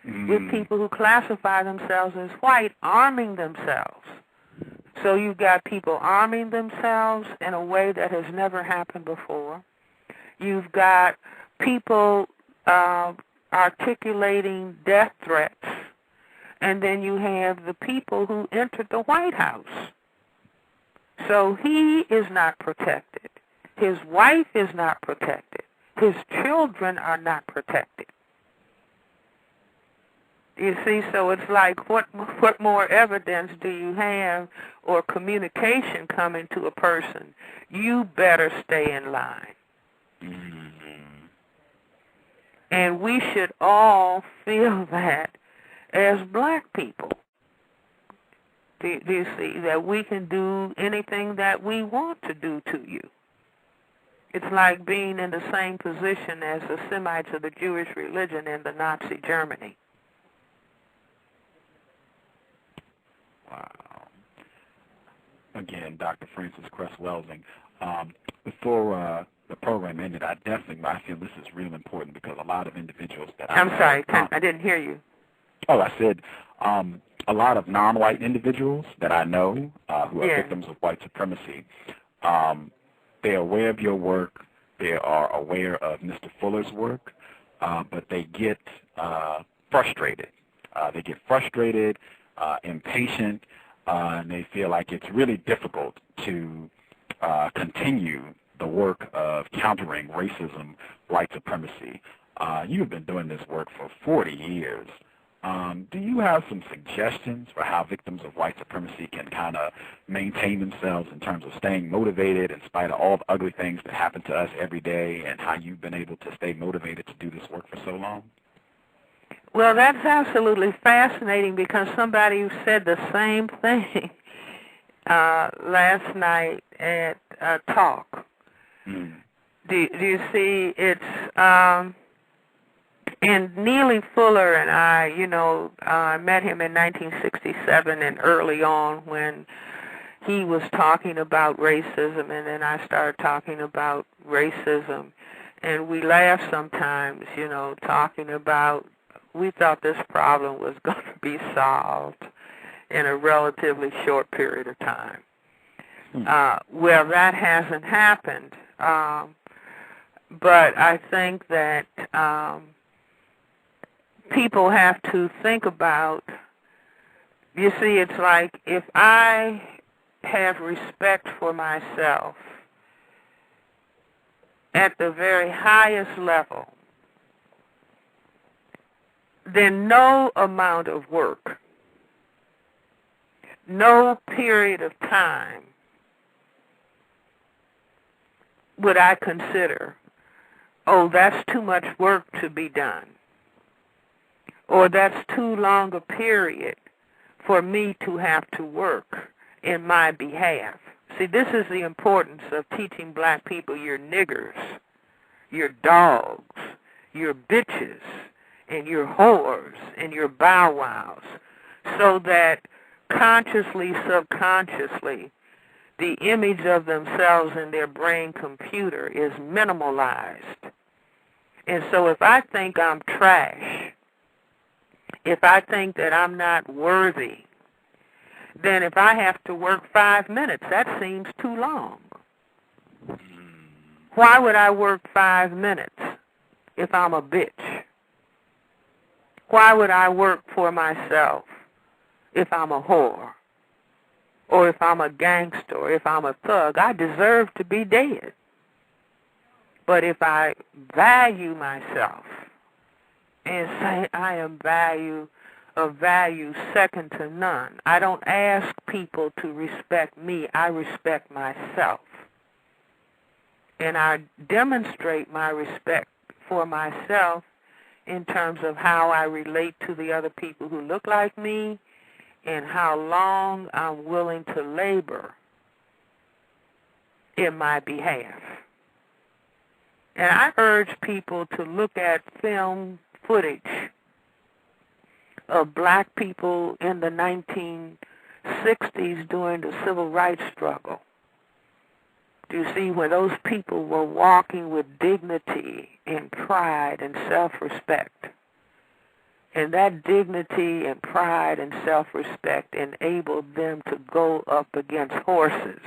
with people who classify themselves as white arming themselves. So you've got people arming themselves in a way that has never happened before. You've got people articulating death threats, and then you have the people who entered the White House. So he is not protected. His wife is not protected. His children are not protected. You see, so it's like, what more evidence do you have, or communication coming to a person? You better stay in line. Mm-hmm. And we should all feel that as black people. Do you see, that we can do anything that we want to do to you? It's like being in the same position as the Semites of the Jewish religion in the Nazi Germany. Wow. Again, Dr. Francess Cress Welsing. Before the program ended, I feel this is real important, because a lot of individuals that I'm sorry, I didn't hear you. Oh, I said a lot of non-white individuals that I know who are victims of white supremacy, they're aware of your work, they are aware of Mr. Fuller's work, but they get frustrated. They get frustrated, impatient, and they feel like it's really difficult to continue the work of countering racism, white supremacy. You've been doing this work for 40 years. Do you have some suggestions for how victims of white supremacy can kind of maintain themselves in terms of staying motivated in spite of all the ugly things that happen to us every day, and how you've been able to stay motivated to do this work for so long? Well, that's absolutely fascinating, because somebody said the same thing last night at a talk. Do you see, it's... And Neely Fuller and I, I met him in 1967, and early on when he was talking about racism, and then I started talking about racism, and we laughed sometimes, talking about, we thought this problem was going to be solved in a relatively short period of time. Well, that hasn't happened, but I think that people have to think about, you see, it's like, if I have respect for myself at the very highest level, then no amount of work, no period of time would I consider, oh, that's too much work to be done, or that's too long a period for me to have to work in my behalf. See, this is the importance of teaching black people your niggers, your dogs, your bitches, and your whores, and your bow wows, so that consciously, subconsciously, the image of themselves in their brain computer is minimalized. And so if I think I'm trash, if I think that I'm not worthy, then if I have to work 5 minutes, that seems too long. Why would I work 5 minutes if I'm a bitch? Why would I work for myself if I'm a whore? Or if I'm a gangster, or if I'm a thug? I deserve to be dead. But if I value myself and say I am of value second to none, I don't ask people to respect me, I respect myself. And I demonstrate my respect for myself in terms of how I relate to the other people who look like me and how long I'm willing to labor in my behalf. And I urge people to look at film footage of black people in the 1960s during the civil rights struggle. You see, where those people were walking with dignity and pride and self-respect. And that dignity and pride and self-respect enabled them to go up against horses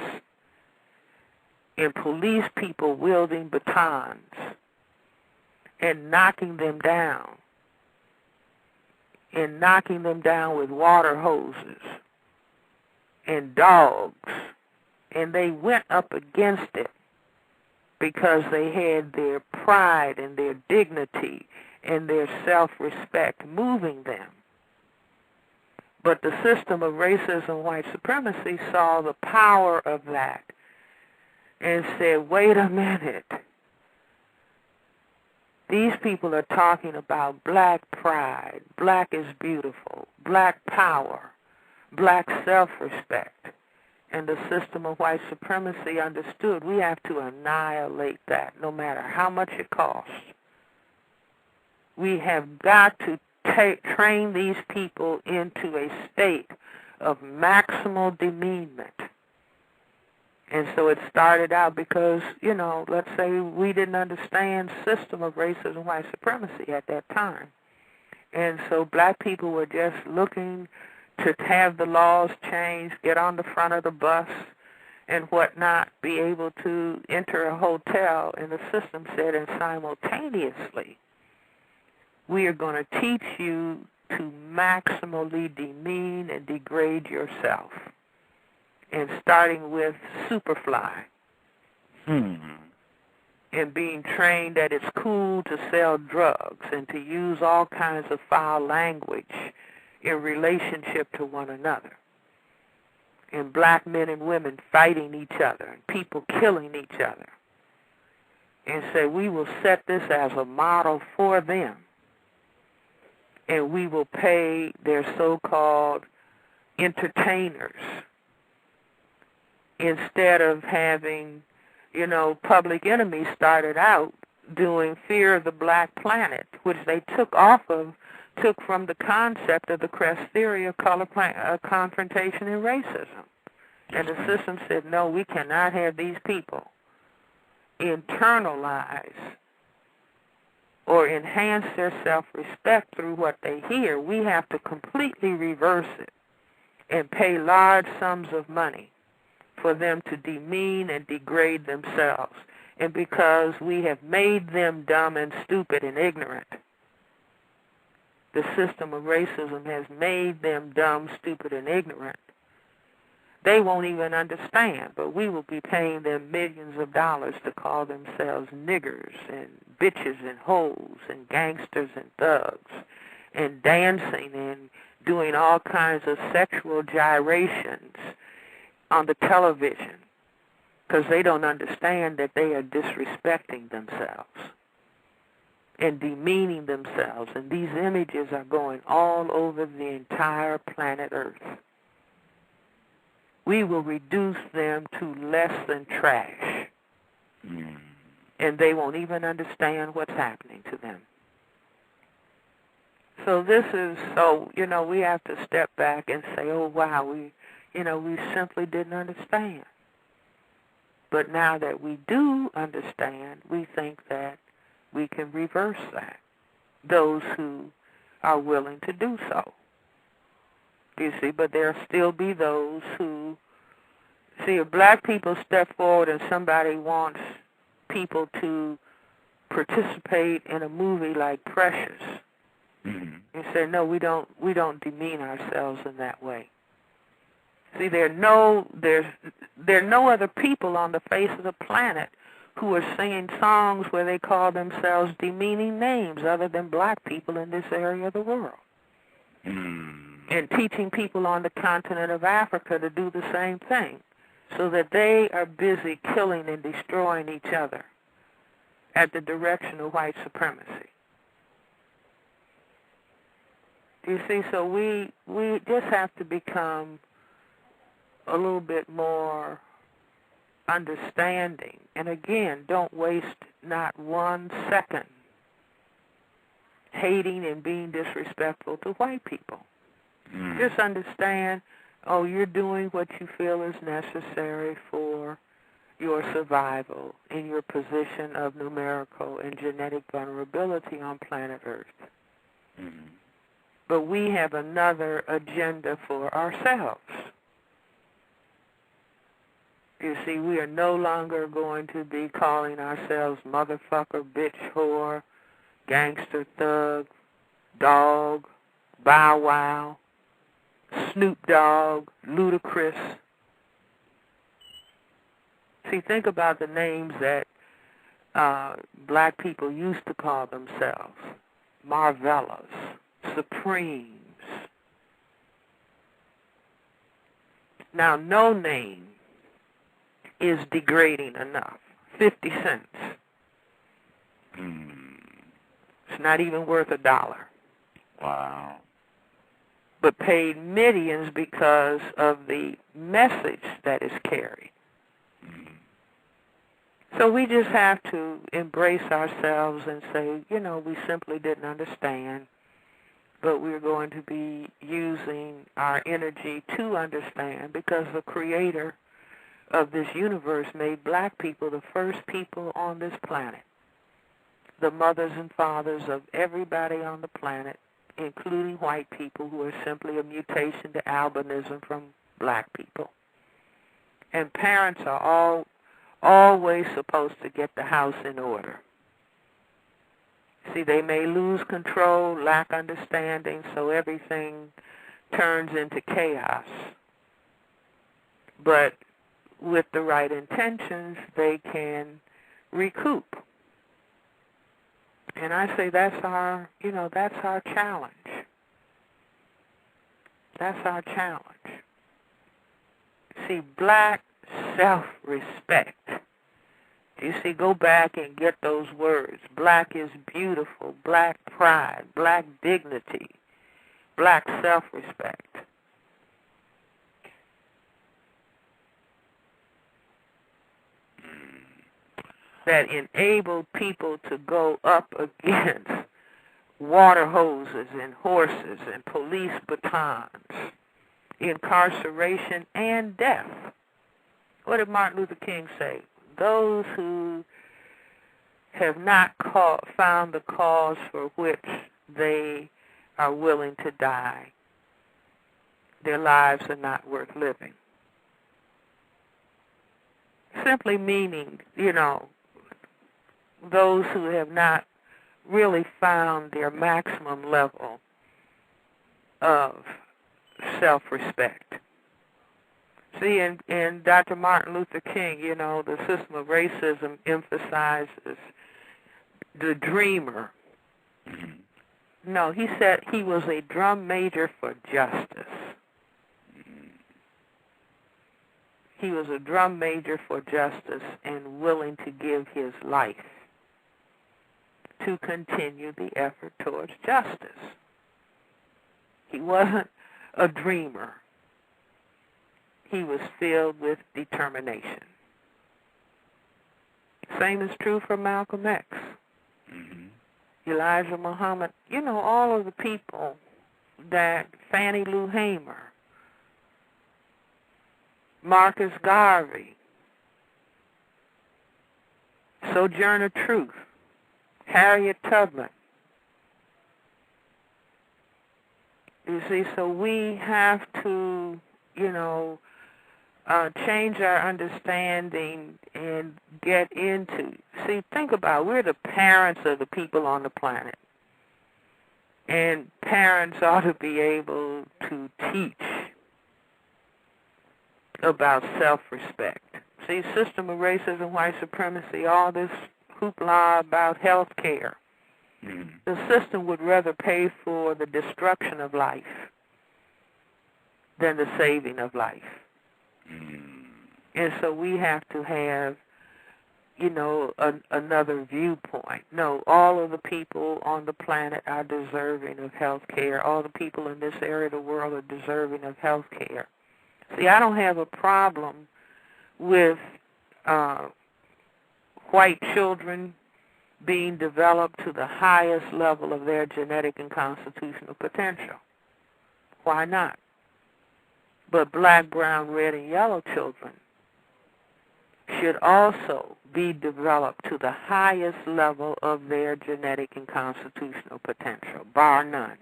and police people wielding batons and knocking them down with water hoses and dogs. And they went up against it because they had their pride and their dignity and their self-respect moving them. But the system of racism, white supremacy, saw the power of that and said, wait a minute. These people are talking about black pride, black is beautiful, black power, black self-respect. And the system of white supremacy understood we have to annihilate that no matter how much it costs. We have got to train these people into a state of maximal demeanment. And so it started out because, let's say we didn't understand the system of racism and white supremacy at that time. And so black people were just looking to have the laws changed, get on the front of the bus and whatnot, be able to enter a hotel, and the system said, and simultaneously, we are going to teach you to maximally demean and degrade yourself. And starting with Superfly. And being trained that it's cool to sell drugs and to use all kinds of foul language in relationship to one another. And black men and women fighting each other and people killing each other. And say, we will set this as a model for them. And we will pay their so-called entertainers instead of having, Public Enemy started out doing Fear of the Black Planet, which they took from the concept of the Cress theory of color confrontation and racism. And the system said, no, we cannot have these people internalize or enhance their self-respect through what they hear. We have to completely reverse it and pay large sums of money for them to demean and degrade themselves. And because we have made them dumb and stupid and ignorant, the system of racism has made them dumb, stupid, and ignorant. They won't even understand, but we will be paying them millions of dollars to call themselves niggers and bitches and hoes and gangsters and thugs and dancing and doing all kinds of sexual gyrations on the television because they don't understand that they are disrespecting themselves and demeaning themselves. And these images are going all over the entire planet Earth. we will reduce them to less than trash. And they won't even understand what's happening to them. So we have to step back and say, oh, wow, we simply didn't understand. But now that we do understand, we think that we can reverse that, those who are willing to do so. You see, but there'll still be those who, if black people step forward and somebody wants people to participate in a movie like Precious, you say, no, we don't demean ourselves in that way. See, there are no other people on the face of the planet who are singing songs where they call themselves demeaning names other than black people in this area of the world. And teaching people on the continent of Africa to do the same thing, so that they are busy killing and destroying each other at the direction of white supremacy. You see, so we just have to become a little bit more understanding. And again, don't waste not 1 second hating and being disrespectful to white people. Just understand, you're doing what you feel is necessary for your survival in your position of numerical and genetic vulnerability on planet Earth. But we have another agenda for ourselves. You see, we are no longer going to be calling ourselves motherfucker, bitch, whore, gangster, thug, dog, bow wow, Snoop Dogg, Ludacris. See, think about the names that black people used to call themselves. Marvellas, Supremes. Now, no name is degrading enough. 50 cents. It's not even worth $1. Wow. But paid millions because of the message that is carried. So we just have to embrace ourselves and say, we simply didn't understand, but we're going to be using our energy to understand, because the creator of this universe made black people the first people on this planet, the mothers and fathers of everybody on the planet, including white people who are simply a mutation to albinism from black people. And parents are always supposed to get the house in order. See, they may lose control, lack understanding, so everything turns into chaos. But with the right intentions, they can recoup. And I say that's our challenge. That's our challenge. See, black self-respect. You see, go back and get those words. Black is beautiful, black pride, black dignity, black self-respect. That enabled people to go up against water hoses and horses and police batons, incarceration and death. What did Martin Luther King say? Those who have not found the cause for which they are willing to die, their lives are not worth living. Simply meaning, those who have not really found their maximum level of self-respect. See, in Dr. Martin Luther King, the system of racism emphasizes the dreamer. No, he said he was a drum major for justice. He was a drum major for justice and willing to give his life to continue the effort towards justice. He wasn't a dreamer. he was filled with determination. Same is true for Malcolm X. Elijah Muhammad, you know, all of the people that Fannie Lou Hamer, Marcus Garvey, Sojourner Truth, Harriet Tubman. You see, so we have to, you know, change our understanding and get into. See, think about it. We're the parents of the people on the planet. And parents ought to be able to teach about self-respect. See, system of racism, white supremacy, all this hoopla about health care. The system would rather pay for the destruction of life than the saving of life. And so we have to have, you know, another viewpoint. No, all of the people on the planet are deserving of health care. All the people in this area of the world are deserving of health care. See, I don't have a problem with white children being developed to the highest level of their genetic and constitutional potential. Why not? But black, brown, red, and yellow children should also be developed to the highest level of their genetic and constitutional potential, bar none.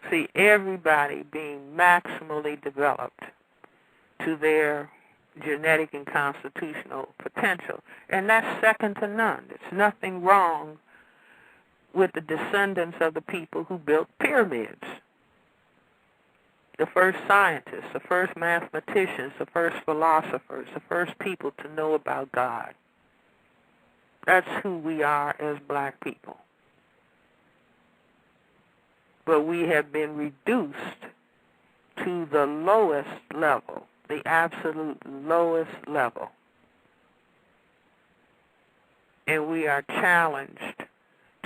See, everybody being maximally developed to their genetic and constitutional potential, and that's second to none. There's nothing wrong with the descendants of the people who built pyramids. The first scientists, the first mathematicians, the first philosophers, the first people to know about God. That's who we are as black people. But we have been reduced to the lowest level, the absolute lowest level. And we are challenged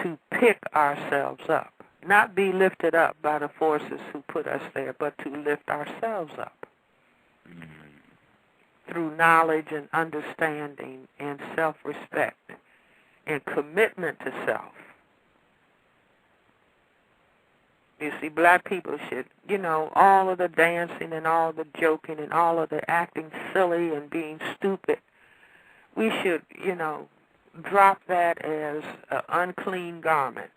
to pick ourselves up, not be lifted up by the forces who put us there, but to lift ourselves up through knowledge and understanding and self-respect and commitment to self. You see, black people should, you know, all of the dancing and all the joking and all of the acting silly and being stupid, we should, you know, drop that as an unclean garment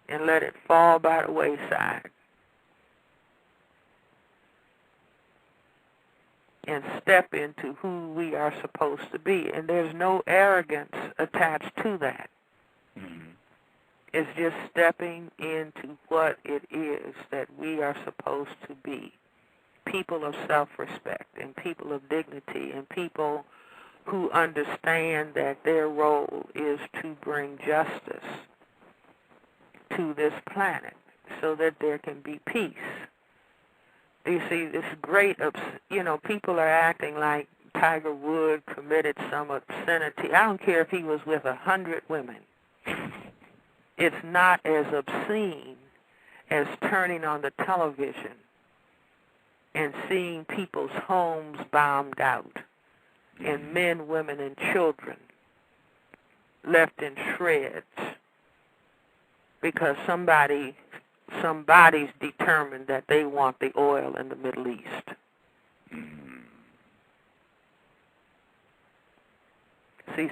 and let it fall by the wayside. And step into who we are supposed to be. And there's no arrogance attached to that. It's just stepping into what it is that we are supposed to be. People of self-respect and people of dignity and people who understand that their role is to bring justice to this planet so that there can be peace. You see, this great, you know, people are acting like Tiger Woods committed some obscenity. I don't care if he was with 100 women. It's not as obscene as turning on the television and seeing people's homes bombed out and men, women, and children left in shreds because somebody's determined that they want the oil in the Middle East. See,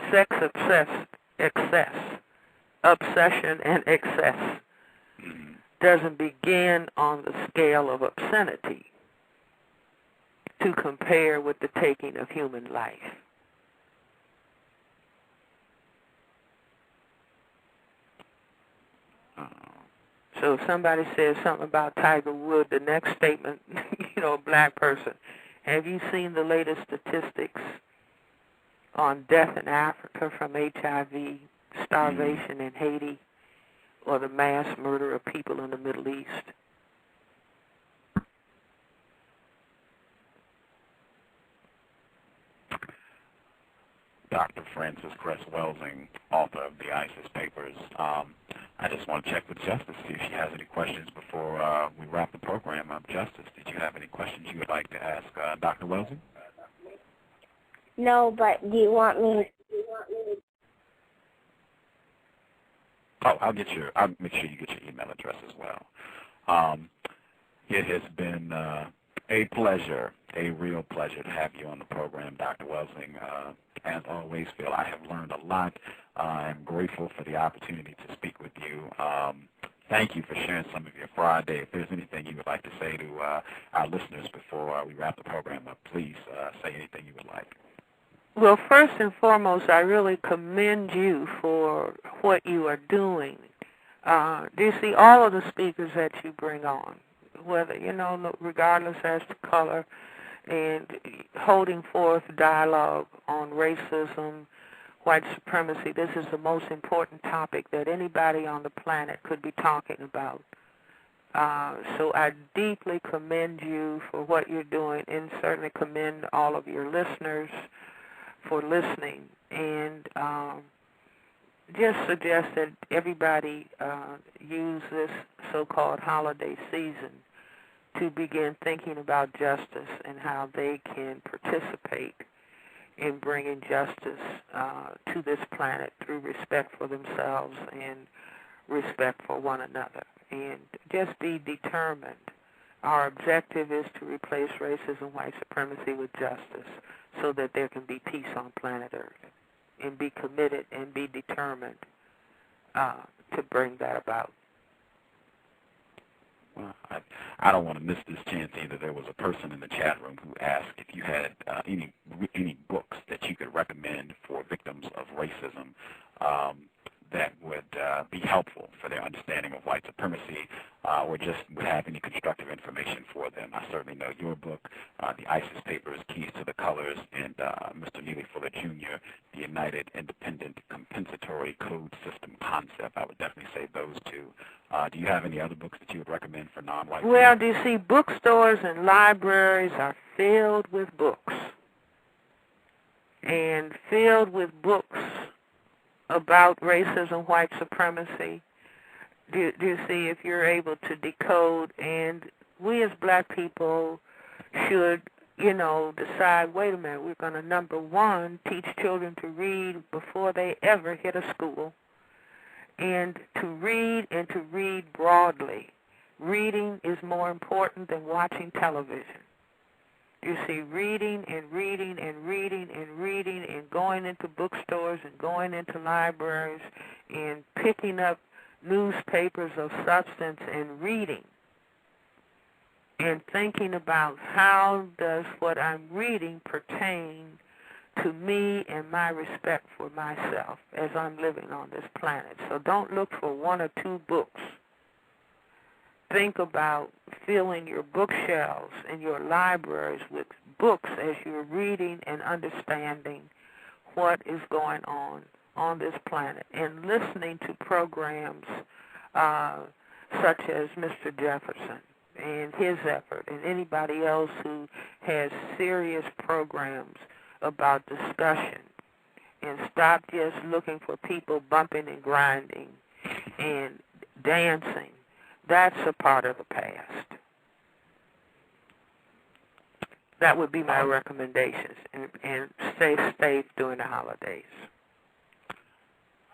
obsession and excess doesn't begin on the scale of obscenity to compare with the taking of human life. So if somebody says something about Tiger Woods, the next statement, you know, a black person, have you seen the latest statistics on death in Africa from HIV, starvation in Haiti, or the mass murder of people in the Middle East? Dr. Frances Cress Welsing, author of the ISIS Papers. I just want to check with Justice, see if she has any questions before we wrap the program up. Justice, did you have any questions you would like to ask Dr. Welsing? No, but do you want me? Oh, I'll make sure you get your email address as well. It has been a pleasure, a real pleasure to have you on the program, Dr. Welsing. As always, Phil, I have learned a lot. I'm grateful for the opportunity to speak with you. Thank you for sharing some of your Friday. If there's anything you would like to say to our listeners before we wrap the program up, please say anything you would like. Well, first and foremost, I really commend you for what you are doing. Do you see all of the speakers that you bring on, whether, regardless as to color, and holding forth dialogue on racism, white supremacy. This is the most important topic that anybody on the planet could be talking about. So I deeply commend you for what you're doing, and certainly commend all of your listeners for listening. And just suggest that everybody use this so-called holiday season to begin thinking about justice and how they can participate in bringing justice to this planet through respect for themselves and respect for one another. And just be determined. Our objective is to replace racism, white supremacy with justice so that there can be peace on planet Earth. And be committed and be determined to bring that about. Well, I don't want to miss this chance either. There was a person in the chat room who asked if you had any books that you could recommend for victims of racism that would be helpful for their understanding of white supremacy, or just would have any constructive information for them. I certainly know your book, The ISIS Papers, Keys to the Colors, and Mr. Neely Fuller Jr., The United Independent Compensatory Code System Concept. I would definitely say those two. Do you have any other books that you would recommend for non-white people? Well, do you see, bookstores and libraries are filled with books, and filled with books about racism, white supremacy. Do you see, if you're able to decode, and we as black people should, decide, wait a minute, we're going to, number one, teach children to read before they ever hit a school, and to read broadly. Reading is more important than watching television. You see, reading and reading and reading and reading and going into bookstores and going into libraries and picking up newspapers of substance and reading and thinking about how does what I'm reading pertain to me and my respect for myself as I'm living on this planet. So don't look for one or two books. Think about filling your bookshelves and your libraries with books as you're reading and understanding what is going on this planet, and listening to programs such as Mr. Jefferson and his effort, and anybody else who has serious programs about discussion, and stop just looking for people bumping and grinding and dancing. That's a part of the past. That would be my recommendations, and stay safe during the holidays.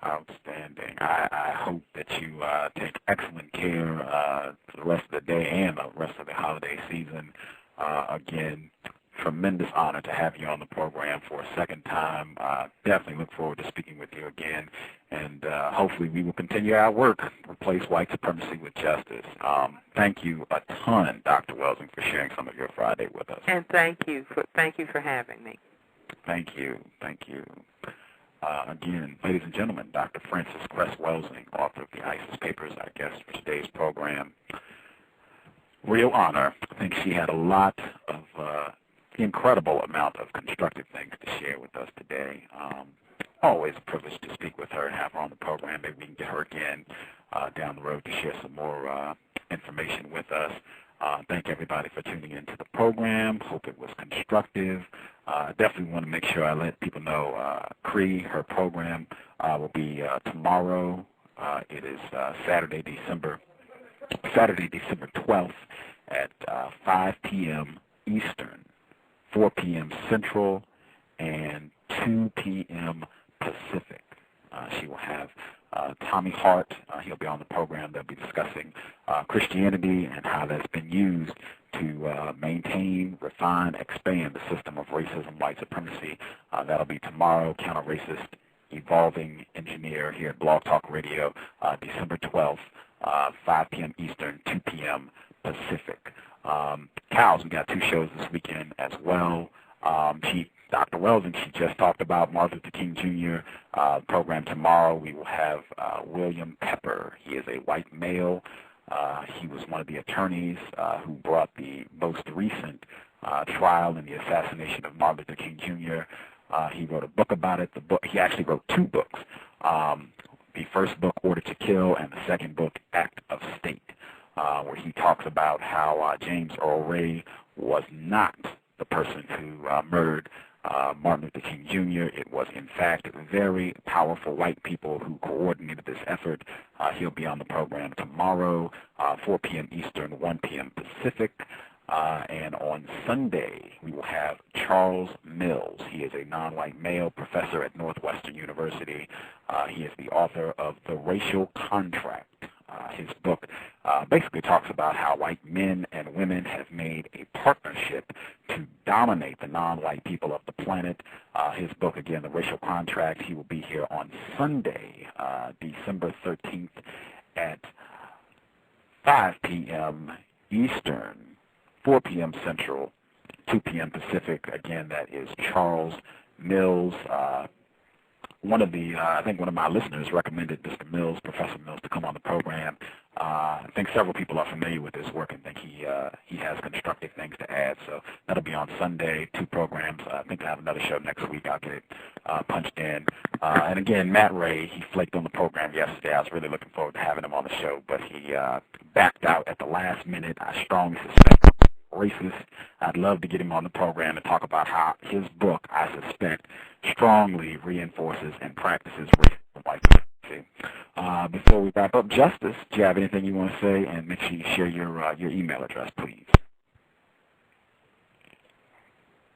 Outstanding. I hope that you take excellent care for the rest of the day and the rest of the holiday season. Again, tremendous honor to have you on the program for a second time. Definitely look forward to speaking with you again, and hopefully we will continue our work, replace white supremacy with justice. Thank you a ton, Dr. Welsing, for sharing some of your Friday with us. And thank you for having me. Thank you. Again, ladies and gentlemen, Dr. Francess Cress Welsing, author of the ISIS Papers, our guest for today's program. Real honor. I think she had a lot of incredible amount of constructive things to share with us today. Always a privilege to speak with her and have her on the program. Maybe we can get her again down the road to share some more information with us. Thank everybody for tuning into the program. Hope it was constructive. Definitely want to make sure I let people know Cree, her program will be tomorrow It is Saturday, December 12th at 5 p.m. Eastern, 4 p.m. Central, and 2 p.m. Pacific. She will have Tommy Hart. He'll be on the program. They'll be discussing Christianity and how that's been used to maintain, refine, expand the system of racism, white supremacy. That'll be tomorrow. Counter-Racist Evolving Engineer here at Blog Talk Radio, December 12th, 5 p.m. Eastern, 2 p.m. Pacific. Cows, we got 2 shows this weekend as well. Dr. Welsing, she just talked about Martin Luther King Jr. Program tomorrow. We will have William Pepper. He is a white male. He was one of the attorneys who brought the most recent trial in the assassination of Martin Luther King Jr. He wrote a book about it. He actually wrote 2 books. The first book, Order to Kill, and the second book, Act of State, where he talks about how James Earl Ray was not the person who murdered Martin Luther King Jr. It was, in fact, very powerful white people who coordinated this effort. He'll be on the program tomorrow, 4 p.m. Eastern, 1 p.m. Pacific. And on Sunday, we will have Charles Mills. He is a non-white male professor at Northwestern University. He is the author of The Racial Contract. His book basically talks about how white men and women have made a partnership to dominate the non-white people of the planet. His book, again, The Racial Contract, he will be here on Sunday, December 13th at 5 p.m. Eastern, 4 p.m. Central, 2 p.m. Pacific. Again, that is Charles Mills. I think one of my listeners recommended Mr. Mills, Professor Mills, to come on the program. I think several people are familiar with his work and think he has constructive things to add. So that'll be on Sunday, 2 programs. I think I have another show next week. I'll get it punched in. And again, Matt Ray, he flaked on the program yesterday. I was really looking forward to having him on the show, but he backed out at the last minute. I strongly suspect racist. I'd love to get him on the program and talk about how his book, I suspect, strongly reinforces and practices racism, white supremacy. Before we wrap up, Justice, do you have anything you want to say? And make sure you share your email address, please.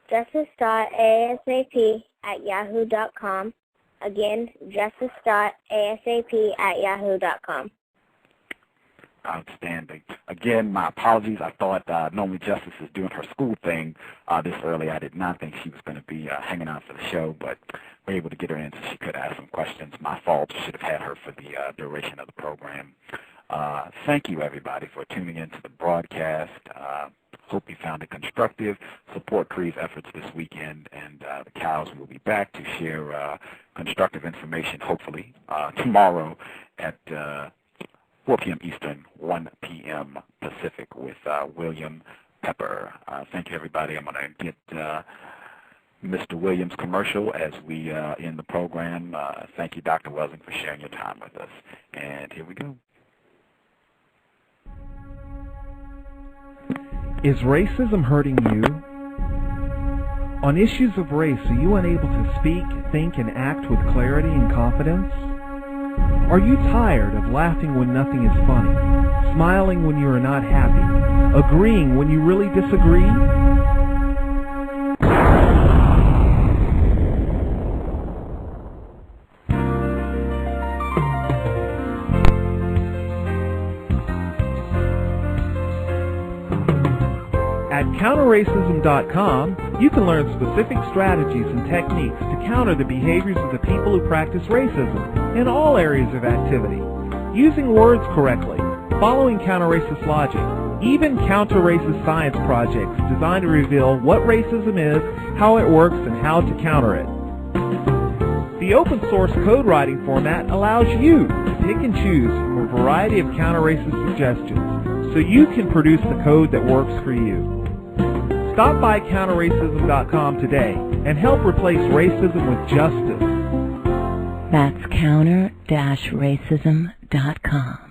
justice.asap@yahoo.com. Again, justice.asap@yahoo.com. Outstanding. Again, my apologies. I thought normally Justice is doing her school thing this early. I did not think she was going to be hanging out for the show, but we were able to get her in so she could ask some questions. My fault. Should have had her for the duration of the program. Thank you, everybody, for tuning in to the broadcast. Hope you found it constructive. Support Cree's efforts this weekend, and the Cows will be back to share constructive information, hopefully, tomorrow at 4 p.m. Eastern, 1 p.m. Pacific with William Pepper. Thank you, everybody. I'm going to get Mr. Williams' commercial as we end the program. Thank you, Dr. Welsing, for sharing your time with us. And here we go. Is racism hurting you? On issues of race, are you unable to speak, think, and act with clarity and confidence? Are you tired of laughing when nothing is funny, smiling when you are not happy, agreeing when you really disagree? At CounterRacism.com, you can learn specific strategies and techniques to counter the behaviors of the people who practice racism in all areas of activity, using words correctly, following counter-racist logic, even counter-racist science projects designed to reveal what racism is, how it works, and how to counter it. The open-source code writing format allows you to pick and choose from a variety of counter-racist suggestions so you can produce the code that works for you. Stop by CounterRacism.com today and help replace racism with justice. That's counter-racism.com.